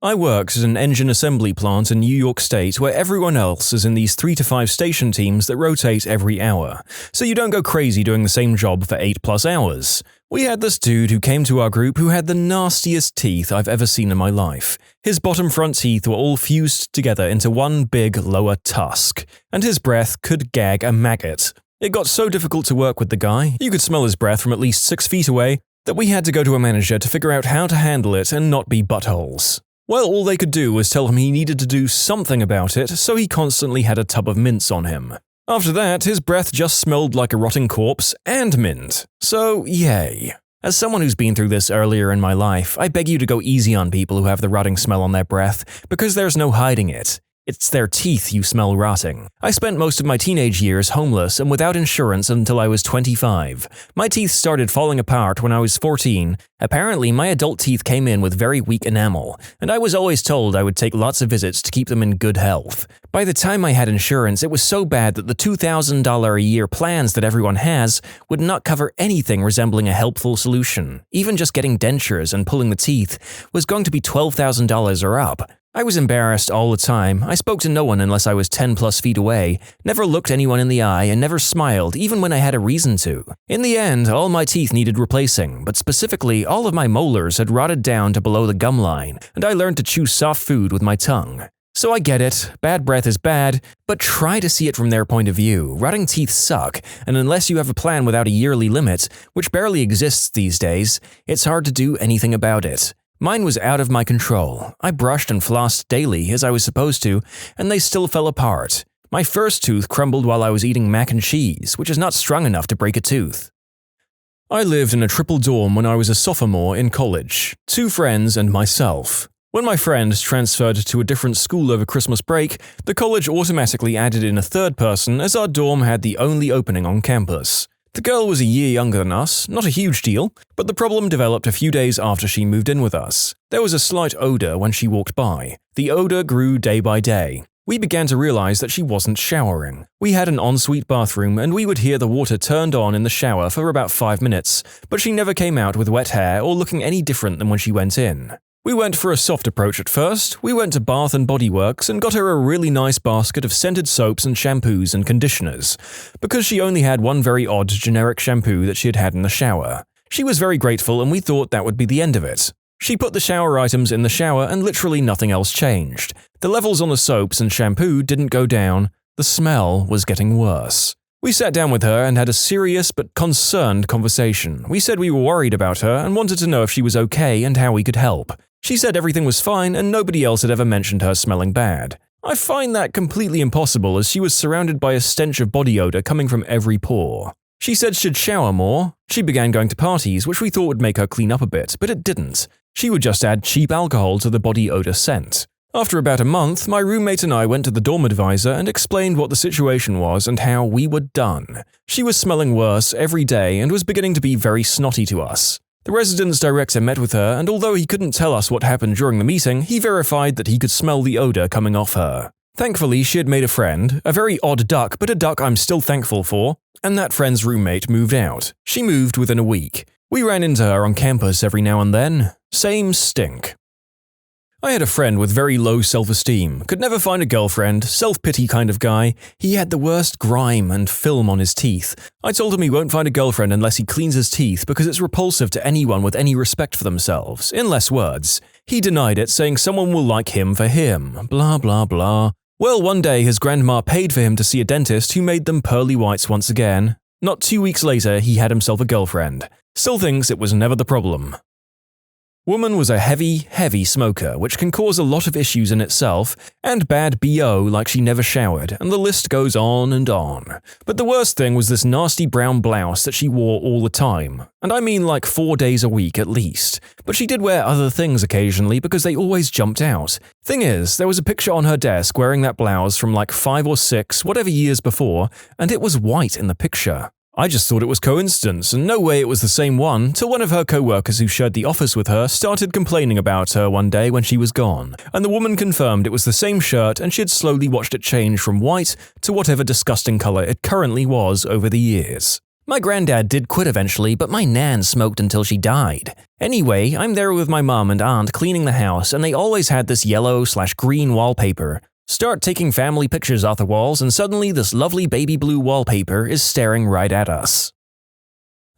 I worked at an engine assembly plant in New York State where everyone else is in these 3 to 5 station teams that rotate every hour, so you don't go crazy doing the same job for 8+ hours. We had this dude who came to our group who had the nastiest teeth I've ever seen in my life. His bottom front teeth were all fused together into one big lower tusk, and his breath could gag a maggot. It got so difficult to work with the guy, you could smell his breath from at least 6 feet away, that we had to go to a manager to figure out how to handle it and not be buttholes. Well, all they could do was tell him he needed to do something about it, so he constantly had a tub of mints on him. After that, his breath just smelled like a rotting corpse and mint. So, yay.
As someone who's been through this earlier in my life, I beg you to go easy on people who have the rotting smell on their breath, because there's no hiding it. It's their teeth you smell rotting. I spent most of my teenage years homeless and without insurance until I was 25. My teeth started falling apart when I was 14. Apparently, my adult teeth came in with very weak enamel, and I was always told I would take lots of visits to keep them in good health. By the time I had insurance, it was so bad that the $2,000 a year plans that everyone has would not cover anything resembling a helpful solution. Even just getting dentures and pulling the teeth was going to be $12,000 or up. I was embarrassed all the time. I spoke to no one unless I was 10+ feet away, never looked anyone in the eye, and never smiled even when I had a reason to. In the end, all my teeth needed replacing, but specifically, all of my molars had rotted down to below the gum line, and I learned to chew soft food with my tongue. So I get it, bad breath is bad, but try to see it from their point of view. Rotting teeth suck, and unless you have a plan without a yearly limit, which barely exists these days, it's hard to do anything about it. Mine was out of my control. I brushed and flossed daily, as I was supposed to, and they still fell apart. My first tooth crumbled while I was eating mac and cheese, which is not strong enough to break a tooth. I lived in a triple dorm when I was a sophomore in college, 2 friends and myself. When my friend transferred to a different school over Christmas break, the college automatically added in a 3rd person as our dorm had the only opening on campus. The girl was a year younger than us, not a huge deal, but the problem developed a few days after she moved in with us. There was a slight odor when she walked by. The odor grew day by day. We began to realize that she wasn't showering. We had an ensuite bathroom and we would hear the water turned on in the shower for about 5 minutes, but she never came out with wet hair or looking any different than when she went in. We went for a soft approach at first. We went to Bath & Body Works and got her a really nice basket of scented soaps and shampoos and conditioners, because she only had one very odd generic shampoo that she had had in the shower. She was very grateful and we thought that would be the end of it. She put the shower items in the shower and literally nothing else changed. The levels on the soaps and shampoo didn't go down. The smell was getting worse. We sat down with her and had a serious but concerned conversation. We said we were worried about her and wanted to know if she was okay and how we could help. She said everything was fine and nobody else had ever mentioned her smelling bad. I find that completely impossible as she was surrounded by a stench of body odor coming from every pore. She said she'd shower more. She began going to parties, which we thought would make her clean up a bit, but it didn't. She would just add cheap alcohol to the body odor scent. After about a month, my roommate and I went to the dorm advisor and explained what the situation was and how we were done. She was smelling worse every day and was beginning to be very snotty to us. The residence director met with her, and although he couldn't tell us what happened during the meeting, he verified that he could smell the odor coming off her.
Thankfully, she had made a friend, a very odd duck, but a duck I'm still thankful for, and that friend's roommate moved out. She moved within a week. We ran into her on campus every now and then. Same stink. I had a friend with very low self-esteem, could never find a girlfriend, self-pity kind of guy. He had the worst grime and film on his teeth. I told him he won't find a girlfriend unless he cleans his teeth because it's repulsive to anyone with any respect for themselves, in less words. He denied it, saying someone will like him for him, blah blah blah. Well, one day his grandma paid for him to see a dentist who made them pearly whites once again. Not 2 weeks later, he had himself a girlfriend. Still thinks it was never the problem. Woman was a heavy smoker, which can cause a lot of issues in itself, and bad BO like she never showered, and the list goes on and on. But the worst thing was this nasty brown blouse that she wore all the time, and I mean like 4 days a week at least. But she did wear other things occasionally because they always jumped out. Thing is, there was a picture on her desk wearing that blouse from like 5 or 6, whatever years before, and it was white in the picture. I just thought it was coincidence, and no way it was the same one, till one of her co-workers who shared the office with her started complaining about her one day when she was gone, and the woman confirmed it was the same shirt and she had slowly watched it change from white to whatever disgusting color it currently was over the years.
My granddad did quit eventually, but my nan smoked until she died. Anyway, I'm there with my mom and aunt cleaning the house, and they always had this yellow/green wallpaper. Start taking family pictures off the walls, and suddenly this lovely baby blue wallpaper is staring right at us.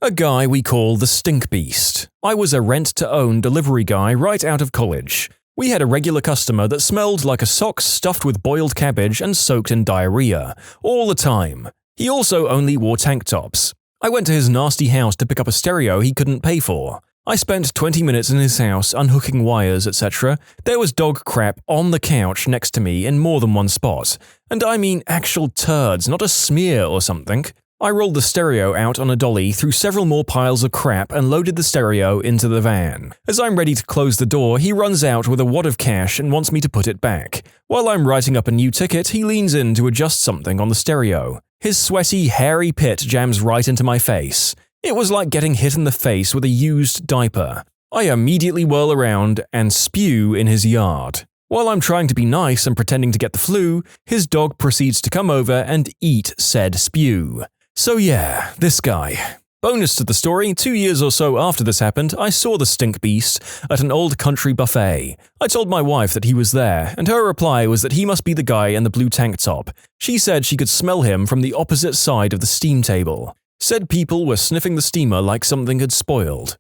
A guy we call the Stink Beast. I was a rent-to-own delivery guy right out of college. We had a regular customer that smelled like a sock stuffed with boiled cabbage and soaked in diarrhea, all the time. He also only wore tank tops. I went to his nasty house to pick up a stereo he couldn't pay for. I spent 20 minutes in his house unhooking wires, etc. There was dog crap on the couch next to me in more than one spot. And I mean actual turds, not a smear or something. I rolled the stereo out on a dolly through several more piles of crap and loaded the stereo into the van. As I'm ready to close the door, he runs out with a wad of cash and wants me to put it back. While I'm writing up a new ticket, he leans in to adjust something on the stereo. His sweaty, hairy pit jams right into my face. It was like getting hit in the face with a used diaper. I immediately whirl around and spew in his yard. While I'm trying to be nice and pretending to get the flu, his dog proceeds to come over and eat said spew. So yeah, this guy. Bonus to the story, 2 years or so after this happened, I saw the Stink Beast at an old country buffet. I told my wife that he was there, and her reply was that he must be the guy in the blue tank top. She said she could smell him from the opposite side of the steam table. Said people were sniffing the steamer like something had spoiled.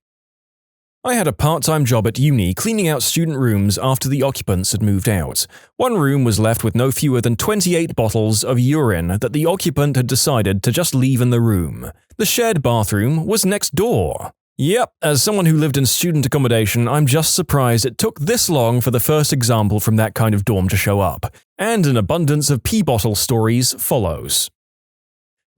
I had a part-time job at uni cleaning out student rooms after the occupants had moved out. One room was left with no fewer than 28 bottles of urine that the occupant had decided to just leave in the room. The shared bathroom was next door. Yep, as someone who lived in student accommodation, I'm just surprised it took this long for the first example from that kind of dorm to show up. And an abundance of pee bottle stories follows.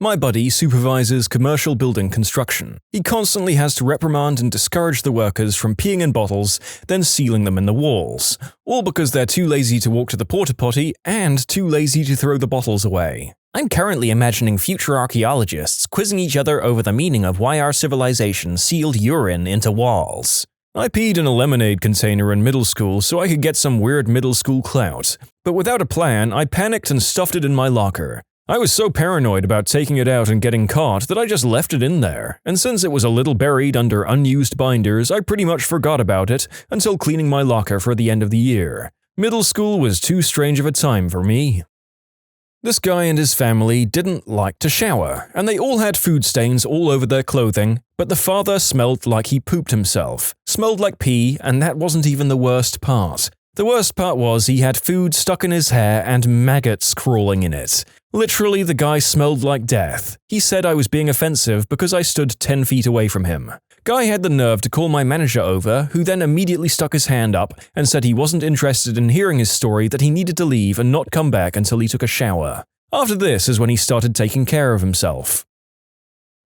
My buddy supervises commercial building construction. He constantly has to reprimand and discourage the workers from peeing in bottles, then sealing them in the walls. All because they're too lazy to walk to the porta potty and too lazy to throw the bottles away.
I'm currently imagining future archaeologists quizzing each other over the meaning of why our civilization sealed urine into walls.
I peed in a lemonade container in middle school so I could get some weird middle school clout. But without a plan, I panicked and stuffed it in my locker. I was so paranoid about taking it out and getting caught that I just left it in there, and since it was a little buried under unused binders, I pretty much forgot about it until cleaning my locker for the end of the year. Middle school was too strange of a time for me. This guy and his family didn't like to shower, and they all had food stains all over their clothing, but the father smelled like he pooped himself, smelled like pee, and that wasn't even the worst part. The worst part was he had food stuck in his hair and maggots crawling in it. Literally, the guy smelled like death. He said I was being offensive because I stood 10 feet away from him. Guy had the nerve to call my manager over, who then immediately stuck his hand up and said he wasn't interested in hearing his story, that he needed to leave and not come back until he took a shower. After this is when he started taking care of himself.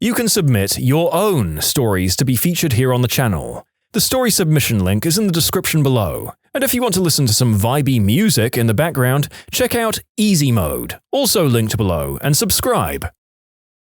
You can submit your own stories to be featured here on the channel. The story submission link is in the description below. And if you want to listen to some vibey music in the background, check out easymode, also linked below, and subscribe.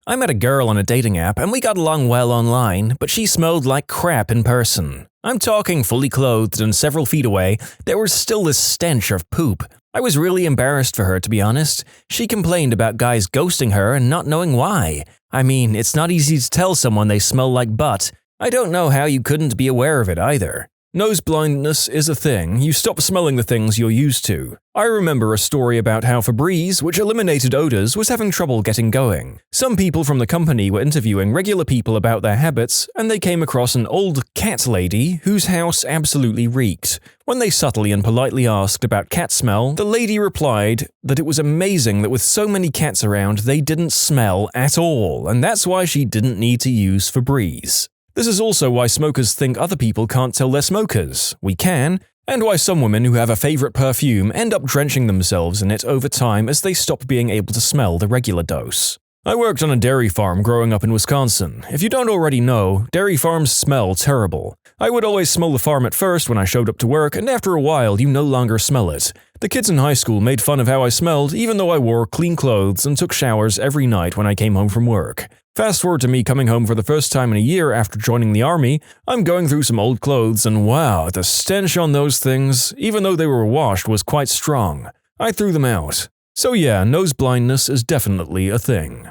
I met a girl on a dating app and we got along well online, but she smelled like crap in person. I'm talking fully clothed and several feet away, there was still this stench of poop. I was really embarrassed for her, to be honest. She complained about guys ghosting her and not knowing why. I mean, it's not easy to tell someone they smell like butt. I don't know how you couldn't be aware of it either. Nose blindness is a thing. You stop smelling the things you're used to. I remember a story about how Febreze, which eliminated odors, was having trouble getting going. Some people from the company were interviewing regular people about their habits, and they came across an old cat lady whose house absolutely reeked. When they subtly and politely asked about cat smell, the lady replied that it was amazing that with so many cats around, they didn't smell at all, and that's why she didn't need to use Febreze. This is also why smokers think other people can't tell they're smokers. We can, and why some women who have a favorite perfume end up drenching themselves in it over time as they stop being able to smell the regular dose. I worked on a dairy farm growing up in Wisconsin. If you don't already know, dairy farms smell terrible. I would always smell the farm at first when I showed up to work, and after a while you no longer smell it. The kids in high school made fun of how I smelled even though I wore clean clothes and took showers every night when I came home from work. Fast forward to me coming home for the first time in a year after joining the army, I'm going through some old clothes and wow, the stench on those things, even though they were washed, was quite strong. I threw them out. So yeah, nose blindness is definitely a thing.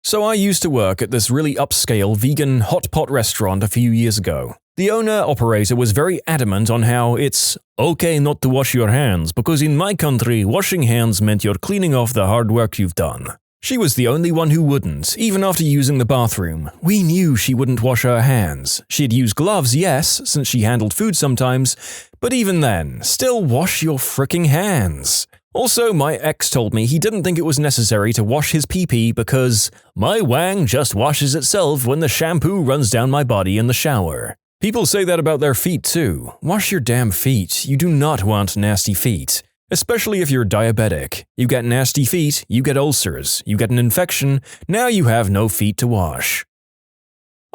So I used to work at this really upscale vegan hot pot restaurant a few years ago. The owner-operator was very adamant on how it's okay not to wash your hands because in my country, washing hands meant you're cleaning off the hard work you've done. She was the only one who wouldn't, even after using the bathroom. We knew she wouldn't wash her hands. She'd use gloves, yes, since she handled food sometimes, but even then, still wash your fricking hands. Also, my ex told me he didn't think it was necessary to wash his pee-pee because my wang just washes itself when the shampoo runs down my body in the shower. People say that about their feet too. Wash your damn feet. You do not want nasty feet. Especially if you're diabetic. You get nasty feet, you get ulcers, you get an infection, now you have no feet to wash.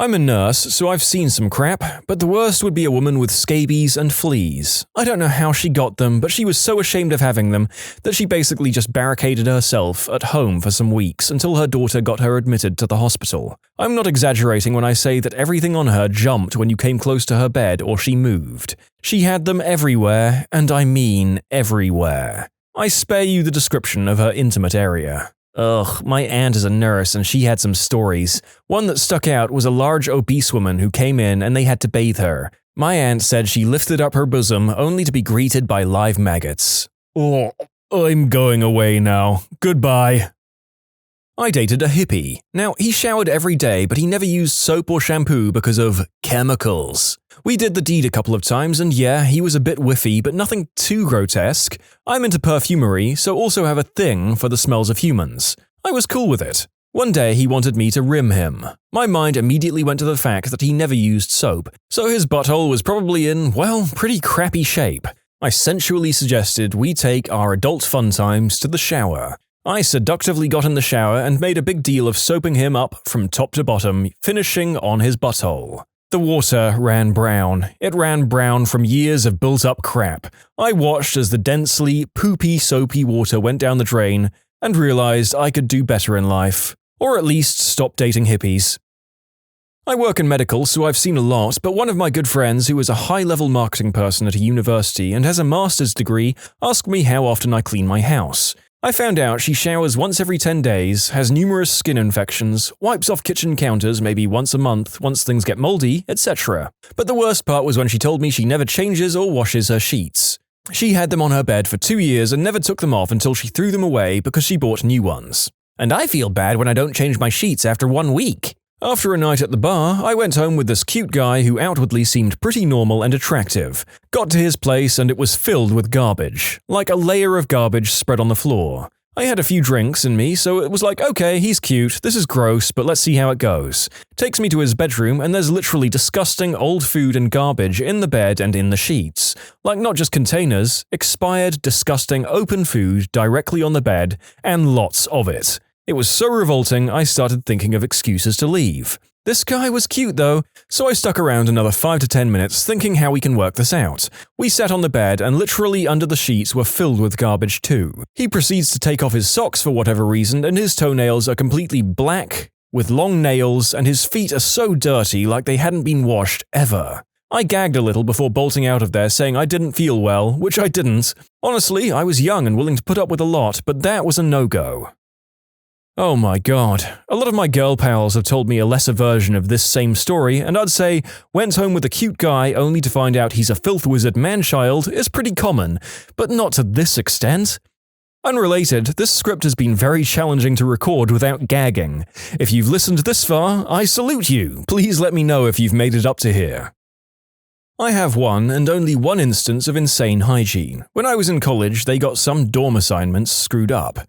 I'm a nurse, so I've seen some crap, but the worst would be a woman with scabies and fleas. I don't know how she got them, but she was so ashamed of having them that she basically just barricaded herself at home for some weeks until her daughter got her admitted to the hospital. I'm not exaggerating when I say that everything on her jumped when you came close to her bed or she moved. She had them everywhere, and I mean everywhere. I spare you the description of her intimate area. Ugh, my aunt is a nurse and she had some stories. One that stuck out was a large obese woman who came in and they had to bathe her. My aunt said she lifted up her bosom only to be greeted by live maggots. Oh, I'm going away now. Goodbye. I dated a hippie. Now, he showered every day, but he never used soap or shampoo because of chemicals. We did the deed a couple of times, and yeah, he was a bit whiffy, but nothing too grotesque. I'm into perfumery, so also have a thing for the smells of humans. I was cool with it. One day, he wanted me to rim him. My mind immediately went to the fact that he never used soap, so his butthole was probably in, well, pretty crappy shape. I sensually suggested we take our adult fun times to the shower. I seductively got in the shower and made a big deal of soaping him up from top to bottom, finishing on his butthole. The water ran brown. It ran brown from years of built-up crap. I watched as the densely, poopy, soapy water went down the drain and realized I could do better in life. Or at least stop dating hippies. I work in medical, so I've seen a lot, but one of my good friends who is a high-level marketing person at a university and has a master's degree asked me how often I clean my house. I found out she showers once every 10 days, has numerous skin infections, wipes off kitchen counters maybe once a month once things get moldy, etc. But the worst part was when she told me she never changes or washes her sheets. She had them on her bed for 2 years and never took them off until she threw them away because she bought new ones. And I feel bad when I don't change my sheets after 1 week. After a night at the bar, I went home with this cute guy who outwardly seemed pretty normal and attractive. Got to his place and it was filled with garbage, like a layer of garbage spread on the floor. I had a few drinks in me, so it was like, okay, he's cute, this is gross, but let's see how it goes. Takes me to his bedroom and there's literally disgusting old food and garbage in the bed and in the sheets. Like not just containers, expired, disgusting, open food directly on the bed, and lots of it. It was so revolting, I started thinking of excuses to leave. This guy was cute though, so I stuck around another 5 to 10 minutes thinking how we can work this out. We sat on the bed and literally under the sheets were filled with garbage too. He proceeds to take off his socks for whatever reason and his toenails are completely black with long nails and his feet are so dirty like they hadn't been washed ever.
I gagged a little before bolting out of there saying I didn't feel well, which I didn't. Honestly, I was young and willing to put up with a lot, but that was a no-go. Oh my god, a lot of my girl pals have told me a lesser version of this same story, and I'd say went home with a cute guy only to find out he's a filth wizard man-child is pretty common, but not to this extent. Unrelated, this script has been very challenging to record without gagging. If you've listened this far, I salute you. Please let me know if you've made it up to here. I have one and only one instance of insane hygiene. When I was in college, they got some dorm assignments screwed up.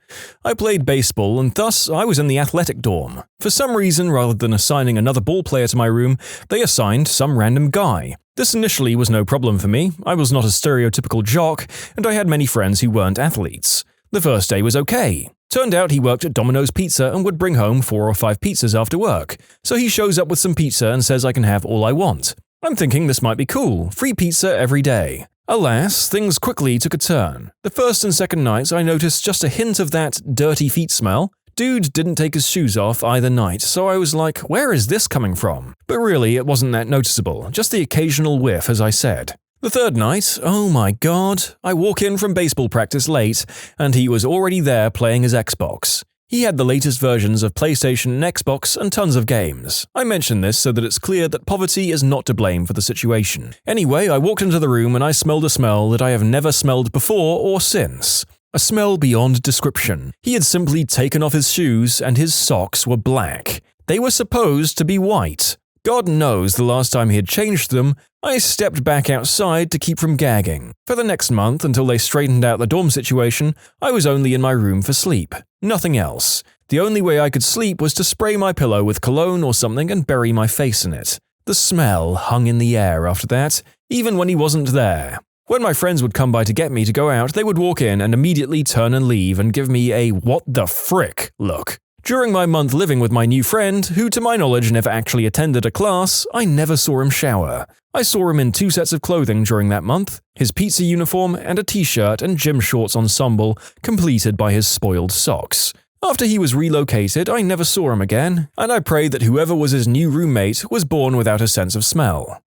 I played baseball and thus I was in the athletic dorm. For some reason, rather than assigning another ball player to my room, they assigned some random guy. This initially was no problem for me. I was not a stereotypical jock, and I had many friends who weren't athletes. The first day was okay. Turned out he worked at Domino's Pizza and would bring home 4 or 5 pizzas after work. So he shows up with some pizza and says I can have all I want. I'm thinking this might be cool, free pizza every day. Alas, things quickly took a turn. The first and second nights I noticed just a hint of that dirty feet smell. Dude didn't take his shoes off either night, so I was like, where is this coming from? But really, it wasn't that noticeable, just the occasional whiff as I said. The third night, oh my god, I walk in from baseball practice late, and he was already there playing his Xbox. He had the latest versions of PlayStation and Xbox and tons of games. I mention this so that it's clear that poverty is not to blame for the situation. Anyway, I walked into the room and I smelled a smell that I have never smelled before or since. A smell beyond description. He had simply taken off his shoes and his socks were black. They were supposed to be white. God knows the last time he had changed them, I stepped back outside to keep from gagging. For the next month, until they straightened out the dorm situation, I was only in my room for sleep. Nothing else. The only way I could sleep was to spray my pillow with cologne or something and bury my face in it. The smell hung in the air after that, even when he wasn't there. When my friends would come by to get me to go out, they would walk in and immediately turn and leave and give me a what the frick look. During my month living with my new friend, who to my knowledge never actually attended a class, I never saw him shower. I saw him in 2 sets of clothing during that month, his pizza uniform and a t-shirt and gym shorts ensemble completed by his spoiled socks. After he was relocated, I never saw him again, and I pray that whoever was his new roommate was born without a sense of smell.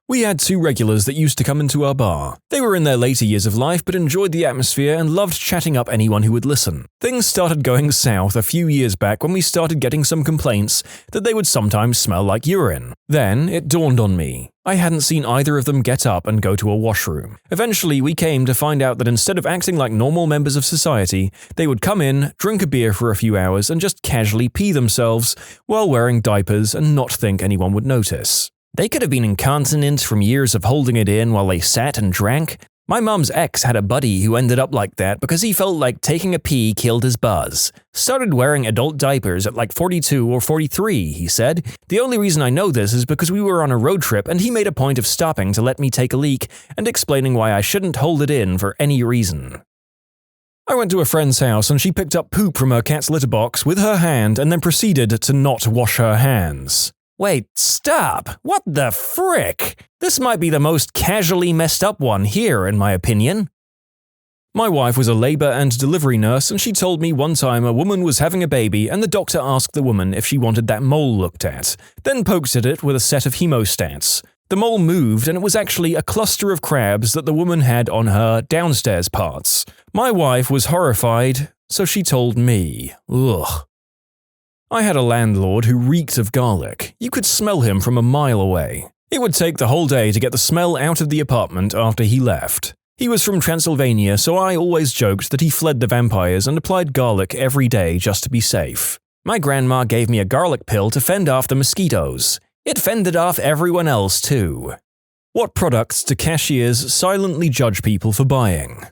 We had 2 regulars that used to come into our bar. They were in their later years of life but enjoyed the atmosphere and loved chatting up anyone who would listen. Things started going south a few years back when we started getting some complaints that they would sometimes smell like urine. Then it dawned on me. I hadn't seen either of them get up and go to a washroom. Eventually, we came to find out that instead of acting like normal members of society, they would come in, drink a beer for a few hours and just casually pee themselves while wearing diapers and not think anyone would notice.
They could have been incontinent from years of holding it in while they sat and drank. My mum's ex had a buddy who ended up like that because he felt like taking a pee killed his buzz. Started wearing adult diapers at like 42 or 43, he said. The only reason I know this is because we were on a road trip and he made a point of stopping to let me take a leak and explaining why I shouldn't hold it in for any reason. I went to a friend's house and she picked up poop from her cat's litter box with her hand and then proceeded to not wash her hands. Wait, stop! What the frick? This might be the most casually messed up one here, in my opinion.
My wife was a labor and delivery nurse and she told me one time a woman was having a baby and the doctor asked the woman if she wanted that mole looked at, then poked at it with a set of hemostats. The mole moved and it was actually a cluster of crabs that the woman had on her downstairs parts. My wife was horrified, so she told me. Ugh. I had a landlord who reeked of garlic. You could smell him from a mile away. It would take the whole day to get the smell out of the apartment after he left. He was from Transylvania, so I always joked that he fled the vampires and applied garlic every day just to be safe.
My grandma gave me a garlic pill to fend off the mosquitoes. It fended off everyone else too.
What products do cashiers silently judge people for buying?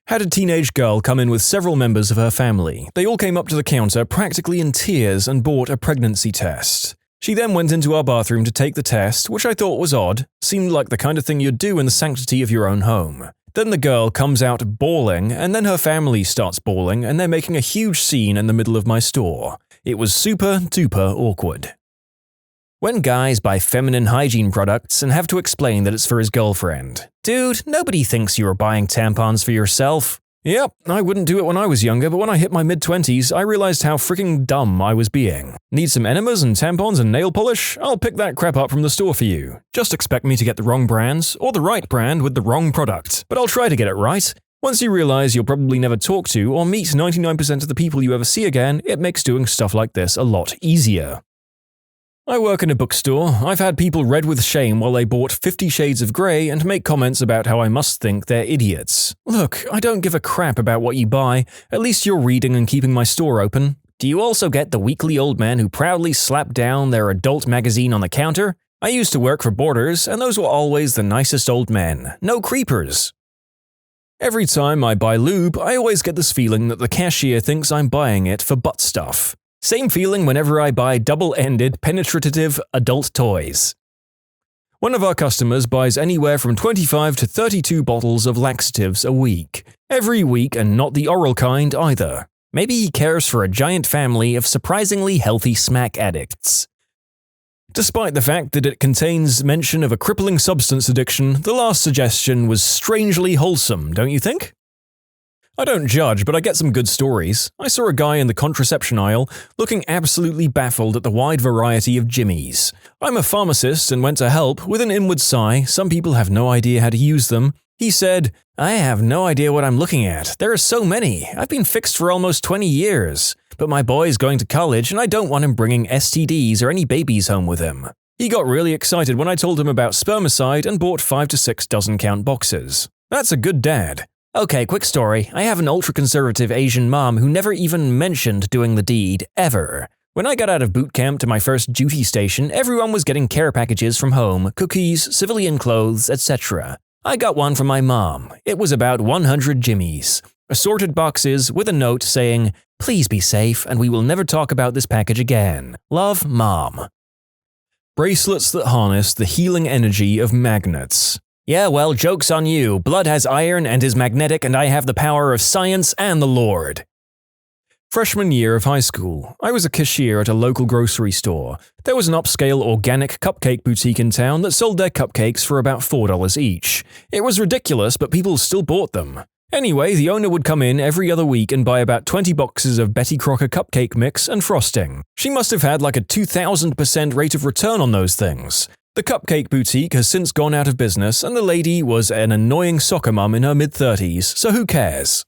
Had a teenage girl come in with several members of her family. They all came up to the counter practically in tears and bought a pregnancy test. She then went into our bathroom to take the test, which I thought was odd, seemed like the kind of thing you'd do in the sanctity of your own home. Then the girl comes out bawling, and then her family starts bawling, and they're making a huge scene in the middle of my store. It was super duper awkward.
When guys buy feminine hygiene products and have to explain that it's for his girlfriend. Dude, nobody thinks you are buying tampons for yourself.
Yep, I wouldn't do it when I was younger, but when I hit my mid-20s, I realized how freaking dumb I was being. Need some enemas and tampons and nail polish? I'll pick that crap up from the store for you. Just expect me to get the wrong brands, or the right brand with the wrong product. But I'll try to get it right. Once you realize you'll probably never talk to or meet 99% of the people you ever see again, it makes doing stuff like this a lot easier. I work in a bookstore. I've had people red with shame while they bought 50 Shades of Grey and make comments about how I must think they're idiots. Look, I don't give a crap about what you buy. At least you're reading and keeping my store open. Do you also get the weakly old men who proudly slap down their adult magazine on the counter? I used to work for Borders, and those were always the nicest old men. No creepers. Every time I buy lube, I always get this feeling that the cashier thinks I'm buying it for butt stuff. Same feeling whenever I buy double-ended, penetrative adult toys. One of our customers buys anywhere from 25 to 32 bottles of laxatives a week. Every week, and not the oral kind either. Maybe he cares for a giant family of surprisingly healthy smack addicts. Despite the fact that it contains mention of a crippling substance addiction, the last suggestion was strangely wholesome, don't you think? I don't judge, but I get some good stories. I saw a guy in the contraception aisle looking absolutely baffled at the wide variety of jimmies. I'm a pharmacist and went to help. With an inward sigh, some people have no idea how to use them. He said, "I have no idea what I'm looking at. There are so many. I've been fixed for almost 20 years. But my boy's going to college and I don't want him bringing STDs or any babies home with him." He got really excited when I told him about spermicide and bought 5 to 6 dozen-count boxes. That's a good dad. Okay, quick story. I have an ultra-conservative Asian mom who never even mentioned doing the deed, ever. When I got out of boot camp to my first duty station, everyone was getting care packages from home, cookies, civilian clothes, etc. I got one from my mom. It was about 100 jimmies. Assorted boxes with a note saying, "Please be safe and we will never talk about this package again. Love, Mom." Bracelets that harness the healing energy of magnets. Yeah, well, joke's on you. Blood has iron and is magnetic, and I have the power of science and the Lord. Freshman year of high school, I was a cashier at a local grocery store. There was an upscale organic cupcake boutique in town that sold their cupcakes for about $4 each. It was ridiculous, but people still bought them. Anyway, the owner would come in every other week and buy about 20 boxes of Betty Crocker cupcake mix and frosting. She must have had like a 2,000% rate of return on those things. The cupcake boutique has since gone out of business, and the lady was an annoying soccer mum in her mid-30s, so who cares?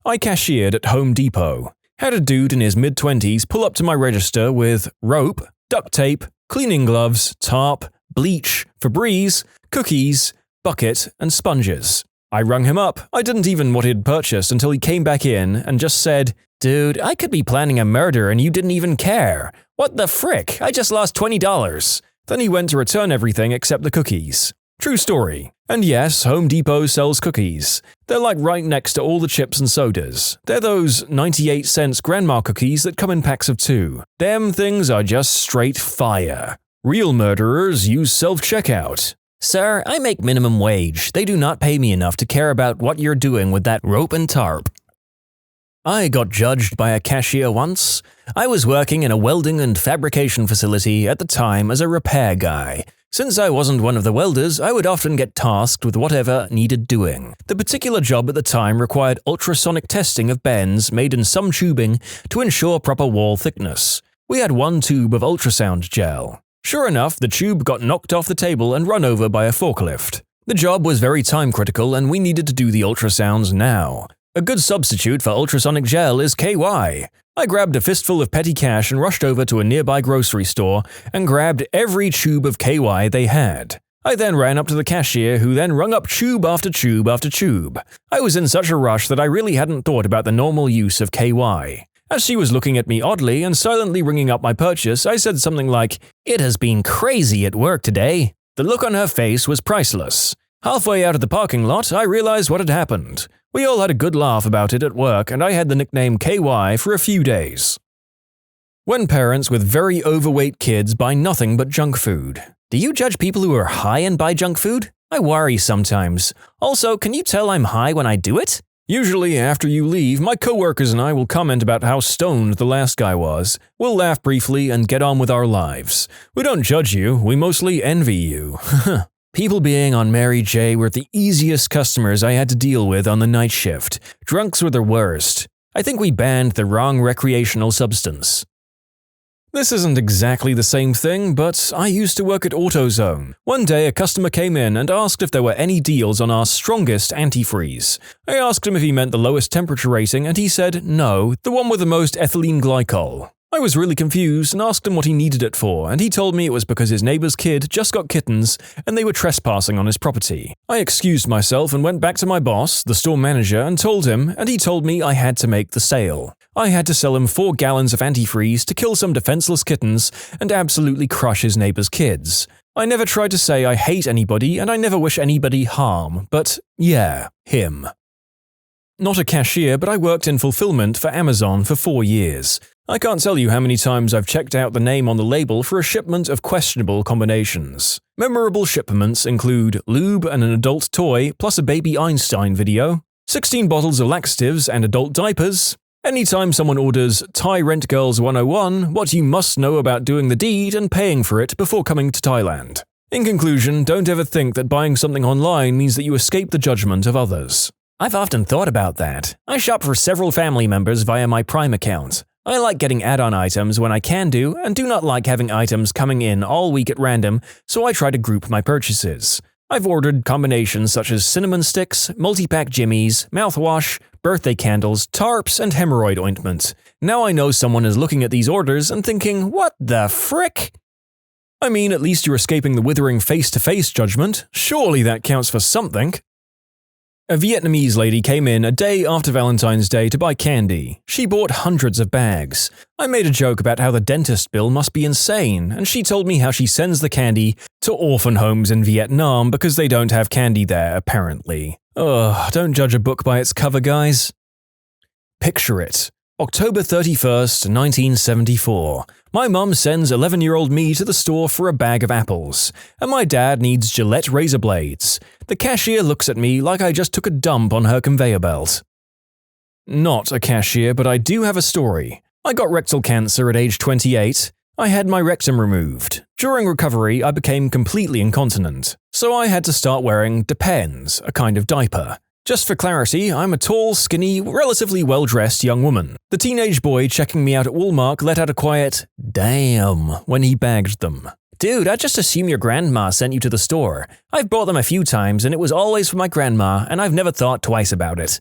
I cashiered at Home Depot. Had a dude in his mid-20s pull up to my register with rope, duct tape, cleaning gloves, tarp, bleach, Febreze, cookies, bucket, and sponges. I rung him up. I didn't even know what he'd purchased until he came back in and just said, "Dude, I could be planning a murder and you didn't even care. What the frick? I just lost $20. Then he went to return everything except the cookies. True story. And yes, Home Depot sells cookies. They're like right next to all the chips and sodas. They're those 98-cent grandma cookies that come in packs of 2. Them things are just straight fire. Real murderers use self-checkout. Sir, I make minimum wage. They do not pay me enough to care about what you're doing with that rope and tarp. I got judged by a cashier once. I was working in a welding and fabrication facility at the time as a repair guy. Since I wasn't one of the welders, I would often get tasked with whatever needed doing. The particular job at the time required ultrasonic testing of bends made in some tubing to ensure proper wall thickness. We had 1 tube of ultrasound gel. Sure enough, the tube got knocked off the table and run over by a forklift. The job was very time-critical and we needed to do the ultrasounds now. A good substitute for ultrasonic gel is KY. I grabbed a fistful of petty cash and rushed over to a nearby grocery store and grabbed every tube of KY they had. I then ran up to the cashier, who then rung up tube after tube after tube. I was in such a rush that I really hadn't thought about the normal use of KY. As she was looking at me oddly and silently ringing up my purchase, I said something like, "It has been crazy at work today." The look on her face was priceless. Halfway out of the parking lot, I realized what had happened. We all had a good laugh about it at work, and I had the nickname KY for a few days. When parents with very overweight kids buy nothing but junk food. Do you judge people who are high and buy junk food? I worry sometimes. Also, can you tell I'm high when I do it? Usually, after you leave, my coworkers and I will comment about how stoned the last guy was. We'll laugh briefly and get on with our lives. We don't judge you, we mostly envy you. People being on Mary J were the easiest customers I had to deal with on the night shift. Drunks were the worst. I think we banned the wrong recreational substance. This isn't exactly the same thing, but I used to work at AutoZone. One day a customer came in and asked if there were any deals on our strongest antifreeze. I asked him if he meant the lowest temperature rating and he said no, the one with the most ethylene glycol. I was really confused and asked him what he needed it for, and he told me it was because his neighbor's kid just got kittens and they were trespassing on his property. I excused myself and went back to my boss, the store manager, and told him, and he told me I had to make the sale. I had to sell him 4 gallons of antifreeze to kill some defenseless kittens and absolutely crush his neighbor's kids. I never tried to say I hate anybody and I never wish anybody harm, but yeah, him. Not a cashier, but I worked in fulfillment for Amazon for 4 years. I can't tell you how many times I've checked out the name on the label for a shipment of questionable combinations. Memorable shipments include lube and an adult toy, plus a baby Einstein video, 16 bottles of laxatives and adult diapers. Anytime someone orders Thai Rent Girls 101, what you must know about doing the deed and paying for it before coming to Thailand. In conclusion, don't ever think that buying something online means that you escape the judgment of others.
I've often thought about that. I shop for several family members via my Prime account. I like getting add-on items when I can do, and do not like having items coming in all week at random, so I try to group my purchases. I've ordered combinations such as cinnamon sticks, multi-pack jimmies, mouthwash, birthday candles, tarps, and hemorrhoid ointment. Now I know someone is looking at these orders and thinking, what the frick?
I mean, at least you're escaping the withering face-to-face judgment. Surely that counts for something. A Vietnamese lady came in a day after Valentine's Day to buy candy. She bought hundreds of bags. I made a joke about how the dentist bill must be insane, and she told me how she sends the candy to orphan homes in Vietnam because they don't have candy there, apparently. Ugh, don't judge a book by its cover, guys. Picture it. October 31st, 1974. My mum sends 11-year-old me to the store for a bag of apples, and my dad needs Gillette razor blades. The cashier looks at me like I just took a dump on her conveyor belt. Not a cashier, but I do have a story. I got rectal cancer at age 28. I had my rectum removed. During recovery, I became completely incontinent, so I had to start wearing Depends, a kind of diaper. Just for clarity, I'm a tall, skinny, relatively well-dressed young woman. The teenage boy checking me out at Walmart let out a quiet, "damn," when he bagged them.
Dude, I just assume your grandma sent you to the store. I've bought them a few times and it was always for my grandma and I've never thought twice about it.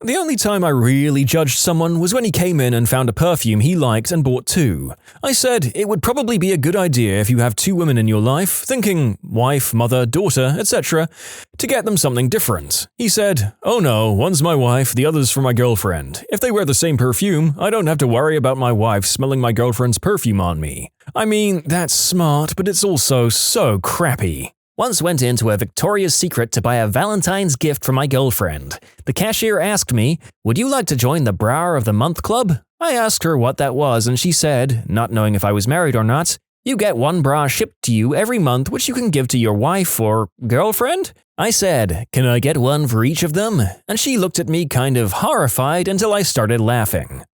The only time I really judged someone was when he came in and found a perfume he liked and bought 2. I said it would probably be a good idea if you have 2 women in your life, thinking wife, mother, daughter, etc., to get them something different. He said, "Oh no, one's my wife, the other's for my girlfriend. If they wear the same perfume, I don't have to worry about my wife smelling my girlfriend's perfume on me." I mean, that's smart, but it's also so crappy.
Once went into a Victoria's Secret to buy a Valentine's gift for my girlfriend. The cashier asked me, "Would you like to join the Bra of the Month Club?" I asked her what that was and she said, not knowing if I was married or not, "You get 1 bra shipped to you every month which you can give to your wife or girlfriend?" I said, "Can I get 1 for each of them?" And she looked at me kind of horrified until I started laughing.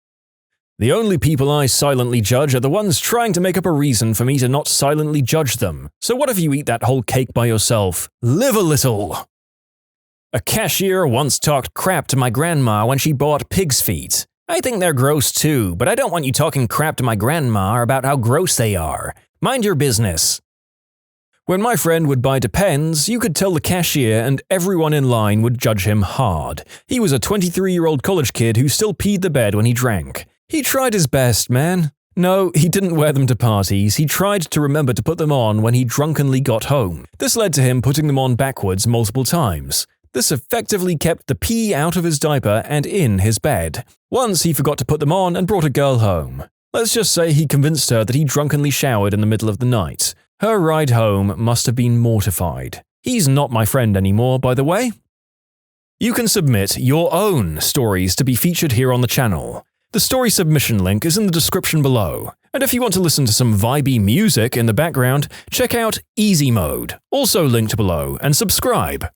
The only people I silently judge are the ones trying to make up a reason for me to not silently judge them. So what if you eat that whole cake by yourself? Live a little! A cashier once talked crap to my grandma when she bought pig's feet. I think they're gross too, but I don't want you talking crap to my grandma about how gross they are. Mind your business. When my friend would buy Depends, you could tell the cashier and everyone in line would judge him hard. He was a 23-year-old college kid who still peed the bed when he drank. He tried his best, man. No, he didn't wear them to parties, he tried to remember to put them on when he drunkenly got home. This led to him putting them on backwards multiple times. This effectively kept the pee out of his diaper and in his bed. Once he forgot to put them on and brought a girl home. Let's just say he convinced her that he drunkenly showered in the middle of the night. Her ride home must have been mortified. He's not my friend anymore, by the way. You can submit your own stories to be featured here on the channel. The story submission link is in the description below, and if you want to listen to some vibey music in the background, check out easymode, also linked below, and subscribe.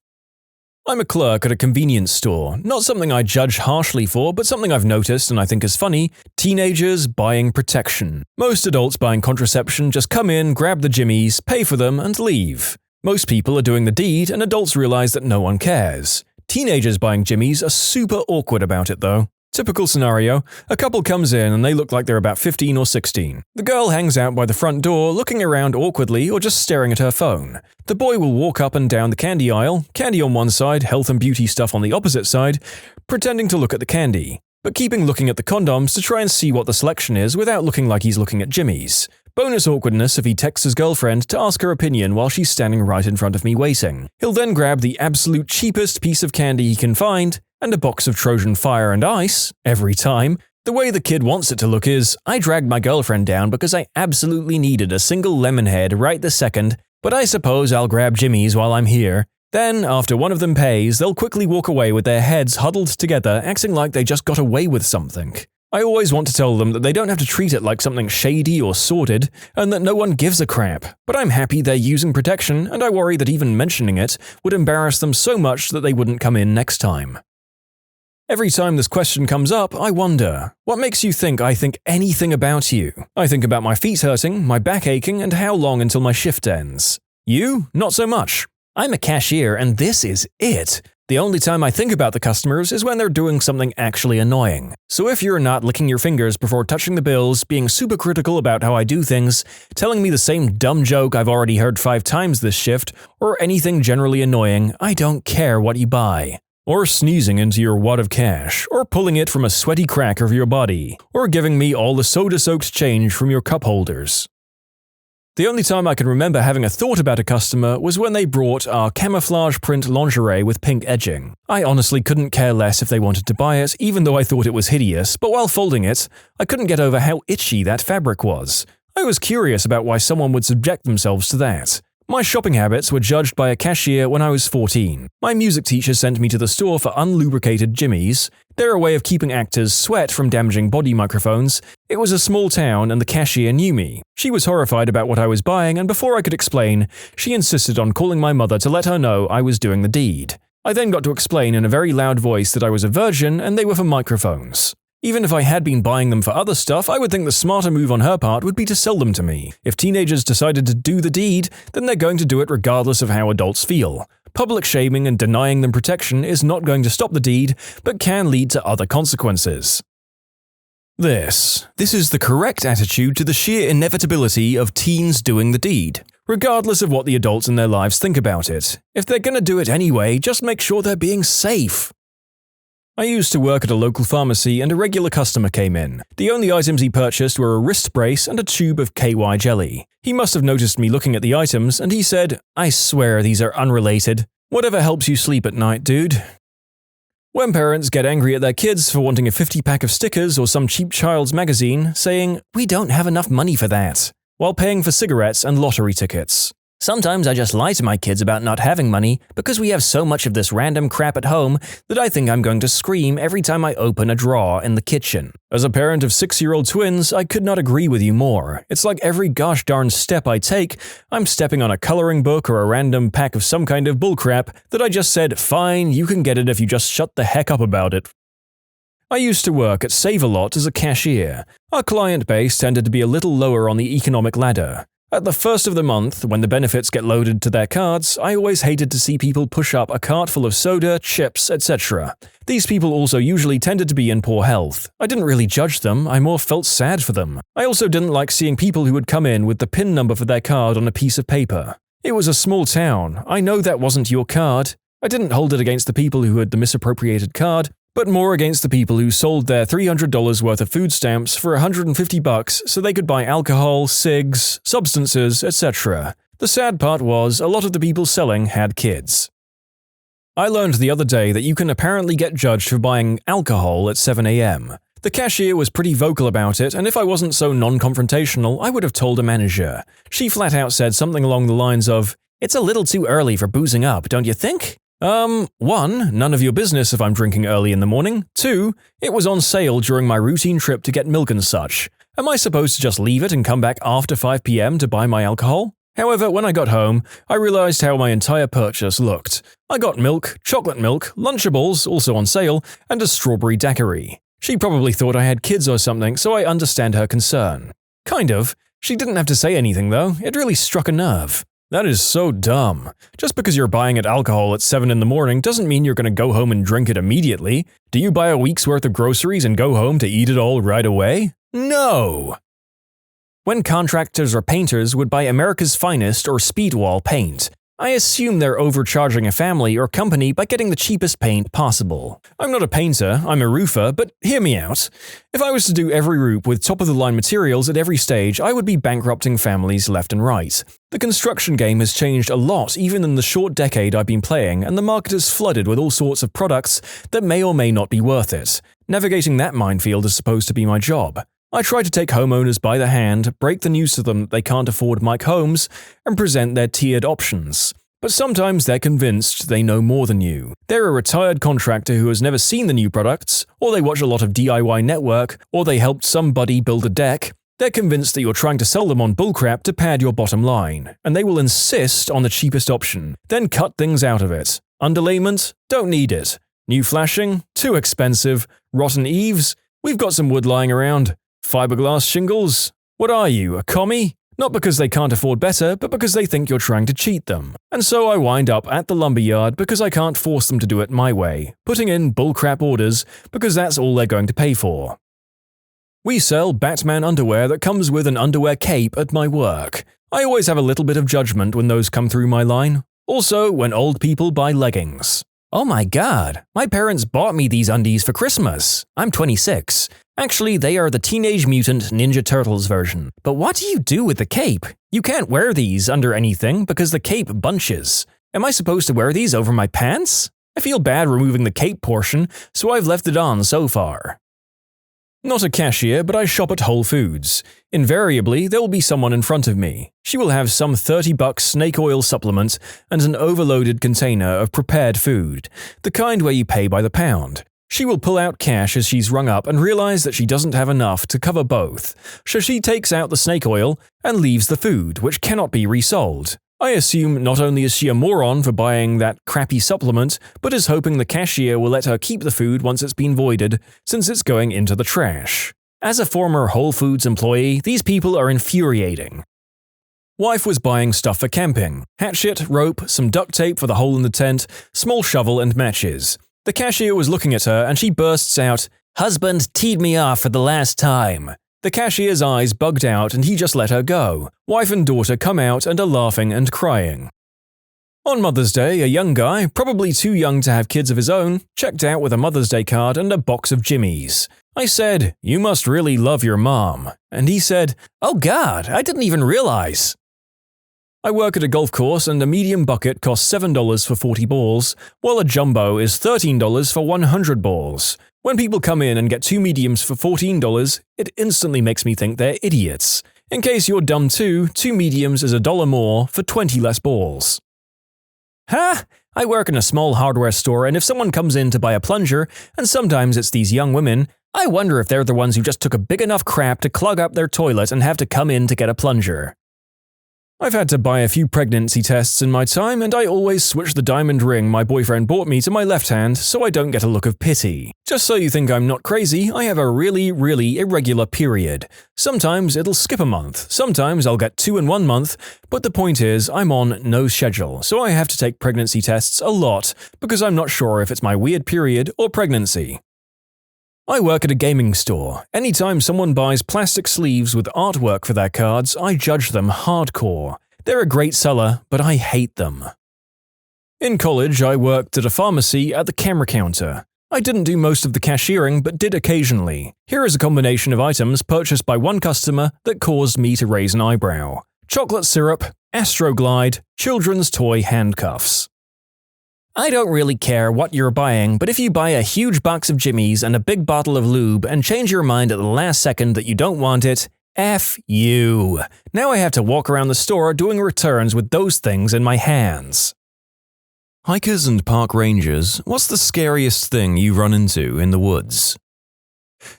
I'm a clerk at a convenience store, not something I judge harshly for, but something I've noticed and I think is funny: teenagers buying protection. Most adults buying contraception just come in, grab the jimmies, pay for them, and leave. Most people are doing the deed and adults realize that no one cares. Teenagers buying jimmies are super awkward about it though. Typical scenario, a couple comes in and they look like they're about 15 or 16. The girl hangs out by the front door looking around awkwardly or just staring at her phone. The boy will walk up and down the candy aisle, candy on one side, health and beauty stuff on the opposite side, pretending to look at the candy, but keeping looking at the condoms to try and see what the selection is without looking like he's looking at jimmies. Bonus awkwardness if he texts his girlfriend to ask her opinion while she's standing right in front of me waiting. He'll then grab the absolute cheapest piece of candy he can find, and a box of Trojan fire and ice, every time. The way the kid wants it to look is, I dragged my girlfriend down because I absolutely needed a single lemon head right this second, but I suppose I'll grab jimmies while I'm here. Then, after one of them pays, they'll quickly walk away with their heads huddled together, acting like they just got away with something. I always want to tell them that they don't have to treat it like something shady or sordid, and that no one gives a crap, but I'm happy they're using protection, and I worry that even mentioning it would embarrass them so much that they wouldn't come in next time. Every time this question comes up, I wonder, what makes you think I think anything about you? I think about my feet hurting, my back aching, and how long until my shift ends. You? Not so much. I'm a cashier, and this is it. The only time I think about the customers is when they're doing something actually annoying. So if you're not licking your fingers before touching the bills, being super critical about how I do things, telling me the same dumb joke I've already heard 5 times this shift, or anything generally annoying, I don't care what you buy. Or sneezing into your wad of cash, or pulling it from a sweaty crack of your body, or giving me all the soda-soaked change from your cup holders. The only time I can remember having a thought about a customer was when they brought our camouflage print lingerie with pink edging. I honestly couldn't care less if they wanted to buy it, even though I thought it was hideous, but while folding it, I couldn't get over how itchy that fabric was. I was curious about why someone would subject themselves to that. My shopping habits were judged by a cashier when I was 14. My music teacher sent me to the store for unlubricated jimmies. They're a way of keeping actors' sweat from damaging body microphones. It was a small town and the cashier knew me. She was horrified about what I was buying, and before I could explain, she insisted on calling my mother to let her know I was doing the deed. I then got to explain in a very loud voice that I was a virgin and they were for microphones. Even if I had been buying them for other stuff, I would think the smarter move on her part would be to sell them to me. If teenagers decided to do the deed, then they're going to do it regardless of how adults feel. Public shaming and denying them protection is not going to stop the deed, but can lead to other consequences. This is the correct attitude to the sheer inevitability of teens doing the deed, regardless of what the adults in their lives think about it. If they're gonna do it anyway, just make sure they're being safe. I used to work at a local pharmacy and a regular customer came in. The only items he purchased were a wrist brace and a tube of KY jelly. He must have noticed me looking at the items and he said, "I swear these are unrelated. Whatever helps you sleep at night, dude." When parents get angry at their kids for wanting a 50-pack of stickers or some cheap child's magazine, saying, "We don't have enough money for that," while paying for cigarettes and lottery tickets. Sometimes I just lie to my kids about not having money because we have so much of this random crap at home that I think I'm going to scream every time I open a drawer in the kitchen. As a parent of 6-year-old twins, I could not agree with you more. It's like every gosh darn step I take, I'm stepping on a coloring book or a random pack of some kind of bullcrap that I just said, "Fine, you can get it if you just shut the heck up about it." I used to work at Save-A-Lot as a cashier. Our client base tended to be a little lower on the economic ladder. At the first of the month, when the benefits get loaded to their cards, I always hated to see people push up a cart full of soda, chips, etc. These people also usually tended to be in poor health. I didn't really judge them, I more felt sad for them. I also didn't like seeing people who would come in with the PIN number for their card on a piece of paper. It was a small town. I know that wasn't your card. I didn't hold it against the people who had the misappropriated card, but more against the people who sold their $300 worth of food stamps for $150 so they could buy alcohol, cigs, substances, etc. The sad part was, a lot of the people selling had kids. I learned the other day that you can apparently get judged for buying alcohol at 7 a.m. The cashier was pretty vocal about it, and if I wasn't so non-confrontational, I would have told a manager. She flat out said something along the lines of, "It's a little too early for boozing up, don't you think?" 1, none of your business if I'm drinking early in the morning. 2, it was on sale during my routine trip to get milk and such. Am I supposed to just leave it and come back after 5 p.m. to buy my alcohol? However, when I got home, I realized how my entire purchase looked. I got milk, chocolate milk, Lunchables, also on sale, and a strawberry daiquiri. She probably thought I had kids or something, so I understand her concern. Kind of. She didn't have to say anything though, it really struck a nerve. That is so dumb. Just because you're buying it alcohol at 7 in the morning doesn't mean you're going to go home and drink it immediately. Do you buy a week's worth of groceries and go home to eat it all right away? No! When contractors or painters would buy America's Finest or Speedwall paint, I assume they're overcharging a family or company by getting the cheapest paint possible. I'm not a painter, I'm a roofer, but hear me out. If I was to do every roof with top-of-the-line materials at every stage, I would be bankrupting families left and right. The construction game has changed a lot even in the short decade I've been playing, and the market is flooded with all sorts of products that may or may not be worth it. Navigating that minefield is supposed to be my job. I try to take homeowners by the hand, break the news to them that they can't afford Mike homes, and present their tiered options. But sometimes they're convinced they know more than you. They're a retired contractor who has never seen the new products, or they watch a lot of DIY Network, or they helped somebody build a deck. They're convinced that you're trying to sell them on bullcrap to pad your bottom line, and they will insist on the cheapest option, then cut things out of it. Underlayment? Don't need it. New flashing? Too expensive. Rotten eaves? We've got some wood lying around. Fiberglass shingles? What are you, a commie? Not because they can't afford better, but because they think you're trying to cheat them. And so I wind up at the lumberyard because I can't force them to do it my way, putting in bullcrap orders because that's all they're going to pay for. We sell Batman underwear that comes with an underwear cape at my work. I always have a little bit of judgment when those come through my line. Also, when old people buy leggings. Oh my god, my parents bought me these undies for Christmas. I'm 26. Actually, they are the Teenage Mutant Ninja Turtles version. But what do you do with the cape? You can't wear these under anything because the cape bunches. Am I supposed to wear these over my pants? I feel bad removing the cape portion, so I've left it on so far. Not a cashier, but I shop at Whole Foods. Invariably, there will be someone in front of me. She will have some $30 snake oil supplement and an overloaded container of prepared food, the kind where you pay by the pound. She will pull out cash as she's rung up and realize that she doesn't have enough to cover both, so she takes out the snake oil and leaves the food, which cannot be resold. I assume not only is she a moron for buying that crappy supplement, but is hoping the cashier will let her keep the food once it's been voided, since it's going into the trash. As a former Whole Foods employee, these people are infuriating. Wife was buying stuff for camping: hatchet, rope, some duct tape for the hole in the tent, small shovel and matches. The cashier was looking at her and she bursts out, "Husband teed me off for the last time." The cashier's eyes bugged out and he just let her go. Wife and daughter come out and are laughing and crying. On Mother's Day, a young guy, probably too young to have kids of his own, checked out with a Mother's Day card and a box of Jimmies. I said, "You must really love your mom." And he said, "Oh God, I didn't even realize." I work at a golf course and a medium bucket costs $7 for 40 balls, while a jumbo is $13 for 100 balls. When people come in and get two mediums for $14, it instantly makes me think they're idiots. In case you're dumb too, two mediums is $1 more for 20 less balls. Ha! I work in a small hardware store, and if someone comes in to buy a plunger, and sometimes it's these young women, I wonder if they're the ones who just took a big enough crap to clog up their toilet and have to come in to get a plunger. I've had to buy a few pregnancy tests in my time, and I always switch the diamond ring my boyfriend bought me to my left hand so I don't get a look of pity. Just so you think I'm not crazy, I have a really irregular period. Sometimes it'll skip a month, sometimes I'll get 2 in 1 month, but the point is I'm on no schedule, so I have to take pregnancy tests a lot because I'm not sure if it's my weird period or pregnancy. I work at a gaming store. Anytime someone buys plastic sleeves with artwork for their cards, I judge them hardcore. They're a great seller, but I hate them. In college, I worked at a pharmacy at the camera counter. I didn't do most of the cashiering, but did occasionally. Here is a combination of items purchased by one customer that caused me to raise an eyebrow: chocolate syrup, Astroglide, children's toy handcuffs. I don't really care what you're buying, but if you buy a huge box of Jimmies and a big bottle of lube and change your mind at the last second that you don't want it, F you. Now I have to walk around the store doing returns with those things in my hands. Hikers and park rangers, what's the scariest thing you run into in the woods?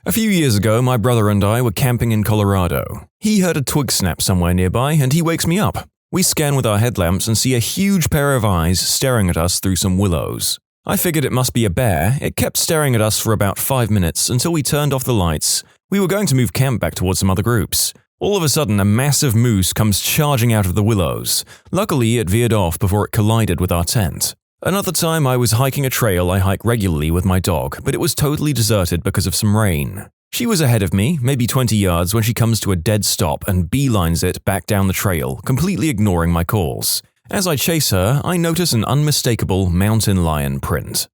A few years ago, my brother and I were camping in Colorado. He heard a twig snap somewhere nearby and he wakes me up. We scan with our headlamps and see a huge pair of eyes staring at us through some willows. I figured it must be a bear. It kept staring at us for about 5 minutes until we turned off the lights. We were going to move camp back towards some other groups. All of a sudden, a massive moose comes charging out of the willows. Luckily, it veered off before it collided with our tent. Another time, I was hiking a trail I hike regularly with my dog, but it was totally deserted because of some rain. She was ahead of me, maybe 20 yards, when she comes to a dead stop and beelines it back down the trail, completely ignoring my calls. As I chase her, I notice an unmistakable mountain lion print.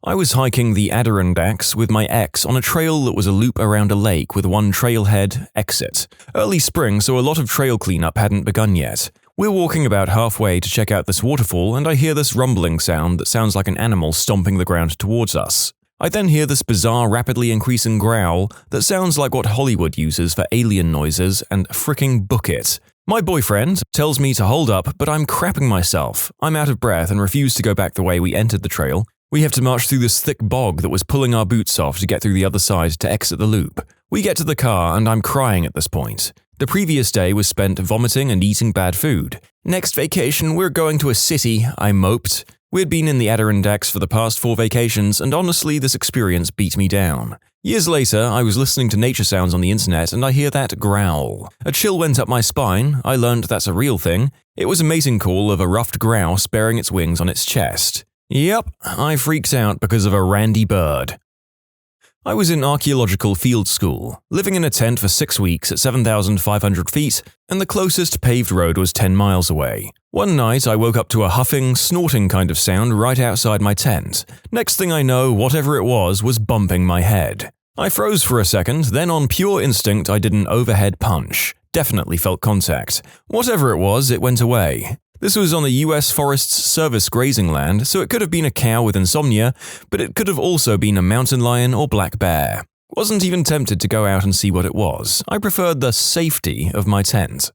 I was hiking the Adirondacks with my ex on a trail that was a loop around a lake with one trailhead exit. Early spring, so a lot of trail cleanup hadn't begun yet. We're walking about halfway to check out this waterfall, and I hear this rumbling sound that sounds like an animal stomping the ground towards us. I then hear this bizarre, rapidly increasing growl that sounds like what Hollywood uses for alien noises and fricking book it. My boyfriend tells me to hold up, but I'm crapping myself. I'm out of breath and refuse to go back the way we entered the trail. We have to march through this thick bog that was pulling our boots off to get through the other side to exit the loop. We get to the car and I'm crying at this point. The previous day was spent vomiting and eating bad food. Next vacation, we're going to a city, I moped. We'd been in the Adirondacks for the past 4 vacations, and honestly, this experience beat me down. Years later, I was listening to nature sounds on the internet and I hear that growl. A chill went up my spine. I learned that's a real thing. It was a mating call of a ruffed grouse bearing its wings on its chest. Yep, I freaked out because of a randy bird. I was in archaeological field school, living in a tent for 6 weeks at 7,500 feet, and the closest paved road was 10 miles away. One night, I woke up to a huffing, snorting kind of sound right outside my tent. Next thing I know, whatever it was bumping my head. I froze for a second, then on pure instinct, I did an overhead punch. Definitely felt contact. Whatever it was, it went away. This was on the US Forest Service grazing land, so it could have been a cow with insomnia, but it could have also been a mountain lion or black bear. Wasn't even tempted to go out and see what it was. I preferred the safety of my tent.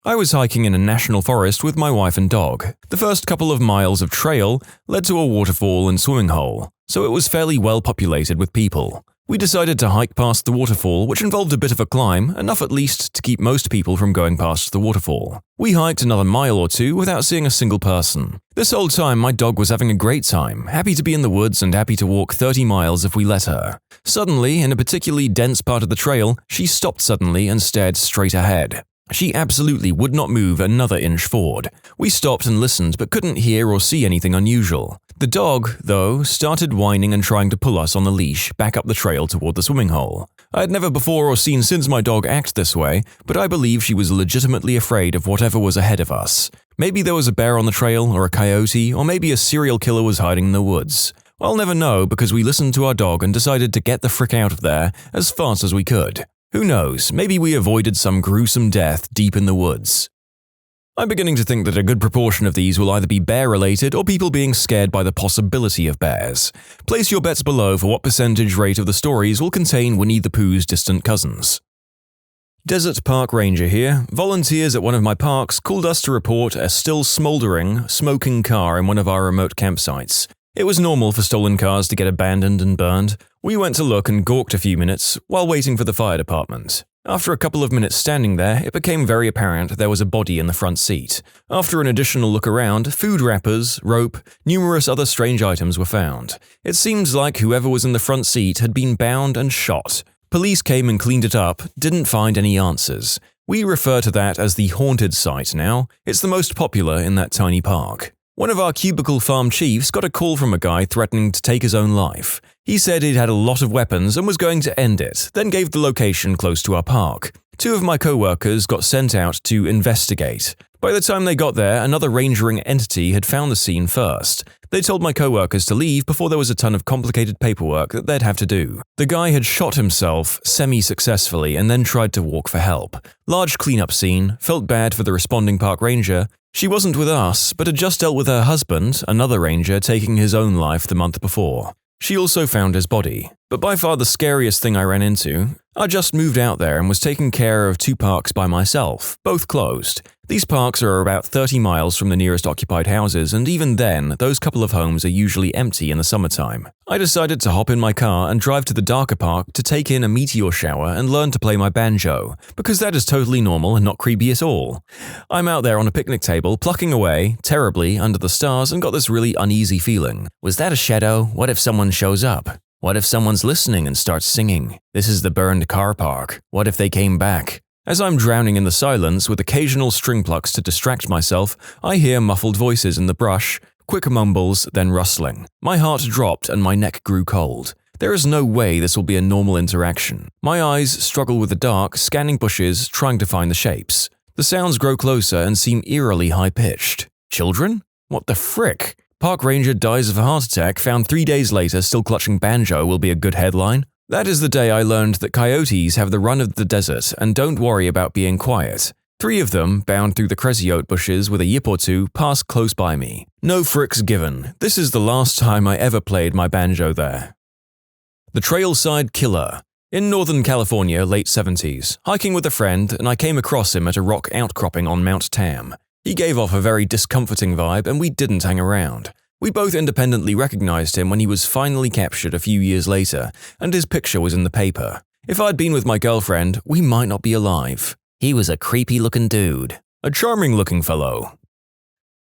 I was hiking in a national forest with my wife and dog. The first couple of miles of trail led to a waterfall and swimming hole, so it was fairly well populated with people. We decided to hike past the waterfall, which involved a bit of a climb, enough at least to keep most people from going past the waterfall. We hiked another mile or two without seeing a single person. This whole time, my dog was having a great time, happy to be in the woods and happy to walk 30 miles if we let her. Suddenly, in a particularly dense part of the trail, she stopped suddenly and stared straight ahead. She absolutely would not move another inch forward. We stopped and listened but couldn't hear or see anything unusual. The dog, though, started whining and trying to pull us on the leash back up the trail toward the swimming hole. I had never before or seen since my dog act this way, but I believe she was legitimately afraid of whatever was ahead of us. Maybe there was a bear on the trail, or a coyote, or maybe a serial killer was hiding in the woods. I'll never know because we listened to our dog and decided to get the frick out of there as fast as we could. Who knows, maybe we avoided some gruesome death deep in the woods. I'm beginning to think that a good proportion of these will either be bear-related or people being scared by the possibility of bears. Place your bets below for what percentage rate of the stories will contain Winnie the Pooh's distant cousins. Desert Park Ranger here. Volunteers at one of my parks called us to report a still smoldering, smoking car in one of our remote campsites. It was normal for stolen cars to get abandoned and burned. We went to look and gawked a few minutes while waiting for the fire department. After a couple of minutes standing there, it became very apparent there was a body in the front seat. After an additional look around, food wrappers, rope, numerous other strange items were found. It seemed like whoever was in the front seat had been bound and shot. Police came and cleaned it up, didn't find any answers. We refer to that as the haunted site now. It's the most popular in that tiny park. One of our cubicle farm chiefs got a call from a guy threatening to take his own life. He said he'd had a lot of weapons and was going to end it, then gave the location close to our park. 2 of my co-workers got sent out to investigate. By the time they got there, another rangering entity had found the scene first. They told my co-workers to leave before there was a ton of complicated paperwork that they'd have to do. The guy had shot himself semi-successfully and then tried to walk for help. Large cleanup scene, felt bad for the responding park ranger. She wasn't with us, but had just dealt with her husband, another ranger, taking his own life the month before. She also found his body. But by far the scariest thing I ran into, I just moved out there and was taking care of 2 parks by myself, both closed. These parks are about 30 miles from the nearest occupied houses, and even then, those couple of homes are usually empty in the summertime. I decided to hop in my car and drive to the darker park to take in a meteor shower and learn to play my banjo, because that is totally normal and not creepy at all. I'm out there on a picnic table, plucking away, terribly, under the stars, and got this really uneasy feeling. Was that a shadow? What if someone shows up? What if someone's listening and starts singing? This is the burned car park. What if they came back? As I'm drowning in the silence with occasional string plucks to distract myself, I hear muffled voices in the brush, quick mumbles, then rustling. My heart dropped and my neck grew cold. There is no way this will be a normal interaction. My eyes struggle with the dark, scanning bushes, trying to find the shapes. The sounds grow closer and seem eerily high-pitched. Children? What the frick? Park ranger dies of a heart attack, found 3 days later still clutching banjo will be a good headline. That is the day I learned that coyotes have the run of the desert and don't worry about being quiet. 3 of them, bound through the cresiote bushes with a yip or two, pass close by me. No fricks given. This is the last time I ever played my banjo there. The Trailside Killer. In Northern California, late 70s, hiking with a friend, and I came across him at a rock outcropping on Mount Tam. He gave off a very discomforting vibe and we didn't hang around. We both independently recognized him when he was finally captured a few years later, and his picture was in the paper. If I'd been with my girlfriend, we might not be alive.
He was a creepy-looking dude.
A charming-looking fellow.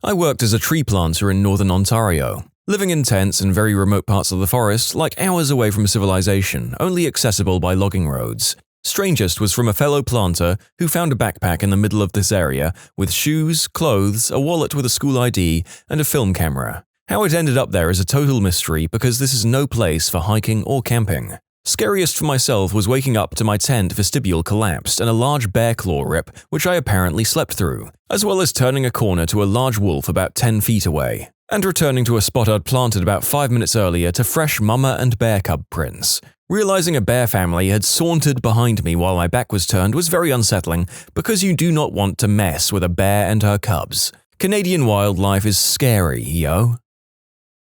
I worked as a tree planter in northern Ontario, living in tents in very remote parts of the forest, like hours away from civilization, only accessible by logging roads. Strangest was from a fellow planter who found a backpack in the middle of this area with shoes, clothes, a wallet with a school ID, and a film camera. How it ended up there is a total mystery because this is no place for hiking or camping. Scariest for myself was waking up to my tent vestibule collapsed and a large bear claw rip which I apparently slept through, as well as turning a corner to a large wolf about 10 feet away, and returning to a spot I'd planted about 5 minutes earlier to fresh mama and bear cub prints. Realizing a bear family had sauntered behind me while my back was turned was very unsettling because you do not want to mess with a bear and her cubs. Canadian wildlife is scary, yo.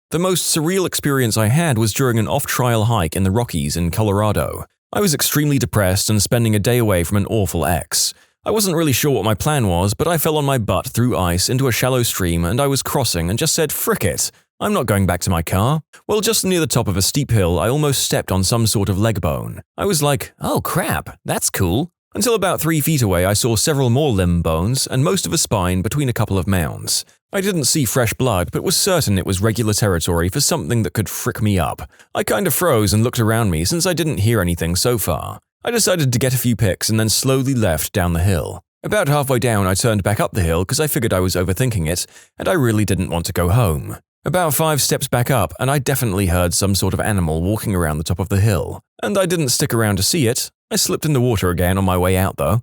The most surreal experience I had was during an off-trial hike in the Rockies in Colorado. I was extremely depressed and spending a day away from an awful ex. I wasn't really sure what my plan was, but I fell on my butt through ice into a shallow stream and I was crossing and just said, frick it, I'm not going back to my car. Well, just near the top of a steep hill, I almost stepped on some sort of leg bone. I was like, oh crap, that's cool. Until about 3 feet away, I saw several more limb bones and most of a spine between a couple of mounds. I didn't see fresh blood, but was certain it was regular territory for something that could frick me up. I kind of froze and looked around me since I didn't hear anything so far. I decided to get a few pics and then slowly left down the hill. About halfway down, I turned back up the hill because I figured I was overthinking it, and I really didn't want to go home. About 5 steps back up, and I definitely heard some sort of animal walking around the top of the hill. And I didn't stick around to see it. I slipped in the water again on my way out though.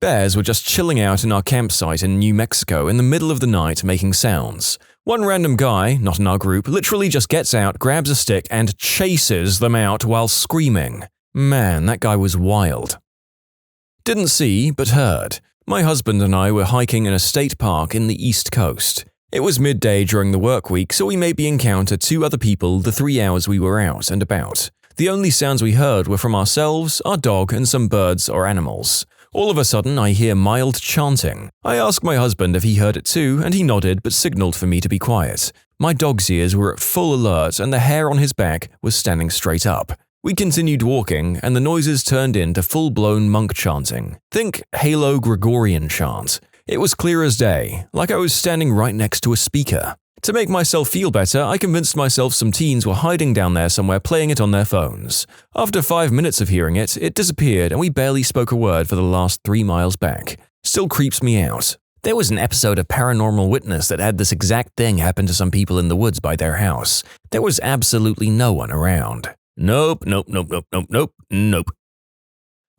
Bears were just chilling out in our campsite in New Mexico in the middle of the night making sounds. One random guy, not in our group, literally just gets out, grabs a stick, and chases them out while screaming. Man, that guy was wild. Didn't see, but heard. My husband and I were hiking in a state park in the East Coast. It was midday during the work week, so we maybe encountered 2 other people the 3 hours we were out and about. The only sounds we heard were from ourselves, our dog, and some birds or animals. All of a sudden, I hear mild chanting. I asked my husband if he heard it too, and he nodded but signaled for me to be quiet. My dog's ears were at full alert and the hair on his back was standing straight up. We continued walking, and the noises turned into full-blown monk chanting. Think Halo Gregorian chant. It was clear as day, like I was standing right next to a speaker. To make myself feel better, I convinced myself some teens were hiding down there somewhere playing it on their phones. After 5 minutes of hearing it, it disappeared and we barely spoke a word for the last 3 miles back. Still creeps me out.
There was an episode of Paranormal Witness that had this exact thing happen to some people in the woods by their house. There was absolutely no one around. Nope.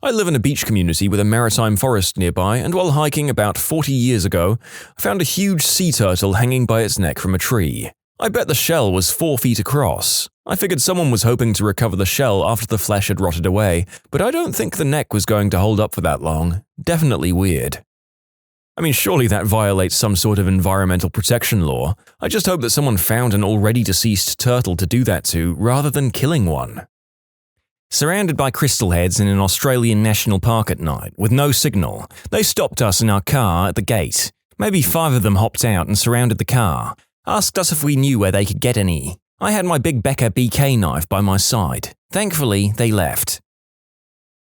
I live in a beach community with a maritime forest nearby, and while hiking about 40 years ago, I found a huge sea turtle hanging by its neck from a tree. I bet the shell was 4 feet across. I figured someone was hoping to recover the shell after the flesh had rotted away, but I don't think the neck was going to hold up for that long. Definitely weird. I mean, surely that violates some sort of environmental protection law. I just hope that someone found an already deceased turtle to do that to, rather than killing one. Surrounded by crystal heads in an Australian national park at night, with no signal, they stopped us in our car at the gate. Maybe 5 of them hopped out and surrounded the car. Asked us if we knew where they could get any. I had my big Becker BK knife by my side. Thankfully, they left.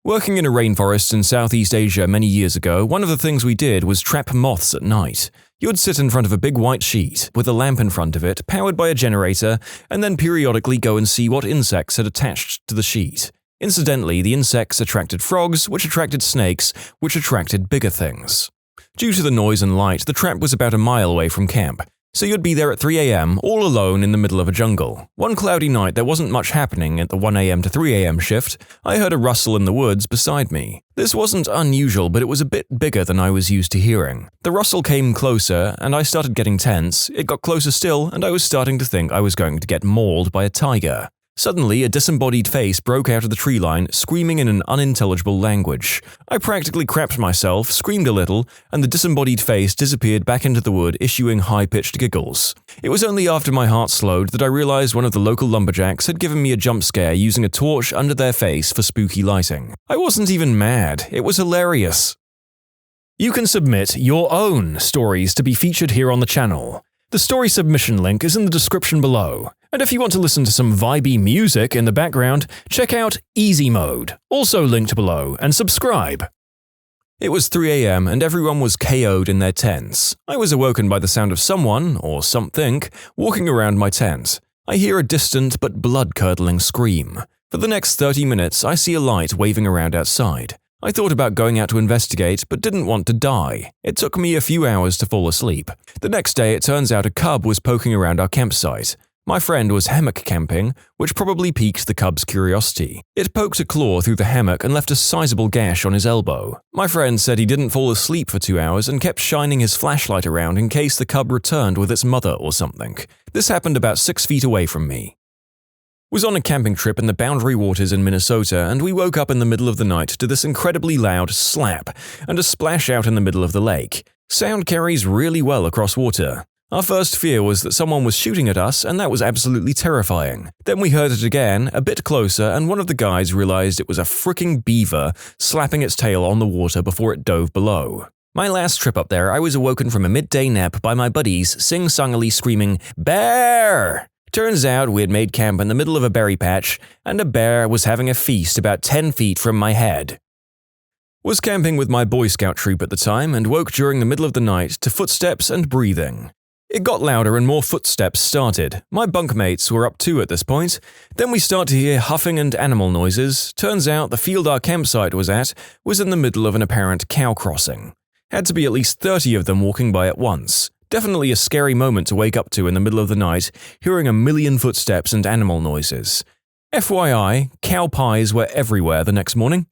Working in a rainforest in Southeast Asia many years ago, one of the things we did was trap moths at night. You would sit in front of a big white sheet, with a lamp in front of it, powered by a generator, and then periodically go and see what insects had attached to the sheet. Incidentally, the insects attracted frogs, which attracted snakes, which attracted bigger things. Due to the noise and light, the trap was about a mile away from camp, so you'd be there at 3 a.m., all alone in the middle of a jungle. One cloudy night there wasn't much happening at the 1 a.m. to 3 a.m. shift. I heard a rustle in the woods beside me. This wasn't unusual, but it was a bit bigger than I was used to hearing. The rustle came closer, and I started getting tense. It got closer still, and I was starting to think I was going to get mauled by a tiger. Suddenly, a disembodied face broke out of the tree line, screaming in an unintelligible language. I practically crapped myself, screamed a little, and the disembodied face disappeared back into the wood, issuing high-pitched giggles. It was only after my heart slowed that I realized one of the local lumberjacks had given me a jump scare using a torch under their face for spooky lighting. I wasn't even mad. It was hilarious. You can submit your own stories to be featured here on the channel. The story submission link is in the description below. And if you want to listen to some vibey music in the background, check out easymode, also linked below, and subscribe. It was 3 a.m. and everyone was KO'd in their tents. I was awoken by the sound of someone, or something, walking around my tent. I hear a distant but blood-curdling scream. For the next 30 minutes, I see a light waving around outside. I thought about going out to investigate, but didn't want to die. It took me a few hours to fall asleep. The next day, it turns out a cub was poking around our campsite. My friend was hammock camping, which probably piqued the cub's curiosity. It poked a claw through the hammock and left a sizable gash on his elbow. My friend said he didn't fall asleep for 2 hours and kept shining his flashlight around in case the cub returned with its mother or something. This happened about 6 feet away from me. Was on a camping trip in the Boundary Waters in Minnesota, and we woke up in the middle of the night to this incredibly loud slap and a splash out in the middle of the lake. Sound carries really well across water. Our first fear was that someone was shooting at us, and that was absolutely terrifying. Then we heard it again, a bit closer, and one of the guys realized it was a fricking beaver slapping its tail on the water before it dove below. My last trip up there, I was awoken from a midday nap by my buddies sing-songily screaming, "Bear!" Turns out we had made camp in the middle of a berry patch, and a bear was having a feast about 10 feet from my head. Was camping with my Boy Scout troop at the time, and woke during the middle of the night to footsteps and breathing. It got louder and more footsteps started. My bunkmates were up too at this point. Then we start to hear huffing and animal noises. Turns out the field our campsite was at was in the middle of an apparent cow crossing. Had to be at least 30 of them walking by at once. Definitely a scary moment to wake up to in the middle of the night, hearing a million footsteps and animal noises. FYI, cow pies were everywhere the next morning.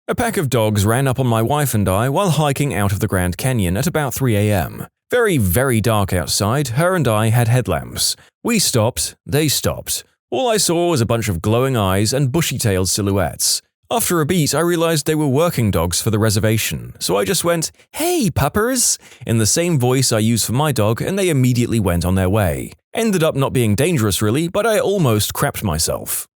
A pack of dogs ran up on my wife and I while hiking out of the Grand Canyon at about 3 a.m. Very, very dark outside. Her and I had headlamps. We stopped, they stopped. All I saw was a bunch of glowing eyes and bushy-tailed silhouettes. After a beat, I realized they were working dogs for the reservation, so I just went, "Hey, puppers!" in the same voice I use for my dog, and they immediately went on their way. Ended up not being dangerous really, but I almost crapped myself.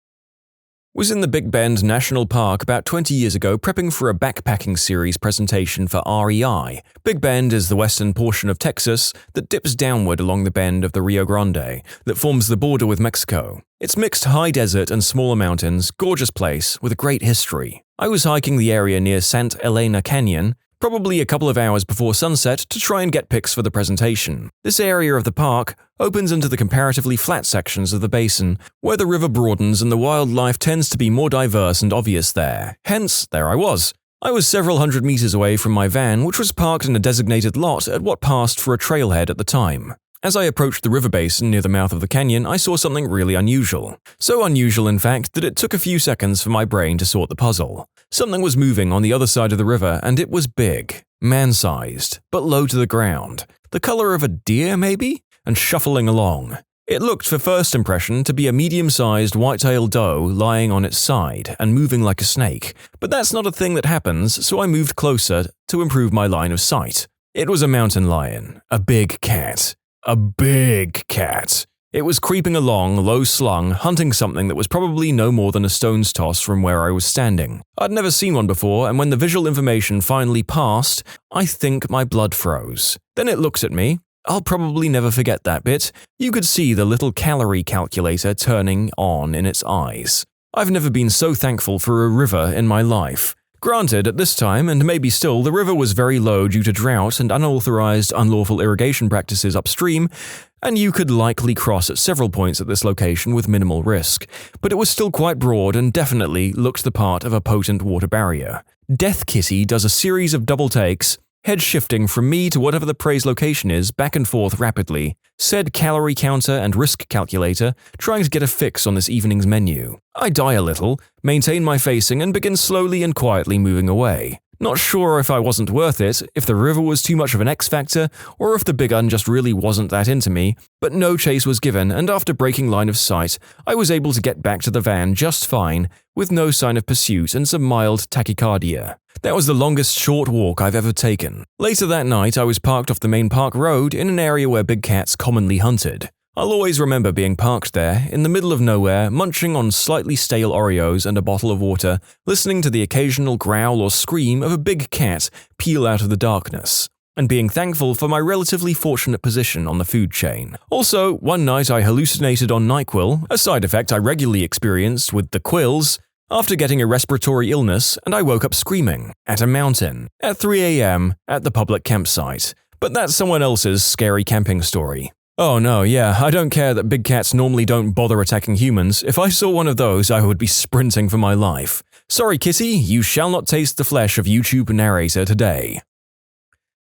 Was in the Big Bend National Park about 20 years ago prepping for a backpacking series presentation for REI. Big Bend is the western portion of Texas that dips downward along the bend of the Rio Grande that forms the border with Mexico. It's mixed high desert and smaller mountains, gorgeous place with a great history. I was hiking the area near Santa Elena Canyon, probably a couple of hours before sunset to try and get pics for the presentation. This area of the park opens into the comparatively flat sections of the basin, where the river broadens and the wildlife tends to be more diverse and obvious there. Hence, there I was. I was several hundred meters away from my van, which was parked in a designated lot at what passed for a trailhead at the time. As I approached the river basin near the mouth of the canyon, I saw something really unusual. So unusual, in fact, that it took a few seconds for my brain to sort the puzzle. Something was moving on the other side of the river, and it was big, man-sized, but low to the ground. The color of a deer, maybe? And shuffling along. It looked, for first impression, to be a medium-sized white-tailed doe lying on its side and moving like a snake. But that's not a thing that happens, so I moved closer to improve my line of sight. It was a mountain lion, a big cat. A big cat. It was creeping along, low-slung, hunting something that was probably no more than a stone's toss from where I was standing. I'd never seen one before, and when the visual information finally passed, I think my blood froze. Then it looked at me. I'll probably never forget that bit. You could see the little calorie calculator turning on in its eyes. I've never been so thankful for a river in my life. Granted, at this time, and maybe still, the river was very low due to drought and unauthorized, unlawful irrigation practices upstream, and you could likely cross at several points at this location with minimal risk, but it was still quite broad and definitely looked the part of a potent water barrier. Death Kitty does a series of double takes, head shifting from me to whatever the prey's location is back and forth rapidly, said calorie counter and risk calculator, trying to get a fix on this evening's menu. I die a little, maintain my facing, and begin slowly and quietly moving away. Not sure if I wasn't worth it, if the river was too much of an X factor, or if the big un just really wasn't that into me, but no chase was given, and after breaking line of sight, I was able to get back to the van just fine, with no sign of pursuit and some mild tachycardia. That was the longest short walk I've ever taken. Later that night, I was parked off the main park road in an area where big cats commonly hunted. I'll always remember being parked there, in the middle of nowhere, munching on slightly stale Oreos and a bottle of water, listening to the occasional growl or scream of a big cat peel out of the darkness, and being thankful for my relatively fortunate position on the food chain. Also, one night I hallucinated on NyQuil, a side effect I regularly experienced with the quills, after getting a respiratory illness, and I woke up screaming, at a mountain, at 3 a.m. at the public campsite. But that's someone else's scary camping story. Oh no, yeah, I don't care that big cats normally don't bother attacking humans. If I saw one of those, I would be sprinting for my life. Sorry, kitty, you shall not taste the flesh of YouTube narrator today.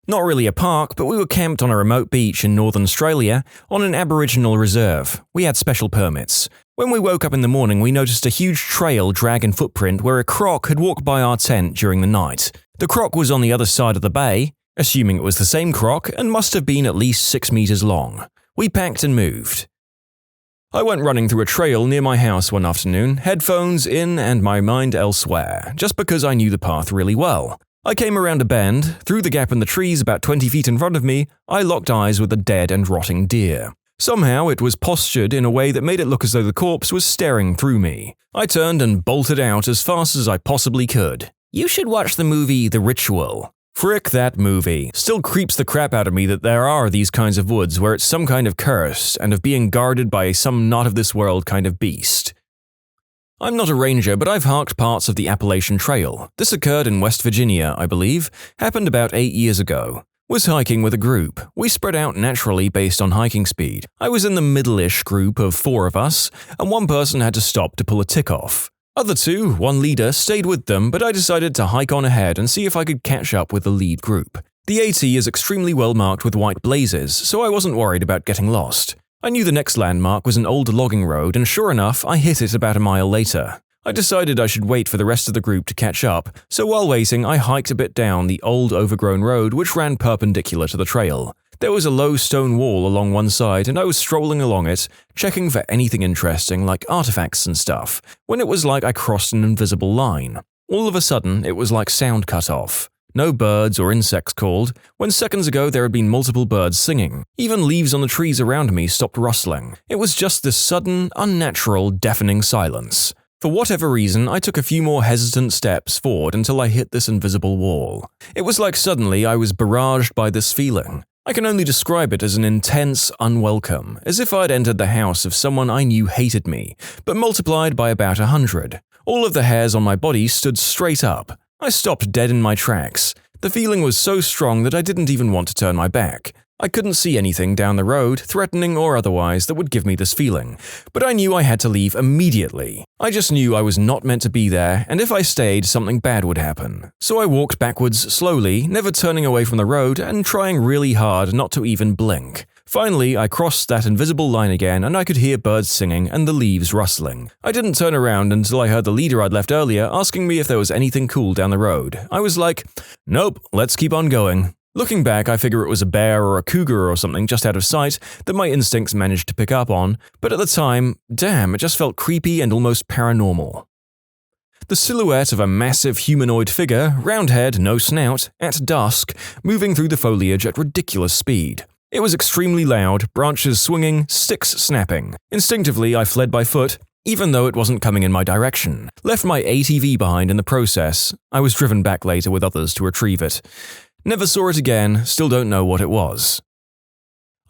Not really a park, but we were camped on a remote beach in Northern Australia on an Aboriginal reserve. We had special permits. When we woke up in the morning, we noticed a huge trail drag and footprint where a croc had walked by our tent during the night. The croc was on the other side of the bay, assuming it was the same croc, and must have been at least 6 meters long. We packed and moved. I went running through a trail near my house one afternoon, headphones in and my mind elsewhere, just because I knew the path really well. I came around a bend, through the gap in the trees about 20 feet in front of me, I locked eyes with a dead and rotting deer. Somehow it was postured in a way that made it look as though the corpse was staring through me. I turned and bolted out as fast as I possibly could. You should watch the movie The Ritual. Frick that movie. Still creeps the crap out of me that there are these kinds of woods where it's some kind of curse and of being guarded by some not-of-this-world kind of beast. I'm not a ranger, but I've hiked parts of the Appalachian Trail. This occurred in West Virginia, I believe. Happened about 8 years ago. Was hiking with a group. We spread out naturally based on hiking speed. I was in the middle-ish group of 4 of us, and one person had to stop to pull a tick off. Other 2, one leader, stayed with them, but I decided to hike on ahead and see if I could catch up with the lead group. The AT is extremely well marked with white blazes, so I wasn't worried about getting lost. I knew the next landmark was an old logging road, and sure enough, I hit it about a mile later. I decided I should wait for the rest of the group to catch up, so while waiting, I hiked a bit down the old overgrown road which ran perpendicular to the trail. There was a low stone wall along one side, and I was strolling along it, checking for anything interesting like artifacts and stuff, when it was like I crossed an invisible line. All of a sudden, it was like sound cut off. No birds or insects called, when seconds ago there had been multiple birds singing. Even leaves on the trees around me stopped rustling. It was just this sudden, unnatural, deafening silence. For whatever reason, I took a few more hesitant steps forward until I hit this invisible wall. It was like suddenly I was barraged by this feeling. I can only describe it as an intense unwelcome, as if I'd entered the house of someone I knew hated me, but multiplied by about 100. All of the hairs on my body stood straight up. I stopped dead in my tracks. The feeling was so strong that I didn't even want to turn my back. I couldn't see anything down the road, threatening or otherwise, that would give me this feeling, but I knew I had to leave immediately. I just knew I was not meant to be there, and if I stayed, something bad would happen. So I walked backwards slowly, never turning away from the road and trying really hard not to even blink. Finally, I crossed that invisible line again and I could hear birds singing and the leaves rustling. I didn't turn around until I heard the leader I'd left earlier asking me if there was anything cool down the road. I was like, nope, let's keep on going. Looking back, I figure it was a bear or a cougar or something just out of sight that my instincts managed to pick up on, but at the time, damn, it just felt creepy and almost paranormal. The silhouette of a massive humanoid figure, round head, no snout, at dusk, moving through the foliage at ridiculous speed. It was extremely loud, branches swinging, sticks snapping. Instinctively, I fled by foot, even though it wasn't coming in my direction. Left my ATV behind in the process. I was driven back later with others to retrieve it. Never saw it again, still don't know what it was.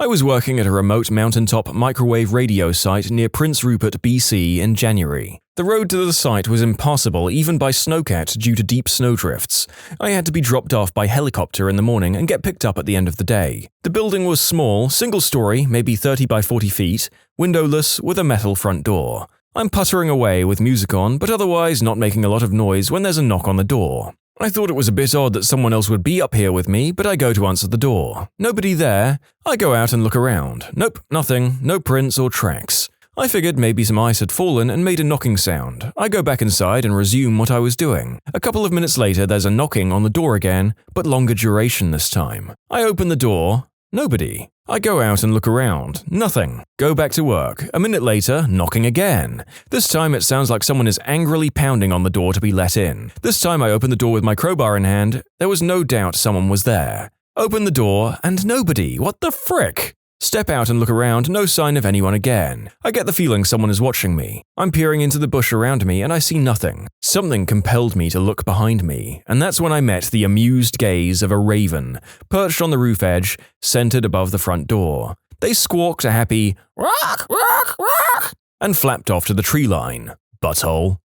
I was working at a remote mountaintop microwave radio site near Prince Rupert, BC in January. The road to the site was impassable even by snowcat due to deep snowdrifts. I had to be dropped off by helicopter in the morning and get picked up at the end of the day. The building was small, single-story, maybe 30 by 40 feet, windowless with a metal front door. I'm puttering away with music on, but otherwise not making a lot of noise when there's a knock on the door. I thought it was a bit odd that someone else would be up here with me, but I go to answer the door. Nobody there. I go out and look around. Nope, nothing, no prints or tracks. I figured maybe some ice had fallen and made a knocking sound. I go back inside and resume what I was doing. A couple of minutes later, there's a knocking on the door again, but longer duration this time. I open the door. Nobody. I go out and look around. Nothing. Go back to work. A minute later, knocking again. This time it sounds like someone is angrily pounding on the door to be let in. This time I open the door with my crowbar in hand. There was no doubt someone was there. Open the door and nobody. What the frick? Step out and look around, no sign of anyone again. I get the feeling someone is watching me. I'm peering into the bush around me and I see nothing. Something compelled me to look behind me, and that's when I met the amused gaze of a raven, perched on the roof edge, centered above the front door. They squawked a happy "rock, rock, rock" and flapped off to the tree line. Butthole.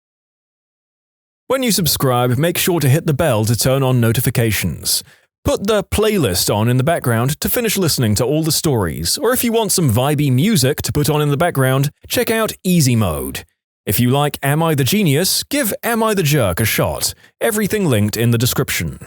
When you subscribe, make sure to hit the bell to turn on notifications. Put the playlist on in the background to finish listening to all the stories, or if you want some vibey music to put on in the background, check out easymode. If you like Am I the Genius, give Am I the Jerk a shot. Everything linked in the description.